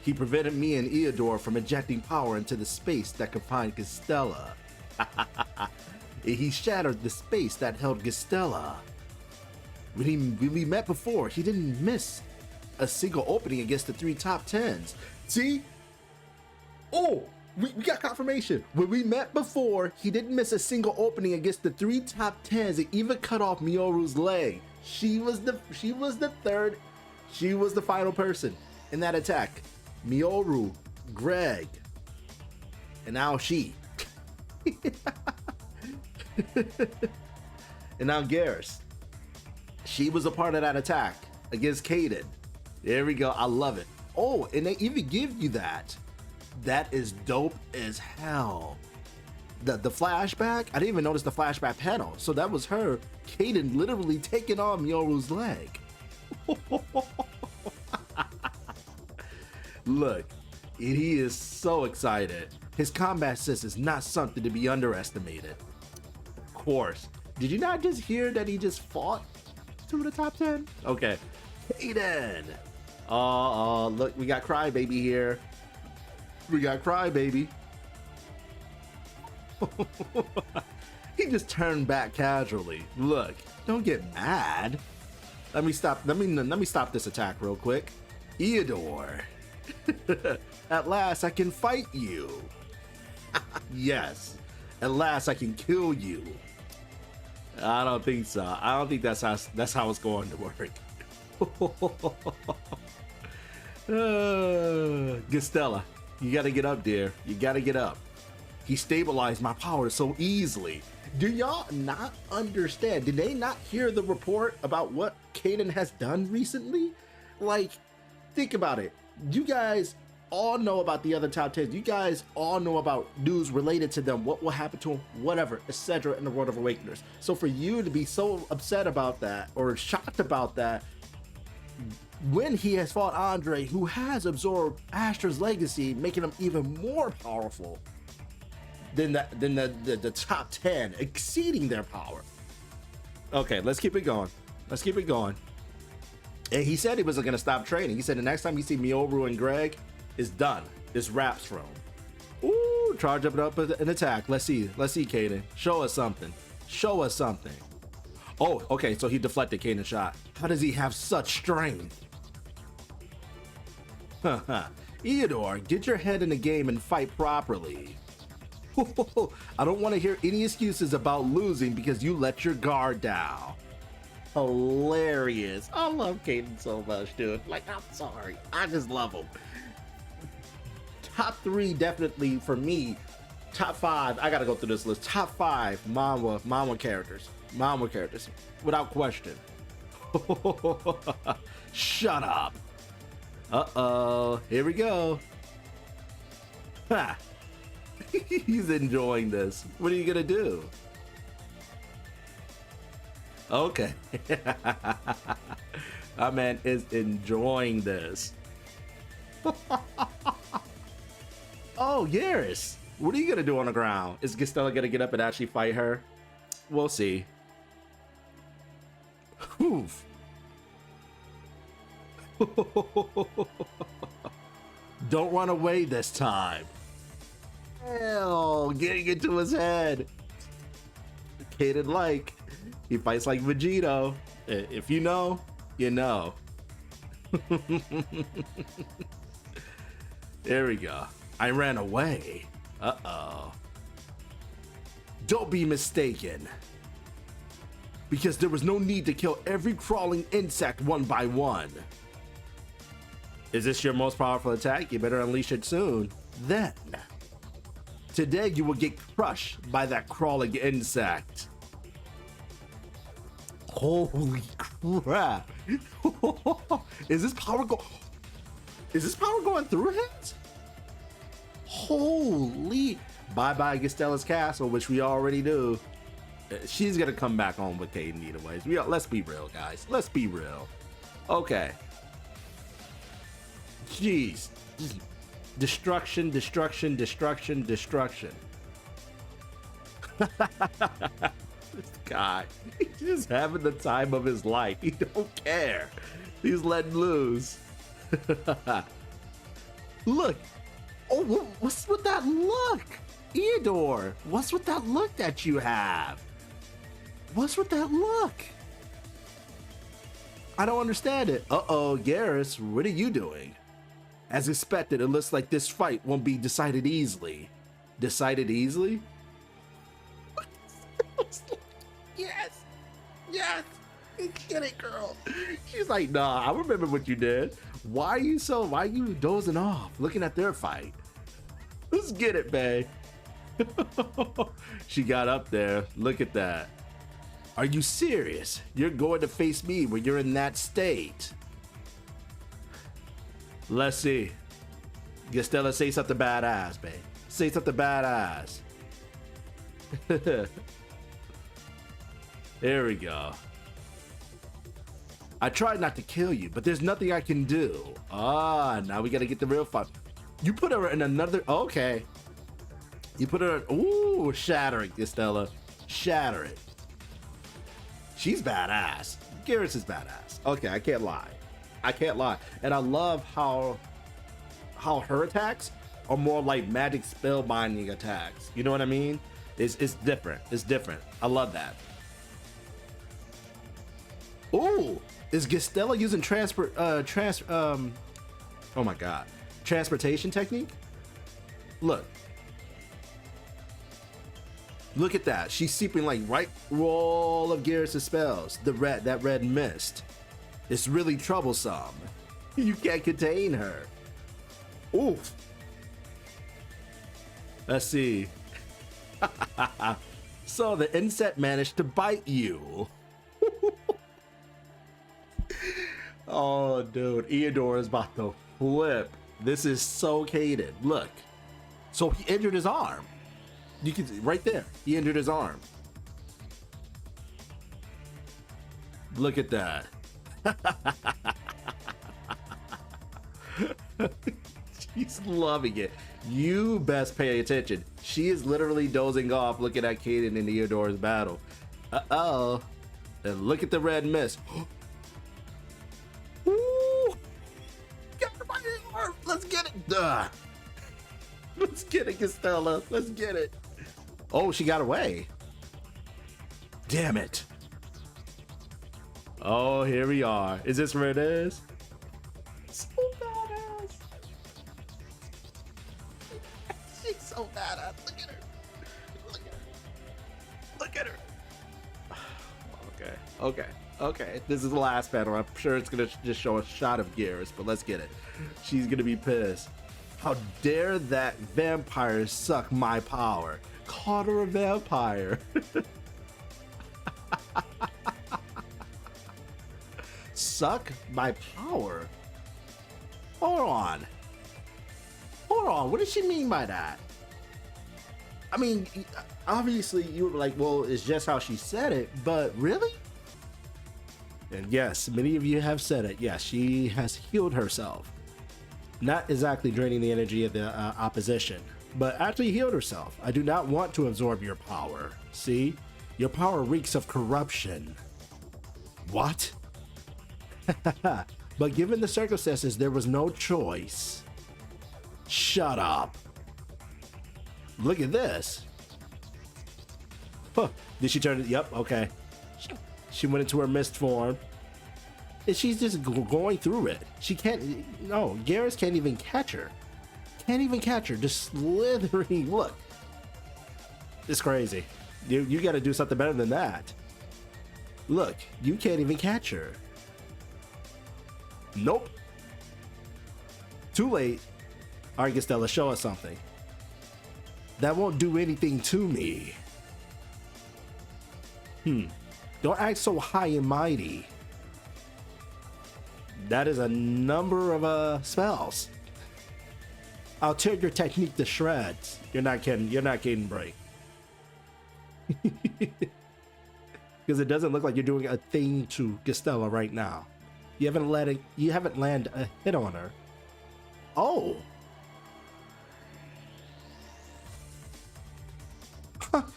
He prevented me and Eodor from injecting power into the space that confined Gastella. He shattered the space that held Gastella. When we met before, he didn't miss a single opening against the 3 top 10s. See? Oh, we got confirmation. When we met before, he didn't miss a single opening against the 3 top 10s. It even cut off Miyoru's leg. She was the third. She was the final person in that attack. Miyoru, Greg, and now she. And now GHARATH. She was a part of that attack against Kayden. There we go. I love it. Oh, and they even give you that. That is dope as hell. the flashback, I didn't even notice the flashback panel. So that was her, Kayden, literally taking on Miyuru's leg. Look, he is so excited. His combat sense is not something to be underestimated. Of course. Did you not just hear that he just fought 2 of the top 10? Okay. Kayden. Look, we got Crybaby here. We got Crybaby. He just turned back casually. Look, don't get mad. Let me stop this attack real quick. Eudor. At last I can fight you. Yes. At last I can kill you. I don't think so. I don't think that's how it's going to work. Gastella, you gotta get up, dear. You gotta get up. He stabilized my power so easily. Do y'all not understand? Did they not hear the report about what Kayden has done recently? Like, think about it. You guys all know about the other top 10s. You guys all know about news related to them, what will happen to them, whatever, etc. in the world of Awakeners. So for you to be so upset about that or shocked about that, when he has fought Andre, who has absorbed Astra's legacy, making him even more powerful than the top 10, exceeding their power. Okay, let's keep it going. Let's keep it going. And he said he wasn't going to stop training. He said the next time you see Miyuru and Greg, it's done. It's wraps for him. Ooh, charge up an attack. Let's see, Kayden. Show us something. Show us something. Oh, okay, so he deflected Kayden's shot. How does he have such strength? Eudor, get your head in the game and fight properly. I don't want to hear any excuses about losing because you let your guard down. Hilarious. I love Kayden so much, dude. Like, I'm sorry. I just love him. Top 3 definitely for me. Top 5, I gotta go through this list. Top 5 manga characters. Manga characters. Without question. Shut up. Uh-oh. Here we go. Ha. He's enjoying this. What are you gonna do? Okay. My man is enjoying this. Oh, Yaris. What are you gonna do on the ground? Is Gastella gonna get up and actually fight her? We'll see. Oof. Don't run away this time. Hell, getting into his head. Kayden like. He fights like Vegito. If you know, you know. There we go. I ran away. Uh-oh. Don't be mistaken. Because there was no need to kill every crawling insect one by one. Is this your most powerful attack? You better unleash it soon. Then, today you will get crushed by that crawling insect. Holy crap. Is this power going through his? Holy. Bye-bye Gastella's castle, which we already do. She's gonna come back home with Kayden either ways. Let's be real, guys. Let's be real. Okay. Jeez. Destruction, destruction, destruction, destruction. This guy, he's just having the time of his life. He don't care. He's letting loose. Look. Oh, what's with that look? Eudor, what's with that look that you have? What's with that look? I don't understand it. Uh-oh, Garrus, what are you doing? As expected, it looks like this fight won't be decided easily. Decided easily? Yes! Yes! Get it, girl. She's like, nah, I remember what you did. Why are you dozing off, looking at their fight? Let's get it, babe. She got up there. Look at that. Are you serious? You're going to face me when you're in that state. Let's see. Gastella, say something badass, babe. Say something badass. There we go. I tried not to kill you, but there's nothing I can do. Ah, now we gotta get the real fun. You put her in another, okay. You put her, ooh, shatter it, Gastella. Shatter it. She's badass. Garrus is badass. Okay, I can't lie. I can't lie. And I love how her attacks are more like magic spell binding attacks. You know what I mean? It's different. It's different. I love that. Ooh, is Gastella using oh my god, transportation technique? Look at that. She's seeping like right through all of Garrus' spells. That red mist. It's really troublesome. You can't contain her. Oof. Let's see. So the insect managed to bite you. Oh, dude, Eodor is about to flip. This is so Kayden. Look. So he injured his arm. You can see right there. He injured his arm. Look at that. She's loving it. You best pay attention. She is literally dozing off looking at Kayden and Eodor's battle. Uh-oh. And look at the red mist. Ooh. Get her by the arm. Let's get it. Duh. Let's get it, Gastella. Let's get it. Oh, she got away. Damn it. Oh, here we are. Is this where it is? So badass. She's so badass. Look at her. Look at her. Look at her. Okay. This is the last panel. I'm sure it's gonna just show a shot of Garrus, but let's get it. She's gonna be pissed. How dare that vampire suck my power? Called her a vampire. Suck my power? Hold on. What does she mean by that? I mean, obviously you were like, well, it's just how she said it, but really? And yes, many of you have said it. Yes, she has healed herself. Not exactly draining the energy of the opposition, but actually healed herself. I do not want to absorb your power. See? Your power reeks of corruption. What? But given the circumstances, there was no choice. Shut up. Look at this. Huh. Did she turn it? Yep, okay. She went into her mist form. And she's just going through it. She can't, no, Garrus can't even catch her. Can't even catch her, just slithering. Look. It's crazy. You gotta do something better than that. Look, you can't even catch her. Nope. Too late. All right, Gastella, show us something. That won't do anything to me. Don't act so high and mighty. That is a number of spells. I'll tear your technique to shreds. You're not kidding. You're not kidding, break. Because it doesn't look like you're doing a thing to Gastella right now. You haven't landed a hit on her. Oh.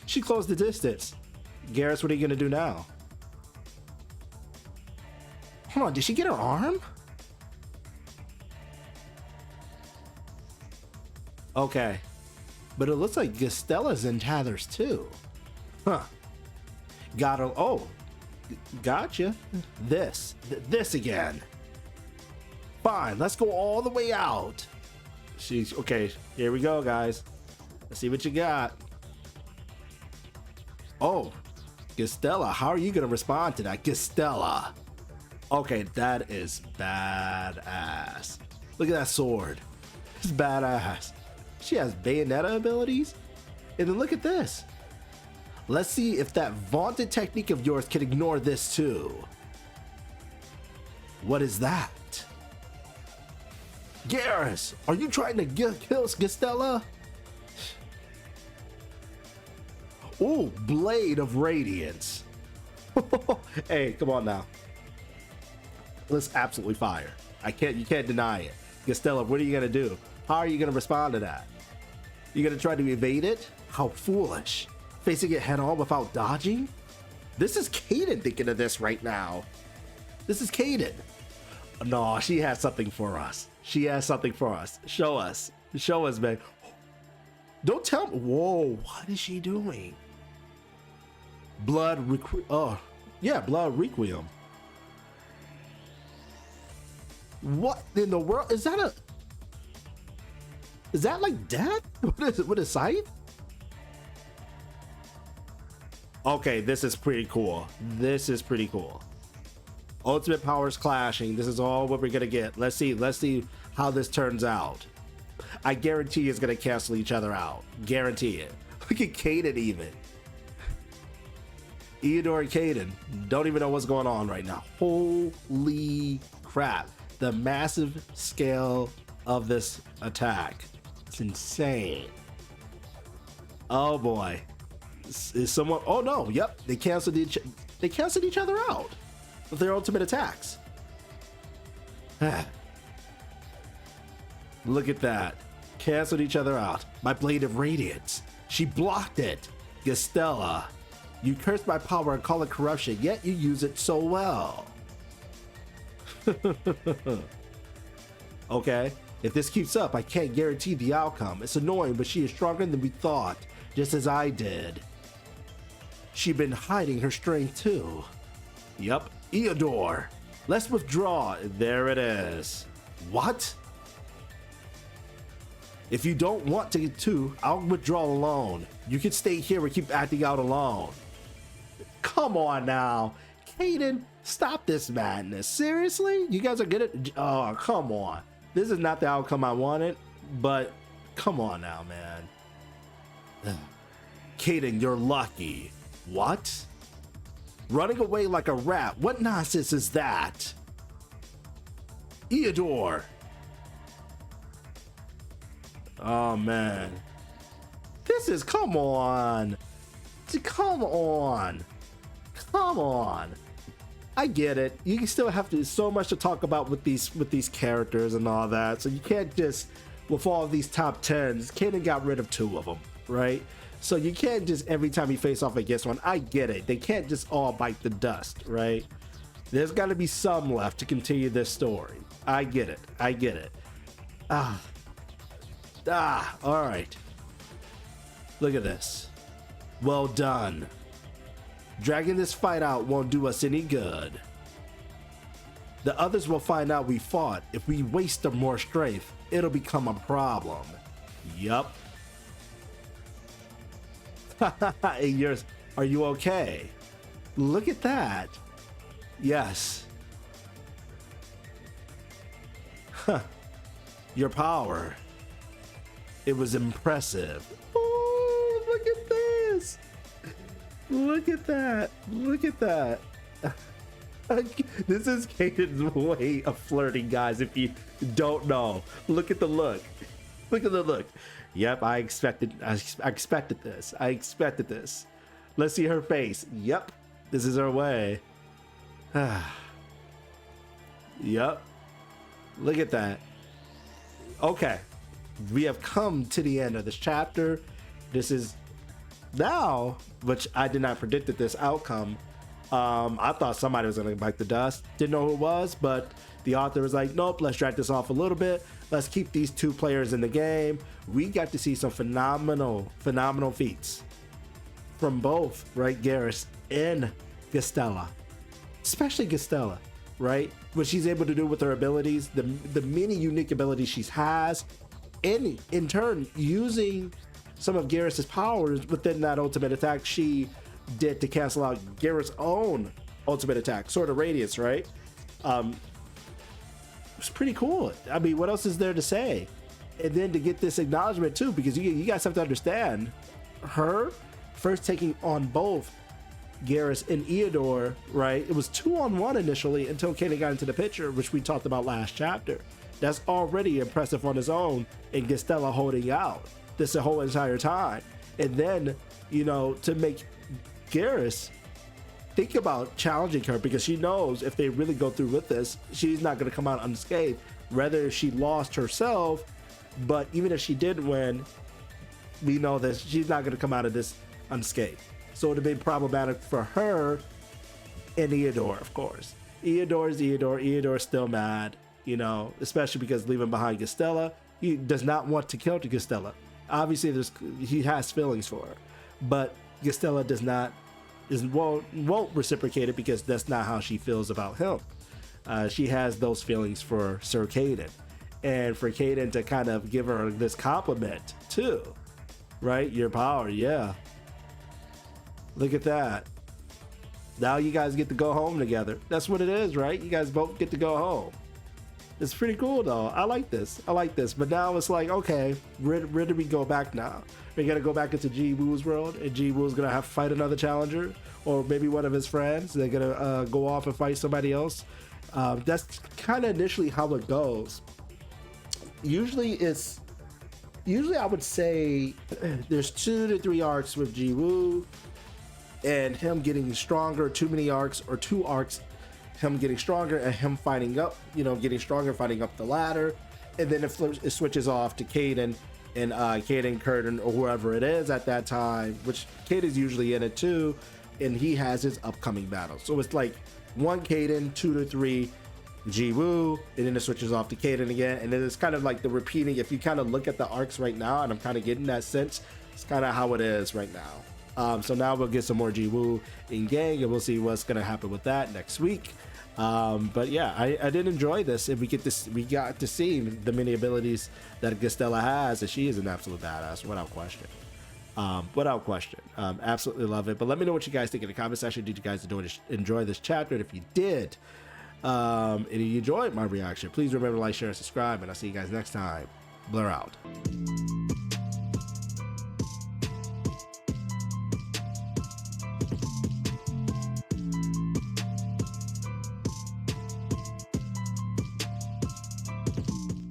She closed the distance. Garrus, what are you gonna do now? Hold on, did she get her arm? Okay. But it looks like Gastella's in tatters too. Huh. Got her. Oh. Gotcha. This again. Fine, let's go all the way out. She's okay. Here we go, guys. Let's see what you got. Oh, Gastella, how are you gonna respond to that? Gastella. Okay, that is badass. Look at that sword. It's badass. She has bayonetta abilities. And then look at this. Let's see if that vaunted technique of yours can ignore this too. What is that? Garrus, are you trying to kill Gastella? Ooh, Blade of Radiance. Hey, come on now. Let's absolutely fire. You can't deny it. Gastella, what are you gonna do? How are you gonna respond to that? You gonna try to evade it? How foolish. Facing it head on without dodging? This is Kayden thinking of this right now. This is Kayden. No, she has something for us. She has something for us. Show us. Show us, man. Don't tell me. Whoa, what is she doing? Blood Requiem. What in the world? Is that like death? What is it? What is Scythe? Okay, this is pretty cool. This is pretty cool. Ultimate powers clashing. This is all what we're gonna get. Let's see how this turns out. I guarantee it's gonna cancel each other out. Guarantee it. Look at Kayden even. Eudor and Kayden don't even know what's going on right now. Holy crap. The massive scale of this attack. It's insane. Oh boy. Is someone, oh no, yep, they canceled each other out with their ultimate attacks. Look at that. Canceled each other out. My Blade of Radiance. She blocked it. Gastella. You cursed my power and call it corruption, yet you use it so well. Okay, if this keeps up, I can't guarantee the outcome. It's annoying, but she is stronger than we thought, just as I did. She'd been hiding her strength too. Yup, Eudor. Let's withdraw. There it is. What? If you don't want to, I'll withdraw alone. You can stay here and keep acting out alone. Come on now. Kayden, stop this madness. Seriously? You guys are good at... Oh, come on. This is not the outcome I wanted, but come on now, man. Kayden, you're lucky. What? Running away like a rat. What nonsense is that? Eudor. Oh, man. This is... Come on. Come on. Come on. I get it. You can still have so much to talk about with these characters and all that. So you can't just, with all of these top 10s, Kayden got rid of 2 of them, right? So you can't just every time you face off against one. I get it. They can't just all bite the dust, right? There's got to be some left to continue this story. I get it. I get it. All right. Look at this. Well done. Dragging this fight out won't do us any good. The others will find out we fought. If we waste some more strength, it'll become a problem. Yup. Hey, are you okay? Look at that. Yes. Huh. Your power. It was impressive. Oh, look at this. Look at that. Look at that. This is Kayden's way of flirting, guys, if you don't know. Look at the look. Look at the look. Yep, I expected this. I expected this. Let's see her face. Yep, this is her way. Yep. Look at that. Okay. We have come to the end of this chapter. This is now, which I did not predict at this outcome. I thought somebody was going to bite the dust. Didn't know who it was, but the author was like, nope, let's drag this off a little bit. Let's keep these 2 players in the game. We got to see some phenomenal feats from both, right, Garrus and Gastella. Especially Gastella, right? What she's able to do with her abilities, the many unique abilities she has, and in turn, using some of Garrus's powers within that ultimate attack she did to cancel out Garrus' own ultimate attack, Sword of Radiance, right? It's pretty cool. I mean, what else is there to say? And then to get this acknowledgement too, because you guys have to understand, her first taking on both Garrus and Eudor, right? It was 2-on-1 initially until Kayden got into the picture, which we talked about last chapter. That's already impressive on its own, and Gastella holding out this whole entire time. And then, you know, to make Garrus think about challenging her, because she knows if they really go through with this, she's not going to come out unscathed. Whether she lost herself, but even if she did win, we know that she's not going to come out of this unscathed. So it would have been problematic for her and Eodor, of course. Eodor's Eodor. Eodor's still mad, you know, especially because leaving behind Gastella, he does not want to kill Gastella. Obviously, he has feelings for her, but Gastella won't reciprocate it, because that's not how she feels about him. She has those feelings for Sir Kayden, and for Kayden to kind of give her this compliment too, right? Your power, yeah. Look at that. Now you guys get to go home together. That's what it is, right? You guys both get to go home. It's pretty cool though. I like this. But now it's like, okay, where do we go back now? We gotta go back into Jiwoo's world, and Jiwoo's gonna have to fight another challenger, or maybe one of his friends. They're gonna go off and fight somebody else. That's kind of initially how it goes. Usually I would say there's 2 to 3 arcs with Jiwoo and him getting stronger, too many arcs, or 2 arcs, him getting stronger and him fighting up, you know, getting stronger, fighting up the ladder. And then it switches off to Kayden and Kayden, Kayden, or whoever it is at that time, which Kayden's usually in it too, and he has his upcoming battle. So it's like 1 Kayden, 2 to 3 Jiwoo, and then it switches off to Kayden again, and then it's kind of like the repeating. If you kind of look at the arcs right now, and I'm kind of getting that sense, it's kind of how it is right now. So now we'll get some more Jiwoo in gang, and we'll see what's going to happen with that next week. But yeah, I did enjoy this, and we got to see the many abilities that Gastella has, and she is an absolute badass without question. Absolutely love it. But let me know what you guys think in the comment section. Did you guys enjoy this chapter? And if you did, and you enjoyed my reaction, please remember to like, share, and subscribe, and I'll see you guys next time. Blur out.